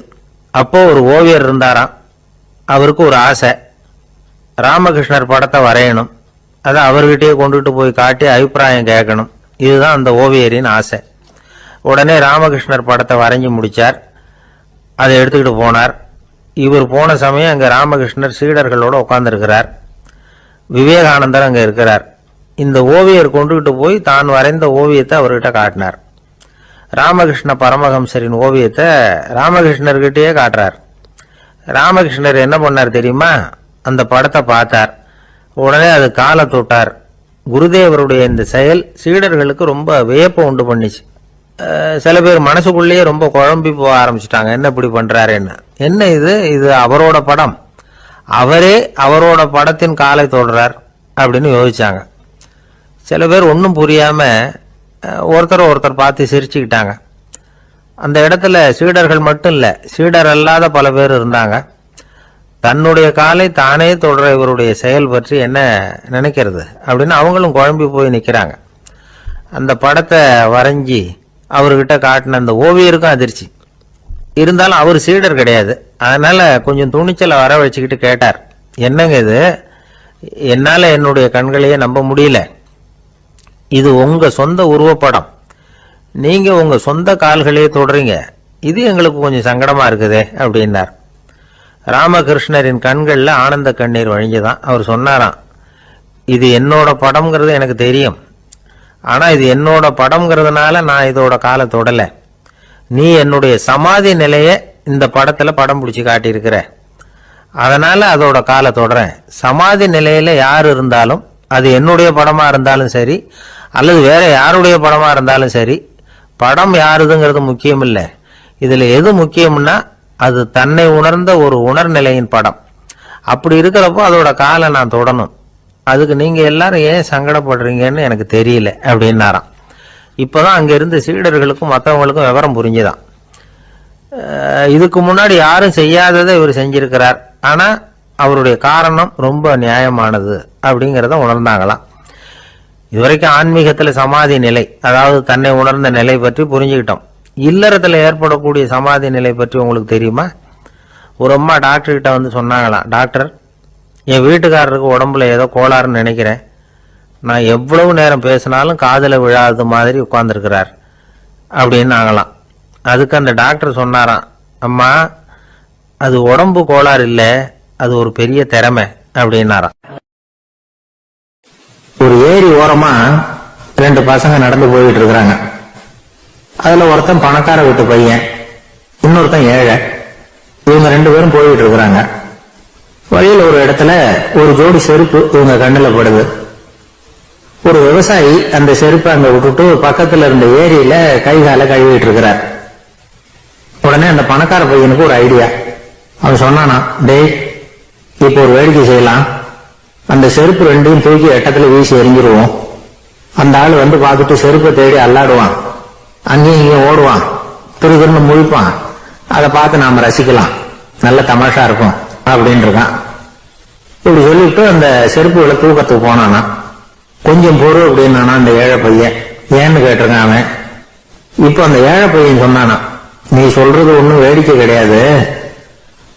[SPEAKER 2] அப்போ ஒரு ஓவியர் இருந்தாராம். அவருக்கு ஒரு ஆசை, ராமகிருஷ்ணர் படத்தை வரையணும். அதை அவர்கிட்டயே கொண்டுட்டு போய் காட்டி அபிப்பிராயம் கேட்கணும். இதுதான் அந்த ஓவியரின் ஆசை. உடனே ராமகிருஷ்ணர் படத்தை வரைஞ்சி முடிச்சார். அதை எடுத்துக்கிட்டு போனார். இவர் போன சமயம் அங்க ராமகிருஷ்ணர் சீடர்களோட உட்கார்ந்துருக்கிறார். விவேகானந்தர் அங்க இருக்கிறார். இந்த ஓவியர் கொண்டுகிட்டு போய் தான் வரைந்த ஓவியத்தை அவர்கிட்ட காட்டினார். ராமகிருஷ்ண பரமஹம்சரின் ஓவியத்தை ராமகிருஷ்ணர்கிட்டயே காட்டுறார். ராமகிருஷ்ணர் என்ன பண்ணார் தெரியுமா? அந்த படத்தை பார்த்தார். உடனே அது காலை தொட்டார். குருதேவருடைய இந்த செயல் சீடர்களுக்கு ரொம்ப வியப்பை உண்டு பண்ணிச்சு. சில பேர் மனசுக்குள்ளேயே ரொம்ப குழம்பி போக ஆரம்பிச்சுட்டாங்க, என்ன இப்படி பண்றாருன்னு. என்ன இது அவரோட படம், அவரே அவரோட படத்தின் காலை தொடுறார் அப்படின்னு யோசிச்சாங்க. சில பேர் ஒன்றும் புரியாம ஒருத்தர் பார்த்து சிரிச்சுக்கிட்டாங்க. அந்த இடத்துல சீடர்கள் மட்டும் இல்ல, சீடர் அல்லாத பல பேர் இருந்தாங்க. தன்னுடைய காலை தானே தொடர இவருடைய செயல் பற்றி என்ன நினைக்கிறது அப்படின்னு அவங்களும் குழம்பி போய் நிக்கிறாங்க. அந்த படத்தை வரைஞ்சி அவர்கிட்ட காட்டின அந்த ஓவியருக்கும் அதிர்ச்சி. இருந்தாலும் அவர் சீடர் கிடையாது, அதனால கொஞ்சம் துணிச்சலை வர வச்சுக்கிட்டு கேட்டார், என்னங்க இது, என்னால என்னுடைய கண்களையே நம்ப முடியல, இது உங்க சொந்த உருவப்படம், நீங்க உங்க சொந்த கால்களையே தொடுறீங்க, இது எங்களுக்கு கொஞ்சம் சங்கடமா இருக்குதே அப்படின்னார். ராமகிருஷ்ணரின் கண்கள்ல ஆனந்த கண்ணீர் வழிஞ்சுதான். அவர் சொன்னாராம், இது என்னோட படம்ங்கிறது எனக்கு தெரியும், ஆனா இது என்னோட படம்ங்கிறதுனால நான் இதோட காலை தொடல. நீ என்னுடைய சமாதி நிலைய இந்த படத்துல படம் பிடிச்சி காட்டியிருக்கிற, அதனால அதோட காலை தொடறேன். சமாதி நிலையில யார் இருந்தாலும், அது என்னுடைய படமா இருந்தாலும் சரி அல்லது வேற யாருடைய படமா இருந்தாலும் சரி, படம் யாருதுங்கிறது முக்கியம் இல்லை. இதுல எது முக்கியம்னா அது தன்னை உணர்ந்த ஒரு உணர்நிலையின் படம். அப்படி இருக்கிறப்போ அதோட காலை நான் தொடணும். அதுக்கு நீங்க எல்லாரும் ஏன் சங்கடப்படுறீங்கன்னு எனக்கு தெரியல அப்படின்னாராம். இப்பதான் அங்க இருந்த சீடர்களுக்கும் மற்றவங்களுக்கும் விவரம் புரிஞ்சுதான். இதுக்கு முன்னாடி யாரும் செய்யாததை இவர் செஞ்சிருக்கிறார், ஆனா அவருடைய காரணம் ரொம்ப நியாயமானது அப்படிங்கிறத உணர்ந்தாங்களாம். இதுவரைக்கும் ஆன்மீகத்துல சமாதி நிலை, அதாவது தன்னை உணர்ந்த நிலை பற்றி புரிஞ்சுக்கிட்டோம். இல்லறத்துல ஏற்படக்கூடிய சமாதி நிலை பற்றி உங்களுக்கு தெரியுமா? ஒரு அம்மா டாக்டர் கிட்ட வந்து சொன்னாங்களாம், டாக்டர், என் வீட்டுக்காரருக்கு உடம்புல ஏதோ கோளாறுன்னு நினைக்கிறேன். நான் எவ்வளவு நேரம் பேசினாலும் காதுல விழாத மாதிரி உட்கார்ந்துருக்கிறார் அப்படின்னு ஆகலாம். அதுக்கு அந்த டாக்டர் சொன்னாராம், அம்மா, அது உடம்பு கோளாறு இல்லை, அது ஒரு பெரிய திறமை அப்படின்னாராம். ஒரு ஏரி ஓரமா 2 பசங்க நடந்து போயிட்டு இருக்கிறாங்க. அதுல ஒருத்தன் பணக்கார வீட்டு பையன், இன்னொருத்தன் ஏழை. இவங்க 2 பேரும் போயிட்டு இருக்கிறாங்க. வழியில் ஒரு இடத்துல ஒரு ஜோடி செருப்பு இவங்க கண்ணுல படுது. ஒரு விவசாயி அந்த செருப்பை அங்க விட்டுட்டு பக்கத்துல இருந்த ஏரியில கை கால கழுவிட்டு இருக்கிறார். உடனே அந்த பணக்கார பையனுக்கு ஒரு ஐடியா. அவன் சொன்னானா, டேய், இப்போ ஒரு வேடிக்கை செய்யலாம். அந்த செருப்பு 2ஐயும் தூக்கி எட்டத்துல வீசி எறிஞ்சிருவோம். அந்த ஆள் வந்து பார்த்துட்டு செருப்பை தேடி அல்லாடுவான், அங்கேயும் இங்கேயும் ஓடுவான், திருன்னு முழிப்பான். அதை பார்த்து நாம ரசிக்கலாம், நல்ல தமாஷா இருக்கும் அப்படின்னு இருக்கான். இப்படி சொல்லிட்டு அந்த செருப்புகளை தூக்கத்துக்கு போனானா. கொஞ்சம் பொறு அப்படின்னானா அந்த ஏழை பையன். ஏன்னு கேட்டிருக்கான் அவன். இப்போ அந்த ஏழை பையன் சொன்னானா, நீ சொல்றது ஒன்றும் வேடிக்கை கிடையாது.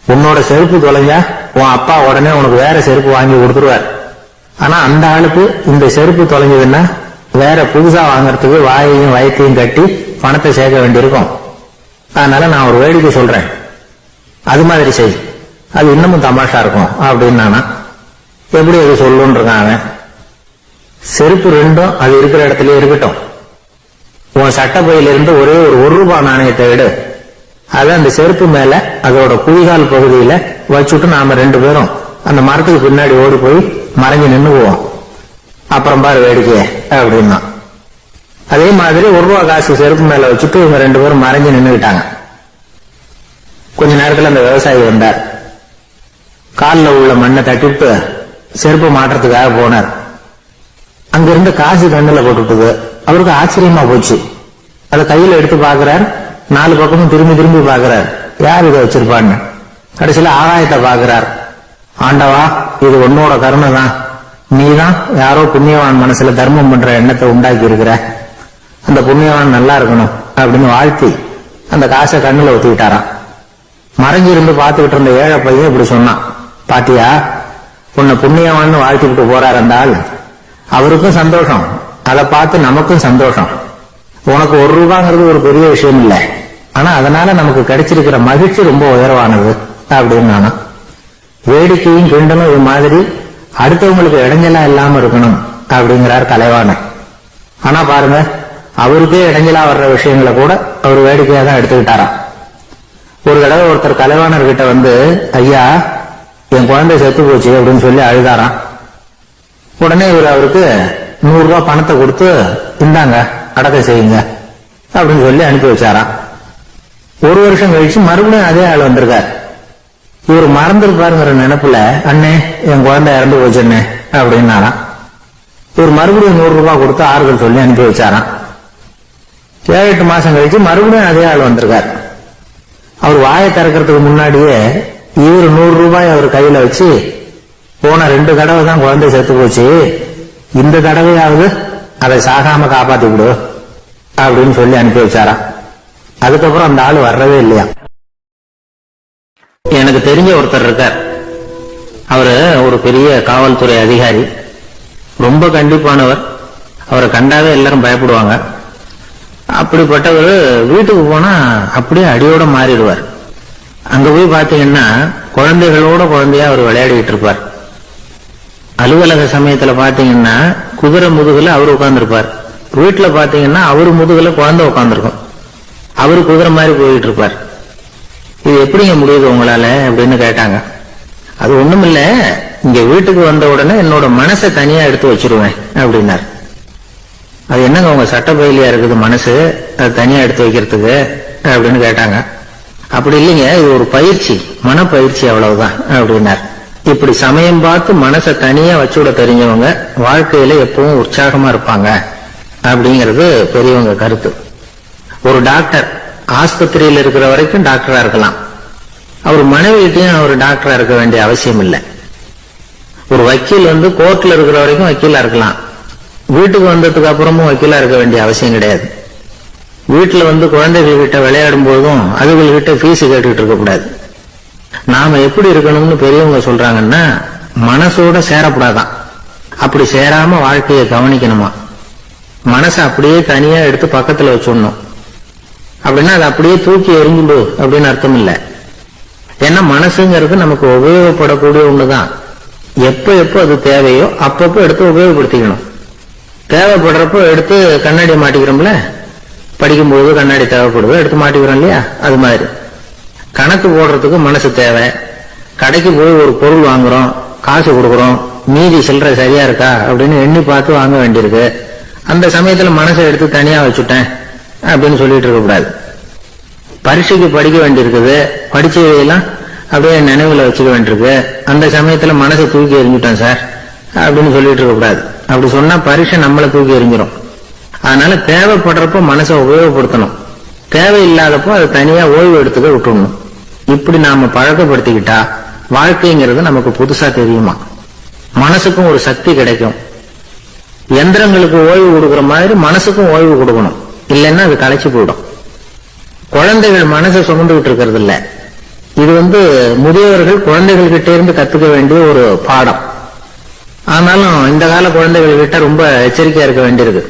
[SPEAKER 2] உன்னோட செருப்பு தொலைஞ்சா உன் அப்பா உடனே உனக்கு வேற செருப்பு வாங்கி கொடுத்துருவார். ஆனா அந்த ஆளுக்கு இந்த செருப்பு தொலைஞ்சதுன்னா வேற புதுசா வாங்கறதுக்கு வாயையும் வயத்தையும் கட்டி பணத்தை சேர்க்க வேண்டியிருக்கும். அதனால நான் ஒரு வேடிக்கை சொல்றேன், அது மாதிரி செய், அது இன்னமும் தமாஷா இருக்கும் அப்படின்னு நானா. எப்படி அது சொல்லுன்னு இருக்கான் அவன். செருப்பு 2ம் அது இருக்கிற இடத்துல இருக்கட்டும். உன் சட்ட பையிலிருந்து ஒரே ஒரு ₹1 நாணயத்தை விடு. அதை அந்த செருப்பு மேல அதோட குதிகால் பகுதியில வச்சுட்டு நாம 2 பேரும் அந்த மரத்துக்கு பின்னாடி ஓடி போய் மறைஞ்சு நின்னுக்குவோம். அப்புறம் பாரு வேடிக்கைய அப்படின்னா. அதே மாதிரி ₹1 காசு செருப்பு மேல வச்சுட்டு இவங்க 2 பேரும் மறைஞ்சு நின்னுக்கிட்டாங்க. கொஞ்ச நேரத்துல அந்த விவசாயி வந்தார். காலில் உள்ள மண்ணை தட்டிட்டு செருப்பு மாற்றத்துக்காக போனார். அங்கிருந்த காசு கண்ணுல போட்டுட்டுது. அவருக்கு ஆச்சரியமா போச்சு. அதை கையில எடுத்து பாக்குறார். 4 பக்கமும் திரும்பி திரும்பி பாக்குறார், யார் இதை வச்சிருப்பான்னு. கடைசியில ஆகாயத்தை பாக்குறார். ஆண்டவா, இது உன்னோட கருணை தான். நீதான் யாரோ புண்ணியவான் மனசுல தர்மம் பண்ற எண்ணத்தை உண்டாக்கி இருக்கிற. அந்த புண்ணியவான் நல்லா இருக்கணும் அப்படின்னு வாழ்த்தி அந்த காசை கண்ணுல ஒத்திக்கிட்டாராம். மறைஞ்சிருந்து பார்த்துக்கிட்டு இருந்த ஏழை பையன் இப்படி சொன்னான், பாத்தியா, உன்னை புண்ணியவான்னு வாழ்த்திக்கிட்டு போறார் அந்த ஆள். அவருக்கும் சந்தோஷம், அதை பார்த்து நமக்கும் சந்தோஷம். உனக்கு ₹1 ஒரு பெரிய விஷயம் இல்லை, ஆனா அதனால நமக்கு கிடைச்சிருக்கிற மகிழ்ச்சி ரொம்ப உயர்வானது அப்படின்னு நானா. வேடிக்கையும் கிண்டலும் இது மாதிரி அடுத்தவங்களுக்கு இடைஞ்சலா இல்லாம இருக்கணும் அப்படிங்கிறார் கலைவாணன். ஆனா பாருங்க, அவருக்கே இடைஞ்சலா வர்ற விஷயங்களை கூட அவர் வேடிக்கையா தான் எடுத்துக்கிட்டாராம். ஒரு தடவை ஒருத்தர் கலைவாணர் கிட்ட வந்து, ஐயா, என் குழந்தை செத்து போச்சு அப்படின்னு சொல்லி அழுதாராம். உடனே இவர் அவருக்கு ₹100 பணத்தை கொடுத்து, இந்தாங்க அடக்கம் செய்யுங்க அப்படின்னு சொல்லி அனுப்பி வச்சாராம். 1 வருஷம் கழிச்சு மறுபடியும் அதே ஆள் வந்திருக்கார். இவர் மறந்துருப்பாருங்கிற நினைப்புல, அண்ணே, என் குழந்தை இறந்து போச்சுண்ணே அப்படின்னாராம். இவர் மறுபடியும் ₹100 கொடுத்து ஆறுதல் சொல்லி அனுப்பி வச்சாராம். 7-8 மாசம் கழிச்சு மறுபடியும் அதே ஆள் வந்திருக்கார். அவர் வாயை திறக்கிறதுக்கு முன்னாடியே இவர் ₹100 அவர் கையில வச்சு, போன 2 தடவை தான் குழந்தை செத்து போச்சு, இந்த தடவையாவது அதை சாகாம காப்பாத்தி விடு அப்படின்னு சொல்லி அனுப்பி வச்சாராம். அதுக்கப்புறம் அந்த ஆள் வர்றவே இல்லையா. எனக்கு தெரிஞ்ச ஒருத்தர் இருக்கார். அவரு ஒரு பெரிய காவல்துறை அதிகாரி, ரொம்ப கண்டிப்பானவர். அவரை கண்டாவே எல்லாரும் பயப்படுவாங்க. அப்படிப்பட்டவர் வீட்டுக்கு போனா அப்படியே அடியோட மாறிடுவார். அங்க போய் பாத்தீங்கன்னா குழந்தைகளோட குழந்தையா அவர் விளையாடிட்டு இருப்பார். அலுவலக சமயத்துல பாத்தீங்கன்னா குதிரை முதுகுல அவர் உட்கார்ந்துருப்பார். வீட்டுல பாத்தீங்கன்னா அவரு முதுகுல குழந்தை உட்கார்ந்துருக்கும். அவரு குதிரை மாதிரி போயிட்டு இருப்பார். இது எப்படிங்க முடியுது உங்களால அப்படின்னு கேட்டாங்க. அது ஒண்ணுமில்ல, இங்க வீட்டுக்கு வந்த உடனே என்னோட மனசை தனியா எடுத்து வச்சிருவேன் அப்படின்னார். அது என்னங்க உங்க சட்டப்பயிலியா இருக்குது மனசு, அது தனியா எடுத்து வைக்கிறதுக்கு அப்படின்னு கேட்டாங்க. அப்படி இல்லைங்க, இது ஒரு பயிற்சி, மனப்பயிற்சி, அவ்வளவுதான் அப்படின்னார். இப்படி சமயம் பார்த்து மனசை தனியா வச்சுவிட தெரிஞ்சவங்க வாழ்க்கையில எப்பவும் உற்சாகமா இருப்பாங்க அப்படிங்கிறது பெரியவங்க கருத்து. ஒரு டாக்டர் ஆஸ்பத்திரியில் இருக்கிற வரைக்கும் டாக்டரா இருக்கலாம், அவர் மனைவிட்டையும் அவர் டாக்டரா இருக்க வேண்டிய அவசியம் இல்லை. ஒரு வக்கீல் கோர்ட்ல இருக்கிற வரைக்கும் வக்கீலா இருக்கலாம், வீட்டுக்கு வந்ததுக்கு அப்புறமும் வக்கீலா இருக்க வேண்டிய அவசியம் கிடையாது. வீட்டுல குழந்தைகள் கிட்ட விளையாடும் போதும் அதுகள் கிட்ட ஃபீஸ் கேட்டுக்கிட்டு இருக்க கூடாது. நாம எப்படி இருக்கணும்னு பெரியவங்க சொல்றாங்கன்னா, மனசோட சேரக்கூடாதான். அப்படி சேராம வாழ்க்கையை கவனிக்கணுமா. மனசை அப்படியே தனியா எடுத்து பக்கத்துல வச்சுடணும். அப்படின்னா அது அப்படியே தூக்கி எறிஞ்சுடு அப்படின்னு அர்த்தம் இல்லை. ஏன்னா மனசுங்கிறது நமக்கு உபயோகப்படக்கூடிய ஒண்ணுதான். எப்ப எப்போ அது தேவையோ அப்பப்போ எடுத்து உபயோகப்படுத்திக்கணும். தேவைப்படுறப்போ எடுத்து கண்ணாடி மாட்டிக்கிறோம்ல, படிக்கும்போது கண்ணாடி தேவைப்படுது, எடுத்து மாட்டிக்கிறோம் இல்லையா, அது மாதிரி கணக்கு போடுறதுக்கு மனசு தேவை. கடைக்கு போய் ஒரு பொருள் வாங்குறோம், காசு கொடுக்குறோம், மீதி சில்லறை சரியா இருக்கா அப்படின்னு எண்ணி பார்த்து வாங்க வேண்டியிருக்கு. அந்த சமயத்துல மனசை எடுத்து தனியா வச்சுட்டேன் அப்படின்னு சொல்லிட்டு இருக்க கூடாது. பரீட்சைக்கு படிக்க வேண்டியிருக்குது, படிச்சதையெல்லாம் அப்படியே நினைவுல வச்சுக்க வேண்டியிருக்கு, அந்த சமயத்துல மனசை தூக்கி எறிஞ்சுட்டேன் சார் அப்படின்னு சொல்லிட்டு இருக்க கூடாது. அப்படி சொன்னா பரீட்சை நம்மளை தூக்கி எறிஞ்சிடும். அதனால தேவைப்படுறப்போ மனசை உபயோகப்படுத்தணும், தேவையில்லாதப்போ அதை தனியா ஓய்வு எடுத்துக்க விட்டுடணும். இப்படி நாம பழக்கப்படுத்திக்கிட்டா வாழ்க்கைங்கிறது நமக்கு புதுசா தெரியுமா. மனசுக்கும் ஒரு சக்தி கிடைக்கும். எந்திரங்களுக்கு ஓய்வு கொடுக்கிற மாதிரி மனசுக்கும் ஓய்வு கொடுக்கணும், இல்லைன்னா அது களைச்சு போயிடும். குழந்தைகள் மனசை சுமந்துகிட்டு இருக்கிறது இல்ல, இது முதியவர்கள் குழந்தைகள் கிட்ட இருந்து கத்துக்க வேண்டிய ஒரு பாடம். ஆனாலும் இந்த கால குழந்தைகள் கிட்ட ரொம்ப எச்சரிக்கையா இருக்க வேண்டியிருக்கு.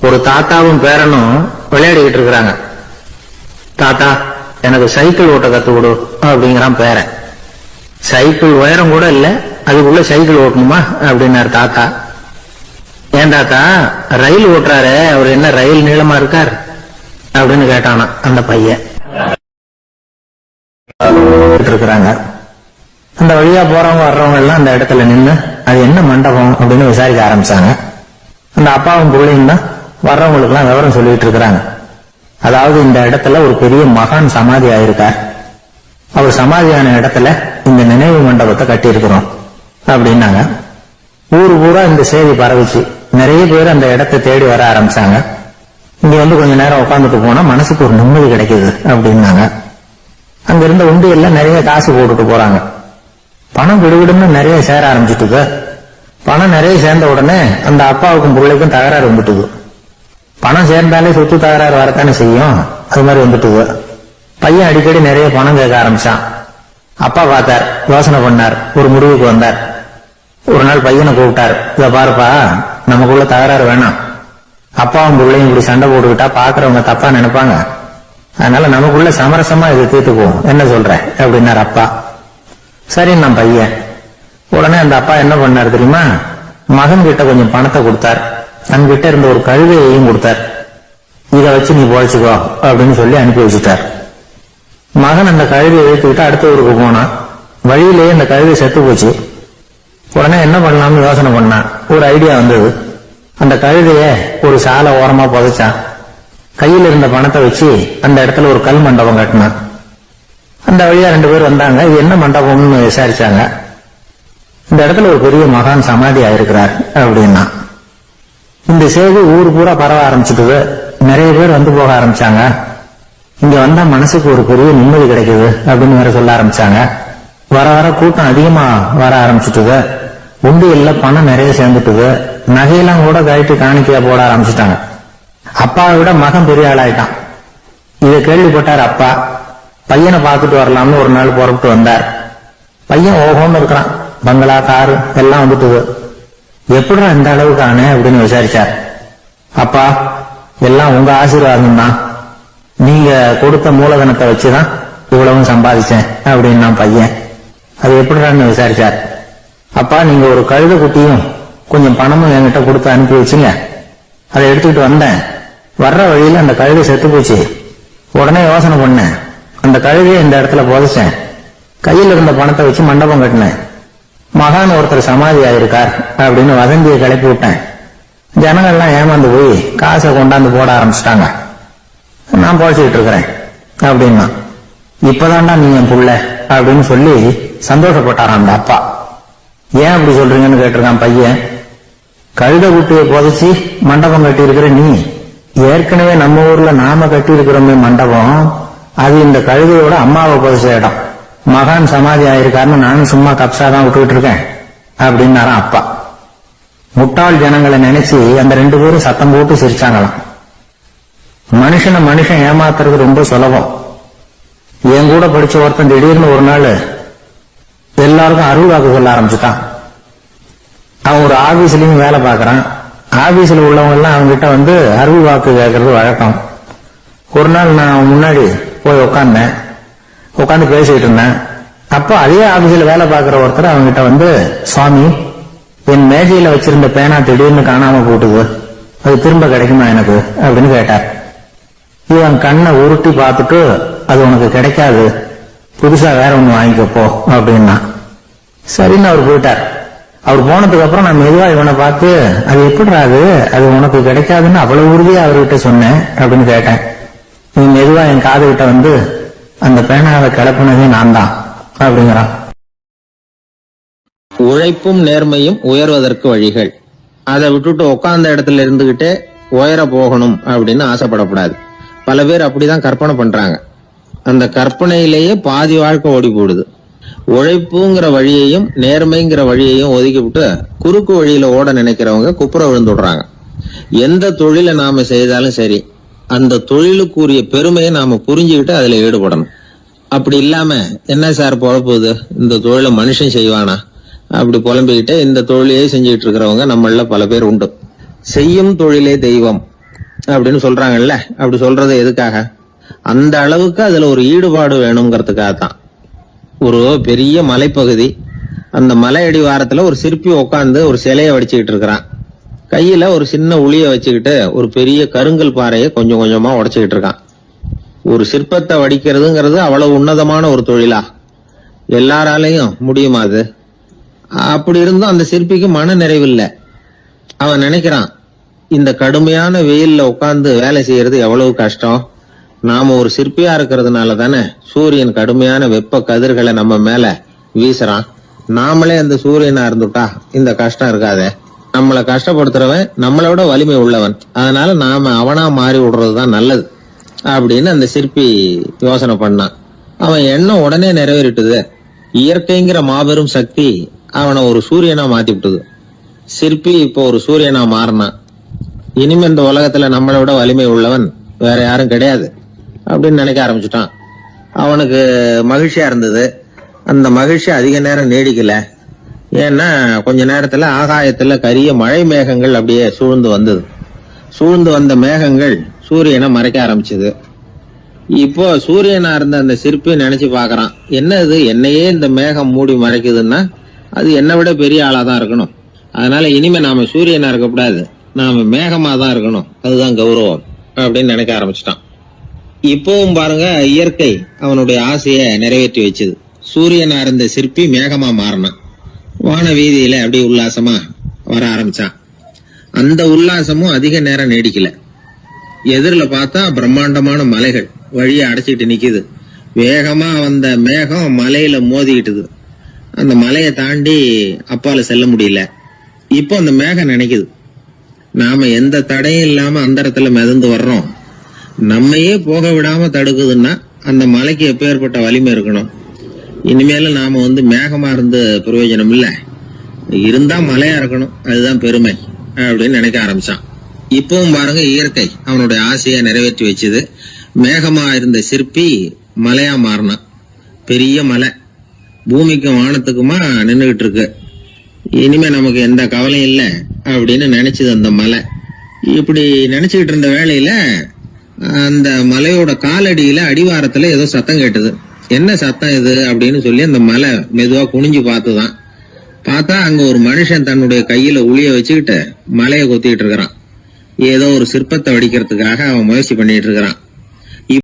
[SPEAKER 2] ஒரு தாத்தாவும் பேரனும் விளையாடிக்கிட்டு இருக்கிறாங்க. தாத்தா எனக்கு சைக்கிள் ஓட்ட கத்து கொடு அப்படிங்கிறான் பேரன். சைக்கிள் உயரம் கூட இல்ல, அதுக்குள்ள சைக்கிள் ஓட்டணுமா அப்படின்னாரு தாத்தா. ஏன் தாத்தா, ரயில் ஓட்டுறாரு, அவர் என்ன ரயில் நீளமா இருக்கார் அப்படின்னு கேட்டானா அந்த பையன். இருக்கிறாங்க அந்த வழியா போறவங்க வர்றவங்க எல்லாம் அந்த இடத்துல நின்று அது என்ன மண்டபம் அப்படின்னு விசாரிக்க ஆரம்பிச்சாங்க. அந்த அப்பாவும் பிள்ளையும் தான் வர்றவங்களுக்கு எல்லாம் விவரம் சொல்லிட்டு இருக்கிறாங்க. அதாவது இந்த இடத்துல ஒரு பெரிய மகான் சமாதி ஆயிருக்கார், அவர் சமாதியான இடத்துல இந்த நினைவு மண்டபத்தை கட்டி இருக்கிறோம் அப்படின்னாங்க. ஊரு பூரா இந்த செய்தி பரவிச்சு. நிறைய பேர் அந்த இடத்தை தேடி வர ஆரம்பிச்சாங்க. இங்க கொஞ்ச நேரம் உட்காந்துட்டு போனா மனசுக்கு ஒரு நிம்மதி கிடைக்குது அப்படின்னாங்க. அங்க இருந்த உண்டியல்ல நிறைய காசு போட்டுட்டு போறாங்க. பணம் விடுவிடுன்னு நிறைய சேர ஆரம்பிச்சுட்டுது. பணம் நிறைய சேர்ந்த உடனே அந்த அப்பாவுக்கும் பிள்ளைக்கும் தகராறு வந்துட்டுது. பணம் சேர்ந்தாலே சொத்து தகராறு வரத்தானே செய்யும், அது மாதிரி வந்துட்டுது. பையன் அடிக்கடி நிறைய பணம் கேட்க ஆரம்பிச்சான். அப்பா பார்த்தார், யோசனை பண்ணார், ஒரு முடிவுக்கு வந்தார். ஒரு நாள் பையனை கூப்பிட்டார், இத பாருப்பா, நமக்குள்ள தகராறு வேணாம், அப்பாவும் பிள்ளையும் இப்படி சண்டை போட்டுக்கிட்டா பாக்குறவங்க தப்பா நினைப்பாங்க, அதனால நமக்குள்ள சமரசமா இதை தீர்த்துக்குவோம், என்ன சொல்ற அப்படின்னார் அப்பா. சரி நான் பையன். உடனே அந்த அப்பா என்ன பண்ணாரு தெரியுமா, மகன் கிட்ட கொஞ்சம் பணத்தை கொடுத்தார், தன்கிட்ட இருந்த ஒரு கழுதையையும் கொடுத்தார். இதை வச்சு நீ பொழைச்சுக்கோ அப்படின்னு சொல்லி அனுப்பி வச்சுட்டார். மகன் அந்த கழுதையை எடுத்துக்கிட்டு அடுத்த ஊருக்கு போனான். வழியிலேயே அந்த கழுதை செத்து போச்சு. உடனே என்ன பண்ணலாம்னு யோசனை பண்ணான். ஒரு ஐடியா வந்தது. அந்த கழுதைய ஒரு சாலை ஓரமா புதைச்சான். கையில் இருந்த பணத்தை வச்சு அந்த இடத்துல ஒரு கல் மண்டபம் கட்டினான். அந்த வழியா 2 பேர் வந்தாங்க. இது என்ன மண்டபம்னு விசாரிச்சாங்க. இந்த இடத்துல ஒரு பெரிய மகான் சமாதி ஆயிருக்கிறார் அப்படின்னா. இந்த செய்தி ஊர் பூரா பரவ ஆரம்பிச்சுட்டு நிறைய பேர் வந்து போக ஆரம்பிச்சாங்க. இங்க வந்தா மனசுக்கு ஒரு பெரிய நிம்மதி கிடைக்குது அப்படின்னு வேற சொல்ல ஆரம்பிச்சாங்க. வர வர கூட்டம் அதிகமா வர ஆரம்பிச்சுட்டு உண்டியல்ல பணம் நிறைய சேர்ந்துட்டுது. நகையெல்லாம் கூட கழிட்டு காணிக்கையா போட ஆரம்பிச்சுட்டாங்க. அப்பாவை விட மகன் பெரிய ஆளாயிட்டான். இதை கேள்விப்பட்டார் அப்பா. பையனை பார்த்துட்டு வரலாம்னு ஒரு நாள் புறப்பட்டு வந்தார். பையன் ஓஹோன்னு இருக்கிறான். பங்களா, காரு எல்லாம் வந்துட்டுது. எப்படிடா இந்த அளவுக்கு ஆனே அப்படின்னு விசாரிச்சார். அப்பா, எல்லாம் உங்க ஆசீர்வாதம் தான், நீங்க கொடுத்த மூலதனத்தை வச்சுதான் இவ்வளவும் சம்பாதிச்சேன் அப்படின்னு நான் பையன். அது எப்படிடான்னு விசாரிச்சார். அப்பா, நீங்க ஒரு கழுதை குட்டியும் கொஞ்சம் பணமும் என்கிட்ட கொடுத்து அனுப்பி வச்சுங்க, அதை எடுத்துக்கிட்டு வந்தேன். வர்ற வழியில அந்த கழுதை செத்து போச்சு. உடனே யோசனை பண்ணேன், அந்த கழுதையை இந்த இடத்துல புதைச்சேன்,
[SPEAKER 3] கையில் இருந்த பணத்தை வச்சு மண்டபம் கட்டினேன். மகான் ஒருத்தர் சமாதி ஆயிருக்கார் அப்படின்னு வதந்தியை கிளப்பி விட்டேன். ஜனங்கள்லாம் ஏமாந்து போய் காசை கொண்டாந்து போட ஆரம்பிச்சிட்டாங்க. நான் பொழைச்சிக்கிட்டு இருக்கிறேன் அப்படின்னா, இப்பதான்டா நீ என் புள்ள அப்படின்னு சொல்லி சந்தோஷப்பட்டாரான் அந்த அப்பா. ஏன் அப்படி சொல்றீங்கன்னு கேட்டிருக்கான் பையன். கழுத குட்டியை புதைச்சி மண்டபம் கட்டி இருக்கிற நீ, ஏற்கனவே நம்ம ஊர்ல நாம கட்டி இருக்கிறோமே மண்டபம், அது இந்த கழுதையோட அம்மாவை புதைச்ச இடம். மகான் சமாதி ஆயிருக்காருன்னு நானும் சும்மா கப்சாதான் விட்டுக்கிட்டு இருக்கேன் அப்படின்னாரான் அப்பா. முட்டாள் ஜனங்களை நினைச்சு அந்த 2 பேரும் சத்தம் போட்டு சிரிச்சாங்களாம். மனுஷன் ஏமாத்துறது ரொம்ப சுலபம். என் கூட படிச்ச ஒருத்தன் திடீர்னு ஒரு நாள் எல்லாருக்கும் அருள் வாக்கு சொல்ல ஆரம்பிச்சுட்டான். அவன் ஒரு ஆபீஸ்லயும் வேலை பார்க்கறான். ஆபீஸ்ல உள்ளவங்க எல்லாம் அவங்ககிட்ட வந்து அருள் வாக்கு கேட்கறது வழக்கம். ஒரு நாள் நான் அவன் முன்னாடி போய் உட்காந்து பேசிட்டு இருந்தேன். அப்போ அதே ஆபீஸ்ல வேலை பார்க்கிற ஒருத்தர் அவங்ககிட்ட வந்து, சுவாமி, என் மேஜையில வச்சிருந்த பேனா திடீர்னு காணாம போட்டுது, அது திரும்ப கிடைக்குமா எனக்கு அப்படின்னு கேட்டார். இவன் கண்ணை உருட்டி பார்த்துட்டு, அது உனக்கு கிடைக்காது, புதுசா வேற ஒண்ணு வாங்கிக்கப்போ அப்படின்னா. சரின்னு அவர் போயிட்டார். அவர் போனதுக்கு அப்புறம் நான் மெதுவா இவனை பார்த்து, அது எப்படிடா அது உனக்கு கிடைக்காதுன்னு அவ்வளவு உறுதியா அவர்கிட்ட சொன்னேன் அப்படின்னு கேட்டேன். இவன் மெதுவா என் காது கிட்ட வந்து, அந்த பேனாவை கிளப்புனதே நான் தான் அப்படிங்கிறான்.
[SPEAKER 1] உழைப்பும் நேர்மையும் உயர்வதற்கு வழிகள். அதை விட்டுட்டு உட்கார்ந்த இடத்துல இருந்துகிட்டே உயர போகணும் அப்படின்னு ஆசைப்படக்கூடாது. பல பேர் அப்படிதான் கற்பனை பண்றாங்க. அந்த கற்பனையிலேயே பாதி வாழ்க்கை ஓடி போடுது. உழைப்புங்கிற வழியையும் நேர்மைங்கிற வழியையும் ஒதுக்கிவிட்டு குறுக்கு வழியில ஓட நினைக்கிறவங்க குப்புற விழுந்துடுறாங்க. எந்த தொழிலை நாம செய்தாலும் சரி, அந்த தொழிலுக்குரிய பெருமையை நாம புரிஞ்சுக்கிட்டு அதுல ஈடுபடணும். அப்படி இல்லாம, என்ன சார் பொழப்புது, இந்த தொழிலை மனுஷன் செய்வானா அப்படி புலம்பிக்கிட்டு இந்த தொழிலையே செஞ்சுட்டு இருக்கிறவங்க நம்மள பல பேர் உண்டு. செய்யும் தொழிலே தெய்வம் அப்படின்னு சொல்றாங்கல்ல, அப்படி சொல்றது எதுக்காக? அந்த அளவுக்கு அதுல ஒரு ஈடுபாடு வேணுங்கிறதுக்காகத்தான். ஒரு பெரிய மலைப்பகுதி, அந்த மலை அடிவாரத்துல ஒரு சிற்பி உட்காந்து ஒரு சிலையை வடிச்சுக்கிட்டு இருக்கிறான். கையில ஒரு சின்ன உளிய வச்சுக்கிட்டு ஒரு பெரிய கருங்கல் பாறையை கொஞ்சம் கொஞ்சமா உடைச்சுக்கிட்டு இருக்கான். ஒரு சிற்பத்தை வடிக்கிறதுங்கிறது அவ்வளவு உன்னதமான ஒரு தொழிலா? எல்லாராலையும் முடியுமா அது? அப்படி இருந்தும் அந்த சிற்பிக்கு மன நிறைவில்லை. அவன் நினைக்கிறான், இந்த கடுமையான வெயில்ல உட்கார்ந்து வேலை செய்யறது எவ்வளவு கஷ்டம். நாம ஒரு சிற்பியா இருக்கிறதுனால தானே சூரியன் கடுமையான வெப்ப கதிர்களை நம்ம மேல வீசுறான். நாமளே அந்த சூரியனா இருந்துட்டா இந்த கஷ்டம் இருக்காதே. நம்மளை கஷ்டப்படுத்துறவன் நம்மளோட வலிமை உள்ளவன், அதனால நாம அவனா மாறி விடுறதுதான் நல்லது அப்படின்னு அந்த சிற்பி யோசனை பண்ணான். அவன் எண்ணம் உடனே நிறைவேறிட்டுது. இயற்கைங்கிற மாபெரும் சக்தி அவனை ஒரு சூரியனா மாத்தி விட்டுது. சிற்பி இப்போ ஒரு சூரியனா மாறினான். இனிமே இந்த உலகத்துல நம்மளோட வலிமை உள்ளவன் வேற யாரும் கிடையாது அப்படின்னு நினைக்க ஆரம்பிச்சுட்டான். அவனுக்கு மகிழ்ச்சியா இருந்தது. அந்த மகிழ்ச்சி அதிக நேரம் நீடிக்கல. ஏன்னா கொஞ்ச நேரத்துல ஆகாயத்துல கரிய மழை மேகங்கள் அப்படியே சூழ்ந்து வந்தது. சூழ்ந்து வந்த மேகங்கள் சூரியனை மறைக்க ஆரம்பிச்சது. இப்போ சூரியனா இருந்த அந்த சிற்பி நினைச்சு பாக்குறான், என்ன இது, என்னையே இந்த மேகம் மூடி மறைக்குதுன்னா அது என்னை விட பெரிய ஆளாதான் இருக்கணும். அதனால இனிமே நாம சூரியனா இருக்கக்கூடாது, நாம மேகமா தான் இருக்கணும், அதுதான் கௌரவம் அப்படின்னு நினைக்க ஆரம்பிச்சிட்டான். இப்பவும் பாருங்க, இயற்கை அவனுடைய ஆசையை நிறைவேற்றி வச்சது. சூரியனா இருந்த சிற்பி மேகமா மாறினான். வான வீதியில அப்படியே உல்லாசமா வர ஆரம்பிச்சான். அந்த உல்லாசமும் அதிக நேரம் நீடிக்கல. எதிரில பார்த்தா பிரம்மாண்டமான மலைகள் வழியை அடைச்சிட்டு நிக்குது. வேகமா வந்த மேகம் மலையில மோதிக்கிட்டுது. அந்த மலையை தாண்டி அப்பால செல்ல முடியல. இப்போ அந்த மேகம் நினைக்குது, நாம எந்த தடையும் இல்லாம அந்தரத்துல மிதந்து வர்றோம். நம்மையே போக விடாம தடுக்குதுன்னா அந்த மலைக்கு எப்பேற்பட்ட வலிமை இருக்கணும். இனிமேல நாம மேகமா இருந்து பிரயோஜனம் இல்ல, இருந்தா மலையா இருக்கணும், அதுதான் பெருமை அப்படின்னு நினைக்க ஆரம்பிச்சான். இப்பவும் பாருங்க, இயற்கை அவனுடைய ஆசையை நிறைவேற்றி வச்சது. மேகமா இருந்த சிற்பி மலையா மாறினான். பெரிய மலை பூமிக்கும் வானத்துக்குமா நின்றுகிட்டு இருக்கு. இனிமே நமக்கு எந்த கவலையும் இல்லை அப்படின்னு நினைச்சது அந்த மலை. இப்படி நினைச்சுக்கிட்டு இருந்த வேளையில அந்த மலையோட காலடியில அடிவாரத்துல ஏதோ சத்தம் கேட்டது. என்ன சத்தம் இது அப்படின்னு சொல்லி அந்த மலை மெதுவா குனிஞ்சு பார்த்துதான். பார்த்தா அங்க ஒரு மனுஷன் தன்னுடைய கையில உளிய வச்சுக்கிட்டு மலையை கொத்திட்டு இருக்கிறான். ஏதோ ஒரு சிற்பத்தை வடிக்கிறதுக்காக அவன் முயற்சி பண்ணிட்டு இருக்கிறான்.